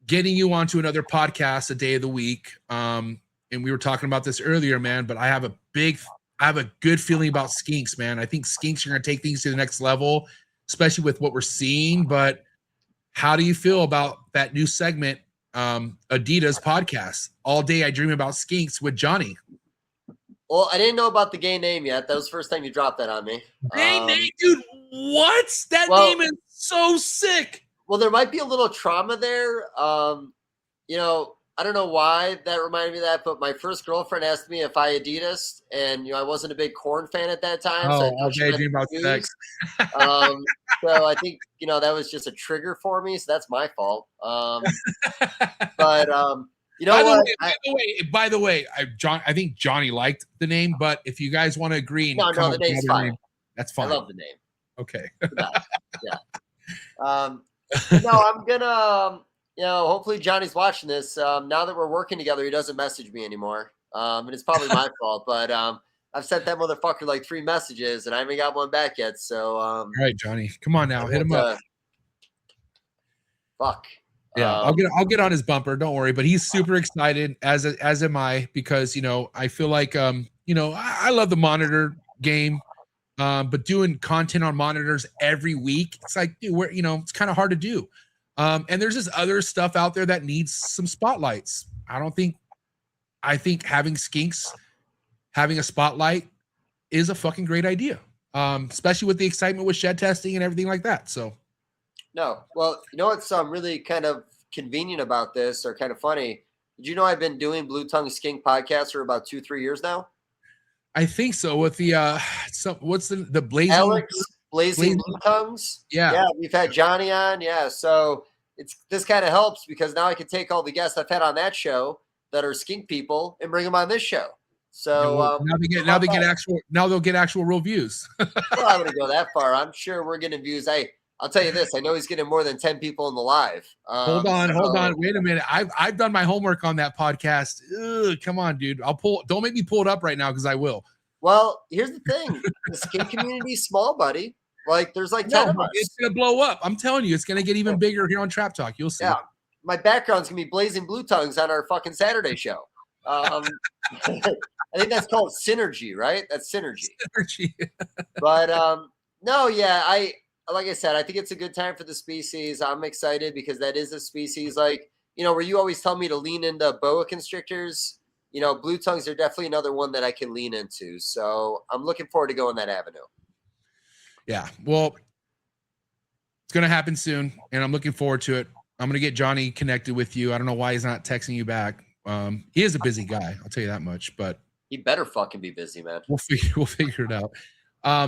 getting you onto another podcast a day of the week. And we were talking about this earlier, man, but I have a good feeling about skinks, man. I think skinks are going to take things to the next level, especially with what we're seeing. But how do you feel about that new segment, Adidas podcast, All Day I Dream About Skinks with Johnny? Well, I didn't know about the gay name yet. That was the first time you dropped that on me. Gay name, dude. What? That well- name is so sick. Well, there might be a little trauma there. You know, I don't know why that reminded me of that, but my first girlfriend asked me if I Adidas, and I wasn't a big Korn fan at that time. So I Oh, thought she okay, meant dream about shoes. sex. So I think that was just a trigger for me. So that's my fault. But you know what? By the way, I think Johnny liked the name, but if you guys want to agree, and No, come up the with name's another fine. name, that's I fine. love the name. Okay. Yeah. But no, I'm gonna. Hopefully Johnny's watching this. Now that we're working together, he doesn't message me anymore. And it's probably my fault. But I've sent that motherfucker like 3 messages, and I haven't got one back yet. So All right, Johnny, come on now, hit him up. Fuck. Yeah, I'll get on his bumper. Don't worry. But he's super excited, as am I, because I feel like I love the monitor game, but doing content on monitors every week, it's like, dude, it's kind of hard to do. And there's just other stuff out there that needs some spotlights. I think having Skinks having a spotlight is a fucking great idea, especially with the excitement with shed testing and everything like that. So. No. Well, what's really kind of convenient about this, or kind of funny? Did you know I've been doing Blue Tongue Skink podcasts for about 2-3 years now? I think so. With the what's the Blazing Alex Blazing Blue Tongues? Yeah, we've had Johnny on. Yeah, so this kind of helps because now I can take all the guests I've had on that show that are skink people and bring them on this show. So now they'll get actual real views. Well, I wouldn't go that far. I'm sure we're getting views. I'll tell you this. I know he's getting more than 10 people in the live. Hold on. Wait a minute. I've done my homework on that podcast. Ugh, come on, dude. Don't make me pull it up right now because I will. Well, here's the thing. The skink community is small, buddy. Like there's like 10 of us. It's gonna blow up. I'm telling you, it's gonna get even bigger here on Trap Talk. You'll see. Yeah. My background's gonna be Blazing Blue Tongues on our fucking Saturday show. I think that's called Synergy, right? That's Synergy. But no, yeah, like I said, I think it's a good time for the species. I'm excited because that is a species like, where you always tell me to lean into boa constrictors, blue tongues are definitely another one that I can lean into. So I'm looking forward to going that avenue. Yeah. Well, it's going to happen soon and I'm looking forward to it. I'm going to get Johnny connected with you. I don't know why he's not texting you back. He is a busy guy. I'll tell you that much, but he better fucking be busy, man. We'll figure it out.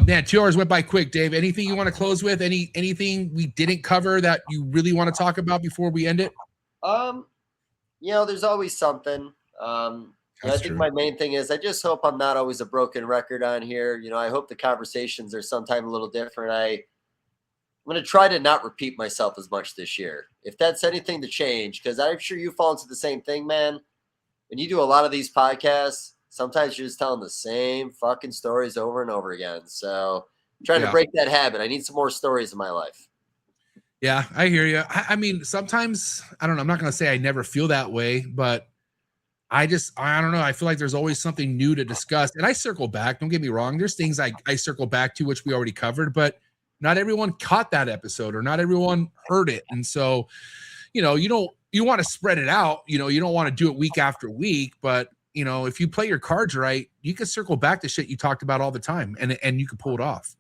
Man, 2 hours went by quick. Dave, anything you want to close with? Anything we didn't cover that you really want to talk about before we end it? There's always something. I think my main thing is I just hope I'm not always a broken record on here. I hope the conversations are sometime a little different. I'm going to try to not repeat myself as much this year. If that's anything to change, because I'm sure you fall into the same thing, man. When you do a lot of these podcasts, sometimes you're just telling the same fucking stories over and over again. So I'm trying to break that habit. I need some more stories in my life. Yeah, I hear you. I mean, sometimes, I don't know. I'm not going to say I never feel that way, but I don't know. I feel like there's always something new to discuss. And I circle back. Don't get me wrong. There's things I circle back to, which we already covered, but not everyone caught that episode or not everyone heard it. And so, you want to spread it out. You don't want to do it week after week, but if you play your cards right, you can circle back to shit you talked about all the time and you can pull it off.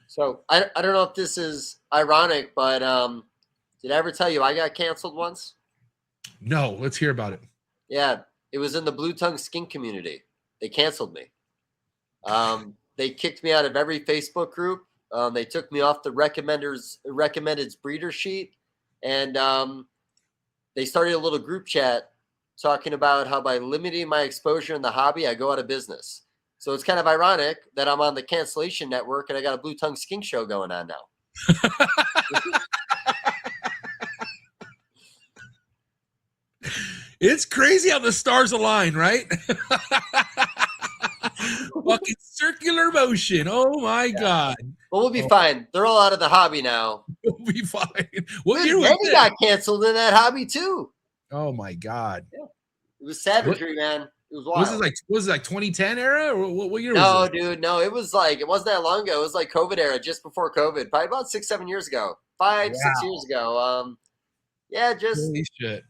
So I don't know if this is ironic, but did I ever tell you I got canceled once? No, let's hear about it. Yeah, it was in the Blue Tongue Skink community. They canceled me. They kicked me out of every Facebook group. They took me off the recommended breeder sheet, and they started a little group chat talking about how by limiting my exposure in the hobby, I go out of business. So it's kind of ironic that I'm on the cancellation network and I got a Blue Tongue Skink show going on now. It's crazy how the stars align, right? Fucking circular motion. Oh my God. Well, we'll be fine. They're all out of the hobby now. We'll be fine. What year was it? Got canceled in that hobby too. Oh my God. Yeah. It was savagery, man. It was wild. Was it like 2010 era or what year was it? No, dude. No, it wasn't that long ago. It was like COVID era, just before COVID, probably about 6-7 years ago. 5-6 years ago. Yeah, just holy shit.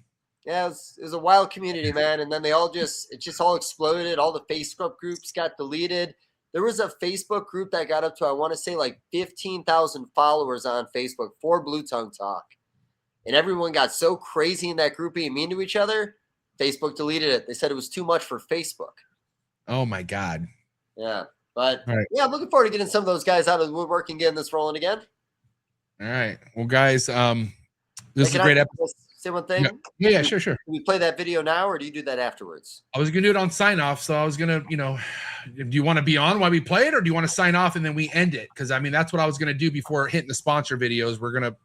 Yeah, it was a wild community, man. And then it just all exploded. All the Facebook groups got deleted. There was a Facebook group that got up to, I want to say, like 15,000 followers on Facebook for Blue Tongue Talk. And everyone got so crazy in that group being mean to each other, Facebook deleted it. They said it was too much for Facebook. Oh my God. Yeah. But right. Yeah, I'm looking forward to getting some of those guys out of the woodwork and getting this rolling again. All right. Well, guys, this is a great episode. Say one thing. Yeah, sure. Can we play that video now, or do you do that afterwards? I was gonna do it on sign off, so I was gonna, do you want to be on while we play it, or do you want to sign off and then we end it? Because I mean, that's what I was gonna do before hitting the sponsor videos. We're gonna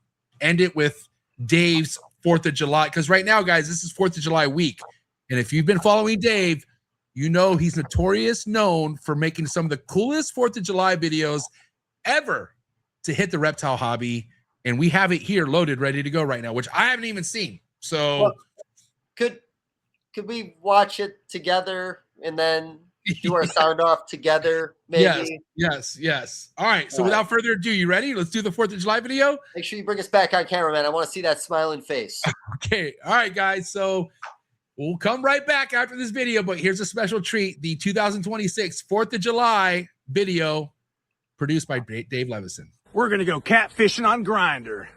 end it with Dave's 4th of July, because right now, guys, this is 4th of July week, and if you've been following Dave, you know he's known for making some of the coolest 4th of July videos ever to hit the reptile hobby. And we have it here loaded, ready to go right now, which I haven't even seen. So well, could we watch it together and then do our sound off together? Maybe. Yes. All right. So without further ado, you ready? Let's do the 4th of July video. Make sure you bring us back on camera, man. I want to see that smiling face. Okay. All right, guys. So we'll come right back after this video, but here's a special treat. The 2026 4th of July video produced by Dave Levinson. We're going to go catfishing on Grindr.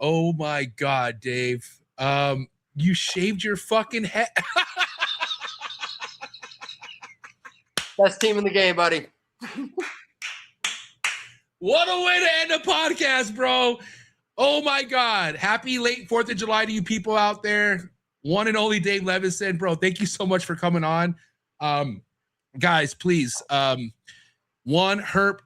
Oh my God, Dave. You shaved your fucking head. Best team in the game, buddy. What a way to end a podcast, bro. Oh my God. Happy late 4th of July to you people out there. One and only Dave Levinson, bro. Thank you so much for coming on. Guys, please. One Nation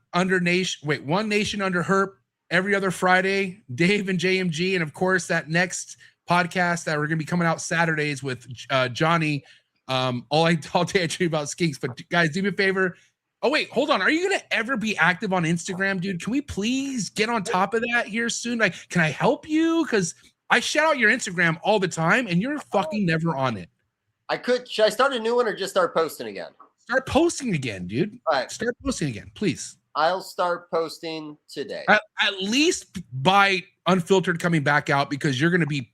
Under Herp every other Friday, Dave and JMG. And of course, that next podcast that we're going to be coming out Saturdays with Johnny. All day I tell you about skinks, but guys, do me a favor. Oh, wait, hold on. Are you going to ever be active on Instagram, dude? Can we please get on top of that here soon? Like, can I help you? Because I shout out your Instagram all the time and you're fucking never on it. Should I start a new one or just start posting again? Start posting again, dude. All right. Start posting again, please. I'll start posting today. At least by Unfiltered coming back out, because you're going to be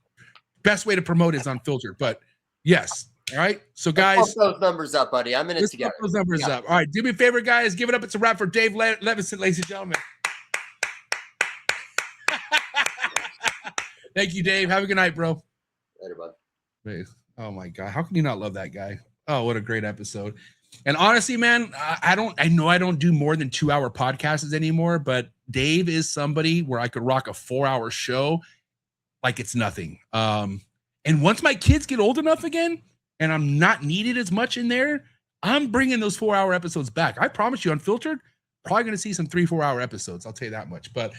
best way to promote is Unfiltered. But yes. All right. So guys, let's pump those numbers up, buddy. I'm in it together. Those numbers up. All right. Do me a favor, guys. Give it up. It's a wrap for Dave Levinson, ladies and gentlemen. Thank you, Dave. Have a good night, bro. Later, bud. Oh my God. How can you not love that guy? Oh, what a great episode. And honestly, man, I know I don't do more than 2-hour podcasts anymore, but Dave is somebody where I could rock a 4-hour show like it's nothing. And once my kids get old enough again and I'm not needed as much in there, I'm bringing those 4-hour episodes back. I promise you, Unfiltered, probably going to see some 3-4 hour episodes. I'll tell you that much. But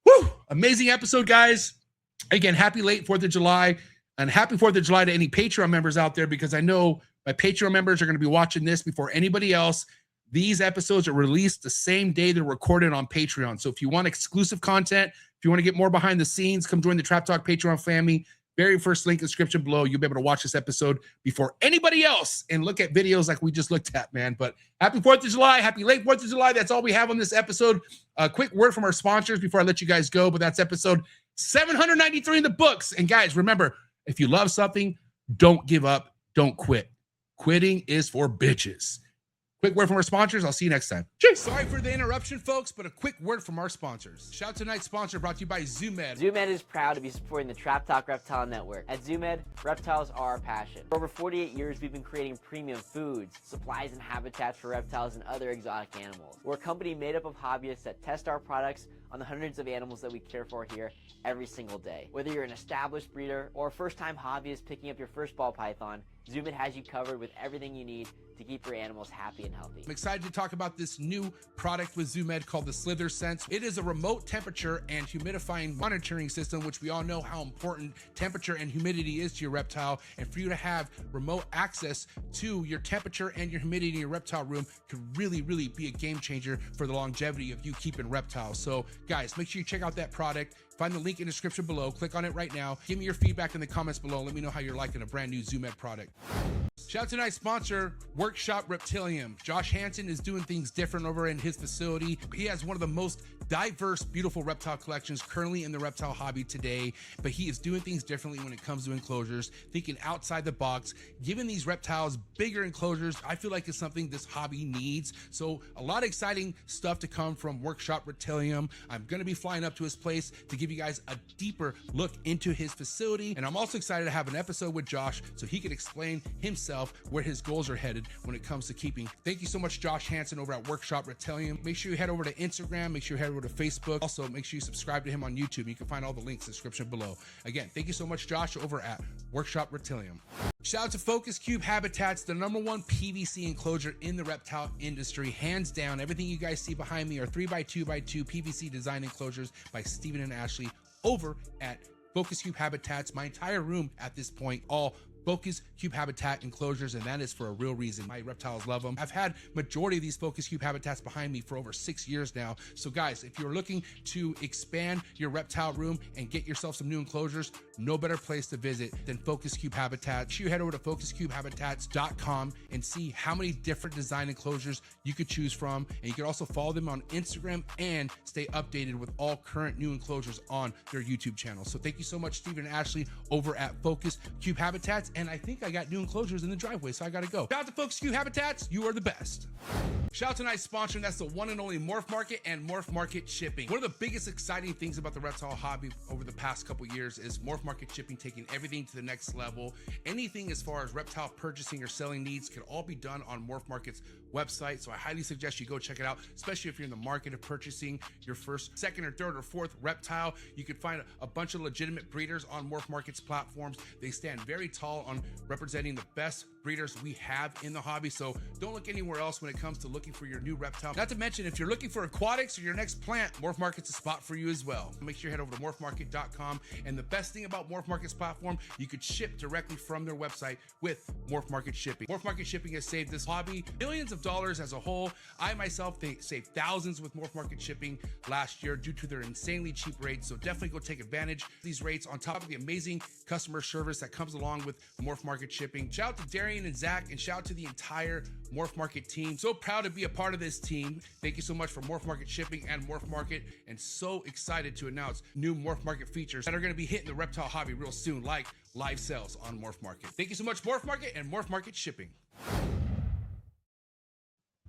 whoo, amazing episode, guys. Again, happy late 4th of July, and happy 4th of July to any Patreon members out there, because I know my Patreon members are going to be watching this before anybody else. These episodes are released the same day they're recorded on Patreon. So if you want exclusive content, if you want to get more behind the scenes, come join the Trap Talk Patreon family. Very first link in the description below. You'll be able to watch this episode before anybody else and look at videos like we just looked at, man. But happy 4th of July. Happy late 4th of July. That's all we have on this episode. A quick word from our sponsors before I let you guys go. But that's episode 793 in the books. And guys, remember, if you love something, don't give up. Don't quit. Quitting is for bitches. Quick word from our sponsors. I'll see you next time. Cheers. Sorry for the interruption, folks, but a quick word from our sponsors. Shout out to tonight's sponsor brought to you by ZooMed. ZooMed is proud to be supporting the Trap Talk Reptile Network. At ZooMed, reptiles are our passion. For over 48 years, we've been creating premium foods, supplies, and habitats for reptiles and other exotic animals. We're a company made up of hobbyists that test our products, on the hundreds of animals that we care for here every single day. Whether you're an established breeder or a first-time hobbyist picking up your first ball python, Zoom It has you covered with everything you need to keep your animals happy and healthy. I'm excited to talk about this new product with Zoom Ed called the Slither Sense. It is a remote temperature and humidifying monitoring system, which we all know how important temperature and humidity is to your reptile. And for you to have remote access to your temperature and your humidity in your reptile room could really, really be a game changer for the longevity of you keeping reptiles. So guys, make sure you check out that product. Find the link in the description below. Click on it right now. Give me your feedback in the comments below. Let me know how you're liking a brand new Zoom Ed product. Shout out to tonight's sponsor, Workshop Reptilium. Josh Hansen is doing things different over in his facility. He has one of the most diverse, beautiful reptile collections currently in the reptile hobby today, but he is doing things differently when it comes to enclosures, thinking outside the box, giving these reptiles bigger enclosures. I feel like it's something this hobby needs. So a lot of exciting stuff to come from Workshop Reptilium. I'm going to be flying up to his place to give you guys a deeper look into his facility. And I'm also excited to have an episode with Josh so he can explain himself where his goals are headed when it comes to keeping. Thank you so much, Josh Hansen over at Workshop Reptilium. Make sure you head over to Instagram. Make sure you head over to Facebook. Also, make sure you subscribe to him on YouTube. You can find all the links in the description below. Again, thank you so much, Josh, over at Workshop Reptilium. Shout out to Focus Cube Habitats, the #1 PVC enclosure in the reptile industry. Hands down, everything you guys see behind me are 3x2x2 PVC design enclosures by Steven and Ashley over at Focus Cube Habitats. My entire room at this point, all Focus Cube Habitat enclosures, and that is for a real reason. My reptiles love them. I've had majority of these Focus Cube Habitats behind me for over 6 years now. So guys, if you're looking to expand your reptile room and get yourself some new enclosures, no better place to visit than Focus Cube Habitat. You head over to focuscubehabitats.com and see how many different design enclosures you could choose from. And you can also follow them on Instagram and stay updated with all current new enclosures on their YouTube channel. So thank you so much, Stephen and Ashley over at Focus Cube Habitats. And I think I got new enclosures in the driveway, so I gotta go. Shout out to Focus Cube Habitats, you are the best. Shout out to tonight's sponsor, and that's the one and only MORPH Market and MORPH Market shipping. One of the biggest exciting things about the reptile hobby over the past couple years is MORPH Market shipping taking everything to the next level. Anything as far as reptile purchasing or selling needs can all be done on MORPH Market's website. So I highly suggest you go check it out, especially if you're in the market of purchasing your first, second, or third, or fourth reptile. You can find a bunch of legitimate breeders on MORPH Market's platforms. They stand very tall on representing the best breeders we have in the hobby. So don't look anywhere else when it comes to looking for your new reptile. Not to mention, if you're looking for aquatics or your next plant, MORPH Market's a spot for you as well. Make sure you head over to morphmarket.com. And the best thing about MORPH Market's platform, you could ship directly from their website with MORPH Market shipping. MORPH Market shipping has saved this hobby millions of dollars as a whole. I myself saved thousands with MORPH Market shipping last year due to their insanely cheap rates. So definitely go take advantage of these rates on top of the amazing customer service that comes along with MORPH Market shipping. Shout out to Darian and Zach, and shout out to the entire MORPH Market team. So proud to be a part of this team. Thank you so much for MORPH Market shipping and MORPH Market, and so excited to announce new MORPH Market features that are going to be hitting the reptile hobby real soon, like live sales on MORPH Market. Thank you so much, MORPH Market and MORPH Market shipping.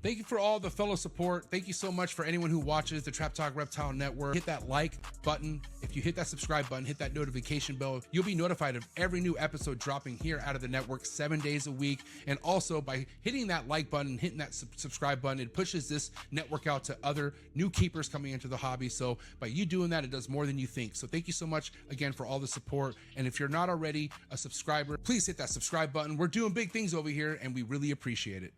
Thank you for all the fellow support. Thank you so much for anyone who watches the Trap Talk Reptile Network. Hit that like button. If you hit that subscribe button, hit that notification bell, you'll be notified of every new episode dropping here out of the network 7 days a week. And also by hitting that like button, hitting that subscribe button, it pushes this network out to other new keepers coming into the hobby. So by you doing that, it does more than you think. So thank you so much again for all the support. And if you're not already a subscriber, please hit that subscribe button. We're doing big things over here and we really appreciate it.